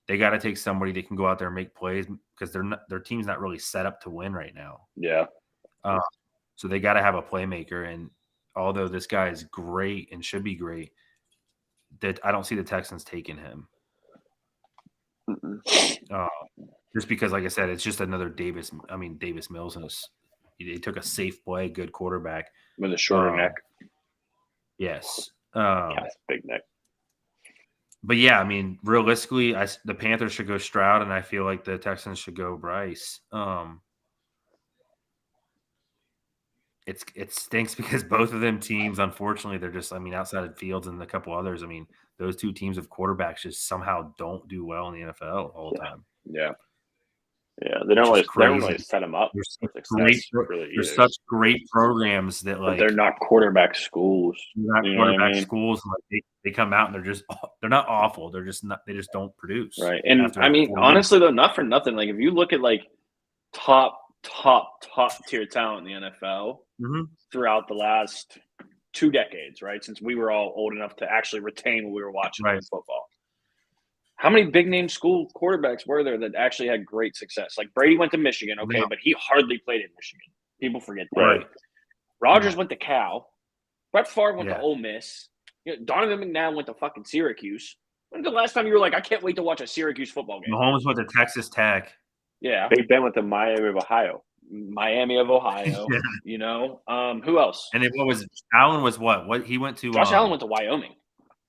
[SPEAKER 3] They got to take somebody that can go out there and make plays because their team's not really set up to win right now.
[SPEAKER 1] Yeah.
[SPEAKER 3] So they got to have a playmaker, and although this guy is great and should be great, that I don't see the Texans taking him. Just because, like I said, it's just another Davis Mills, and they took a safe play, good quarterback
[SPEAKER 2] with a shorter neck.
[SPEAKER 3] Yes,
[SPEAKER 1] it's big neck.
[SPEAKER 3] But yeah, I mean, realistically, the Panthers should go Stroud, and I feel like the Texans should go Bryce. It stinks because both of them teams, unfortunately, they're just, I mean, outside of Fields and a couple others, I mean, those two teams of quarterbacks just somehow don't do well in the NFL all the time.
[SPEAKER 2] Yeah.
[SPEAKER 1] Yeah, they don't really set them up.
[SPEAKER 3] There's such great programs that, like,
[SPEAKER 2] but they're not quarterback schools.
[SPEAKER 3] They're not quarterback schools. Like, they come out and they're not awful. They just don't produce.
[SPEAKER 2] Right. And I mean, honestly though, not for nothing. Like if you look at like top tier talent in the NFL throughout the last 2 decades, right? Since we were all old enough to actually retain what we were watching in football. How many big name school quarterbacks were there that actually had great success? Like Brady went to Michigan, okay, but he hardly played in Michigan. People forget that.
[SPEAKER 3] Right.
[SPEAKER 2] Rodgers went to Cal. Brett Favre went to Ole Miss. Donovan McNabb went to fucking Syracuse. When's the last time you were like, I can't wait to watch a Syracuse football game?
[SPEAKER 3] Mahomes went to Texas Tech.
[SPEAKER 2] Yeah.
[SPEAKER 1] Big Ben went to Miami of Ohio.
[SPEAKER 2] You know? Who else?
[SPEAKER 3] And then Allen was what? He went to
[SPEAKER 2] Josh Allen went to Wyoming.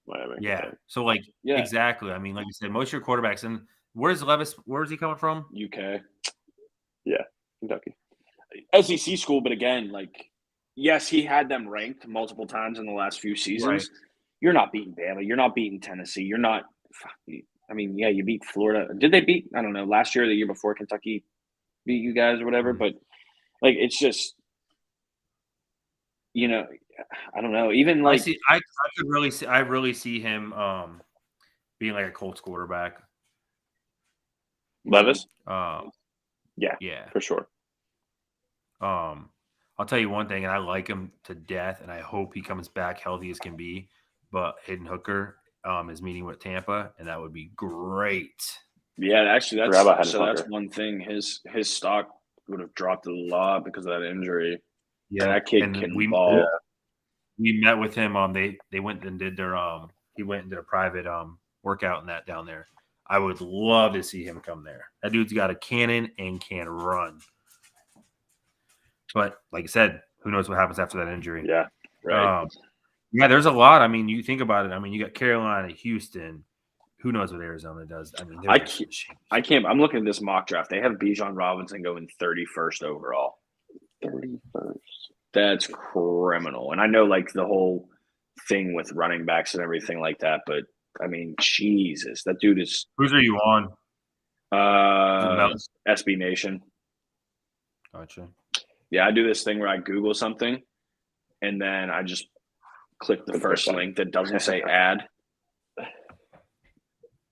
[SPEAKER 1] Miami.
[SPEAKER 3] Yeah. So like exactly. I mean, like you said, most of your quarterbacks, and where's Levis? Where's he coming from?
[SPEAKER 2] UK.
[SPEAKER 1] Yeah. Kentucky.
[SPEAKER 2] SEC school, but again, like, yes, he had them ranked multiple times in the last few seasons.
[SPEAKER 3] Right.
[SPEAKER 2] You're not beating Bama. You're not beating Tennessee. You're not – I mean, yeah, you beat Florida. Did they beat – I don't know, last year or the year before Kentucky beat you guys or whatever? But, like, it's just – you know, I don't know. Even like
[SPEAKER 3] I really see him being like a Colts quarterback.
[SPEAKER 1] Levis?
[SPEAKER 3] Yeah,
[SPEAKER 1] for sure.
[SPEAKER 3] I'll tell you one thing, and I like him to death, and I hope he comes back healthy as can be. But Hayden Hooker is meeting with Tampa, and that would be great.
[SPEAKER 2] Yeah, actually, that's one thing. His stock would have dropped a lot because of that injury.
[SPEAKER 3] Yeah,
[SPEAKER 2] that kid can ball.
[SPEAKER 3] Yeah. We met with him. They went and did their he went and did a private workout and that down there. I would love to see him come there. That dude's got a cannon and can run. But like I said, who knows what happens after that injury?
[SPEAKER 1] Yeah, right.
[SPEAKER 3] Yeah, there's a lot. I mean, you think about it. I mean, you got Carolina, Houston. Who knows what Arizona does? I mean,
[SPEAKER 2] I can't. I'm looking at this mock draft. They have Bijan Robinson going 31st overall.
[SPEAKER 1] 31st.
[SPEAKER 2] That's criminal. And I know like the whole thing with running backs and everything like that, but I mean, Jesus, that dude is.
[SPEAKER 3] Whose are you on?
[SPEAKER 2] SB Nation.
[SPEAKER 3] Gotcha.
[SPEAKER 2] Yeah, I do this thing where I Google something, and then I just click the first link that doesn't say ad.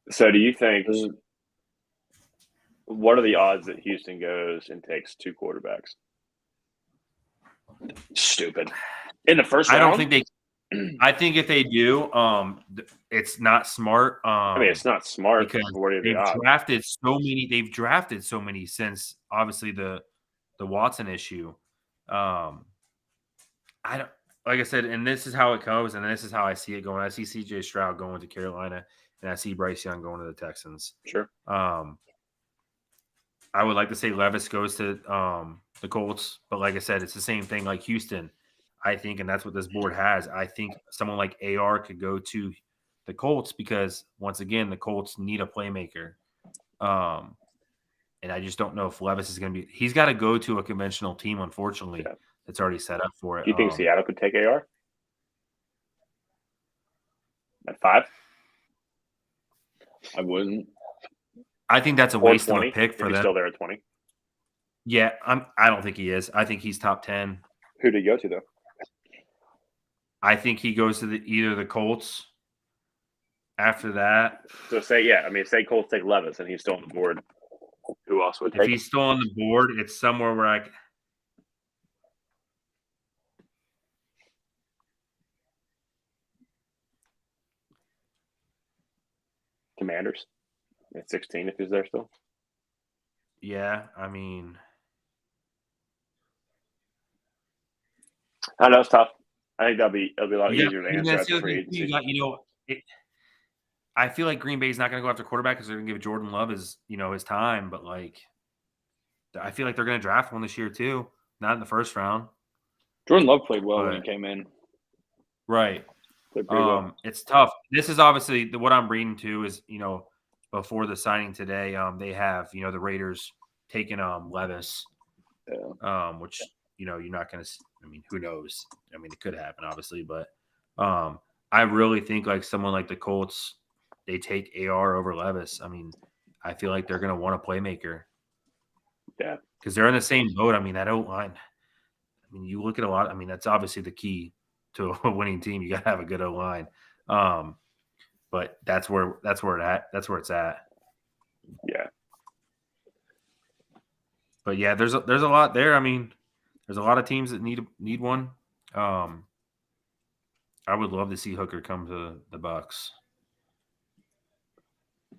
[SPEAKER 1] So do you think – what are the odds that Houston goes and takes 2 quarterbacks?
[SPEAKER 2] Stupid. In the first round?
[SPEAKER 3] I don't think they – I think if they do, it's not smart.
[SPEAKER 1] I mean, it's not smart
[SPEAKER 3] because they've drafted so many since obviously the Watson issue. I don't – like I said, and this is how it goes, and this is how I see it going. I see C.J. Stroud going to Carolina, and I see Bryce Young going to the Texans.
[SPEAKER 1] Sure.
[SPEAKER 3] I would like to say Levis goes to the Colts, but like I said, it's the same thing like Houston, I think, and that's what this board has. I think someone like AR could go to the Colts because, once again, the Colts need a playmaker. And I just don't know if Levis is going to be – he's got to go to a conventional team, unfortunately, that's already set up for it.
[SPEAKER 1] Do you think Seattle could take AR? At 5?
[SPEAKER 2] I wouldn't.
[SPEAKER 3] I think that's a waste of a pick for them.
[SPEAKER 1] He's still there at 20?
[SPEAKER 3] Yeah, I don't think he is. I think he's top 10.
[SPEAKER 1] Who did he go to, though?
[SPEAKER 3] I think he goes to either the Colts after that.
[SPEAKER 1] So say Colts take Levis and he's still on the board. Who else would take
[SPEAKER 3] him? If he's still on the board, it's somewhere where I –
[SPEAKER 1] Commanders at 16 if he's there still.
[SPEAKER 3] Yeah, I mean,
[SPEAKER 1] I know it's tough. I think it'll be a lot
[SPEAKER 3] You got-
[SPEAKER 1] easier to
[SPEAKER 3] and
[SPEAKER 1] answer
[SPEAKER 3] that's the
[SPEAKER 1] after
[SPEAKER 3] other
[SPEAKER 1] free
[SPEAKER 3] thing, too.
[SPEAKER 1] agency.
[SPEAKER 3] I feel like Green Bay's not going to go after quarterback because they're going to give Jordan Love his time, but like I feel like they're going to draft one this year too, not in the first round.
[SPEAKER 2] Jordan Love played well when
[SPEAKER 3] But-
[SPEAKER 2] he came in.
[SPEAKER 3] Right.
[SPEAKER 1] Played pretty well.
[SPEAKER 3] It's tough. This is obviously what I'm reading too is, before the signing today, they have, the Raiders taking Levis, which, you're not going to, who knows? It could happen obviously, but I really think like someone like the Colts, they take AR over Levis. I feel like they're going to want a playmaker.
[SPEAKER 1] Yeah.
[SPEAKER 3] Because they're in the same boat. that O-line. You look at a lot. That's obviously the key to a winning team. You got to have a good O-line. But that's where it's at.
[SPEAKER 1] Yeah.
[SPEAKER 3] But yeah, there's a lot there. There's a lot of teams that need one. I would love to see Hooker come to the Bucs.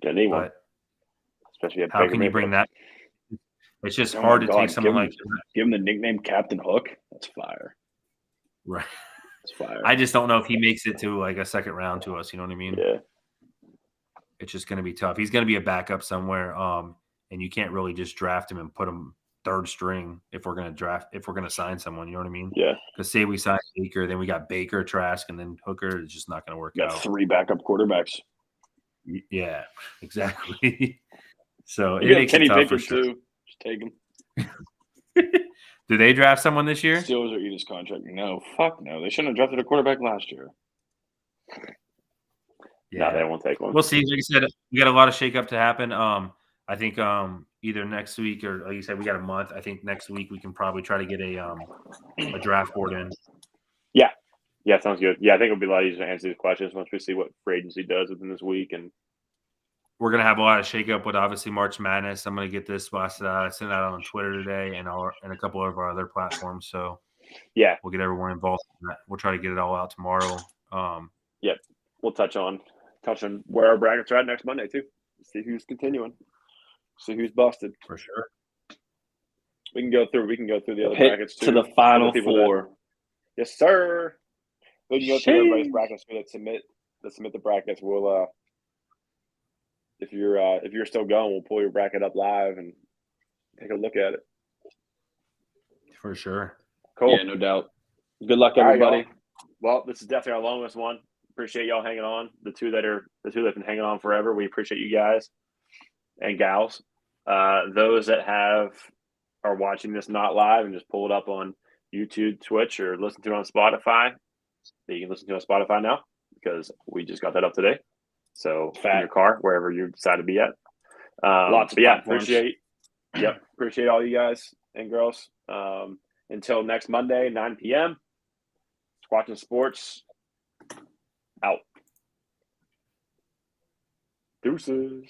[SPEAKER 1] Didn't need one.
[SPEAKER 3] But
[SPEAKER 1] especially at
[SPEAKER 3] how
[SPEAKER 1] Baker
[SPEAKER 3] can you bring
[SPEAKER 1] Mayfield.
[SPEAKER 3] that? It's just
[SPEAKER 2] Oh
[SPEAKER 3] hard
[SPEAKER 2] my
[SPEAKER 3] to
[SPEAKER 2] God,
[SPEAKER 3] take someone like
[SPEAKER 2] give him the nickname Captain Hook. That's fire.
[SPEAKER 3] right.
[SPEAKER 2] That's fire.
[SPEAKER 3] I just don't know if he makes it to like a second round to us. You know what I mean?
[SPEAKER 1] Yeah.
[SPEAKER 3] It's just going to be tough. He's going to be a backup somewhere, and you can't really just draft him and put him third string if we're going to sign someone. You know what I mean?
[SPEAKER 1] Yeah.
[SPEAKER 3] Because say we sign Baker, then we got Baker, Trask, and then Hooker. It's just not going to work
[SPEAKER 2] Got
[SPEAKER 3] out.
[SPEAKER 2] 3 backup quarterbacks.
[SPEAKER 3] Yeah, exactly. So
[SPEAKER 2] You
[SPEAKER 3] it
[SPEAKER 2] got
[SPEAKER 3] makes
[SPEAKER 2] Kenny
[SPEAKER 3] it tough
[SPEAKER 2] Baker
[SPEAKER 3] for sure.
[SPEAKER 2] too. Just take him.
[SPEAKER 3] Do they draft someone this year?
[SPEAKER 2] Steelers are eating his contract. No, fuck no. They shouldn't have drafted a quarterback last year.
[SPEAKER 1] No, they won't take one.
[SPEAKER 3] We'll see. Like I said, we got a lot of shakeup to happen. I think either next week or like you said, we got a month. I think next week we can probably try to get a draft board in.
[SPEAKER 1] Yeah, sounds good. Yeah, I think it'll be a lot easier to answer these questions once we see what free agency does within this week. And
[SPEAKER 3] we're gonna have a lot of shakeup with obviously March Madness. I'm gonna get this blasted out. I sent that on Twitter today and a couple of our other platforms. So
[SPEAKER 1] yeah,
[SPEAKER 3] we'll get everyone involved in that. We'll try to get it all out tomorrow.
[SPEAKER 1] Yep. We'll touch on where our brackets are at next Monday too. See who's continuing. See who's busted.
[SPEAKER 3] For sure.
[SPEAKER 1] We can go through the other
[SPEAKER 2] Hit
[SPEAKER 1] brackets too.
[SPEAKER 2] to the final
[SPEAKER 1] Other people
[SPEAKER 2] four.
[SPEAKER 1] Yes, sir. We can go through everybody's brackets that submit the brackets. We'll if you're still going, we'll pull your bracket up live and take a look at it.
[SPEAKER 3] For sure.
[SPEAKER 1] Cool.
[SPEAKER 2] Yeah, no doubt. Good luck,
[SPEAKER 1] All right,
[SPEAKER 2] everybody.
[SPEAKER 1] y'all. Well, this is definitely our longest one. Appreciate y'all hanging on. The two that have been hanging on forever. We appreciate you guys and gals. Those that are watching this not live and just pull it up on YouTube, Twitch, or listen to it on Spotify. You can listen to it on Spotify now because we just got that up today. So in your car, wherever you decide to be at.
[SPEAKER 2] Lots of platforms.
[SPEAKER 1] Appreciate all you guys and girls. Until next Monday, 9 p.m. Squatchin Sports out. Deuces.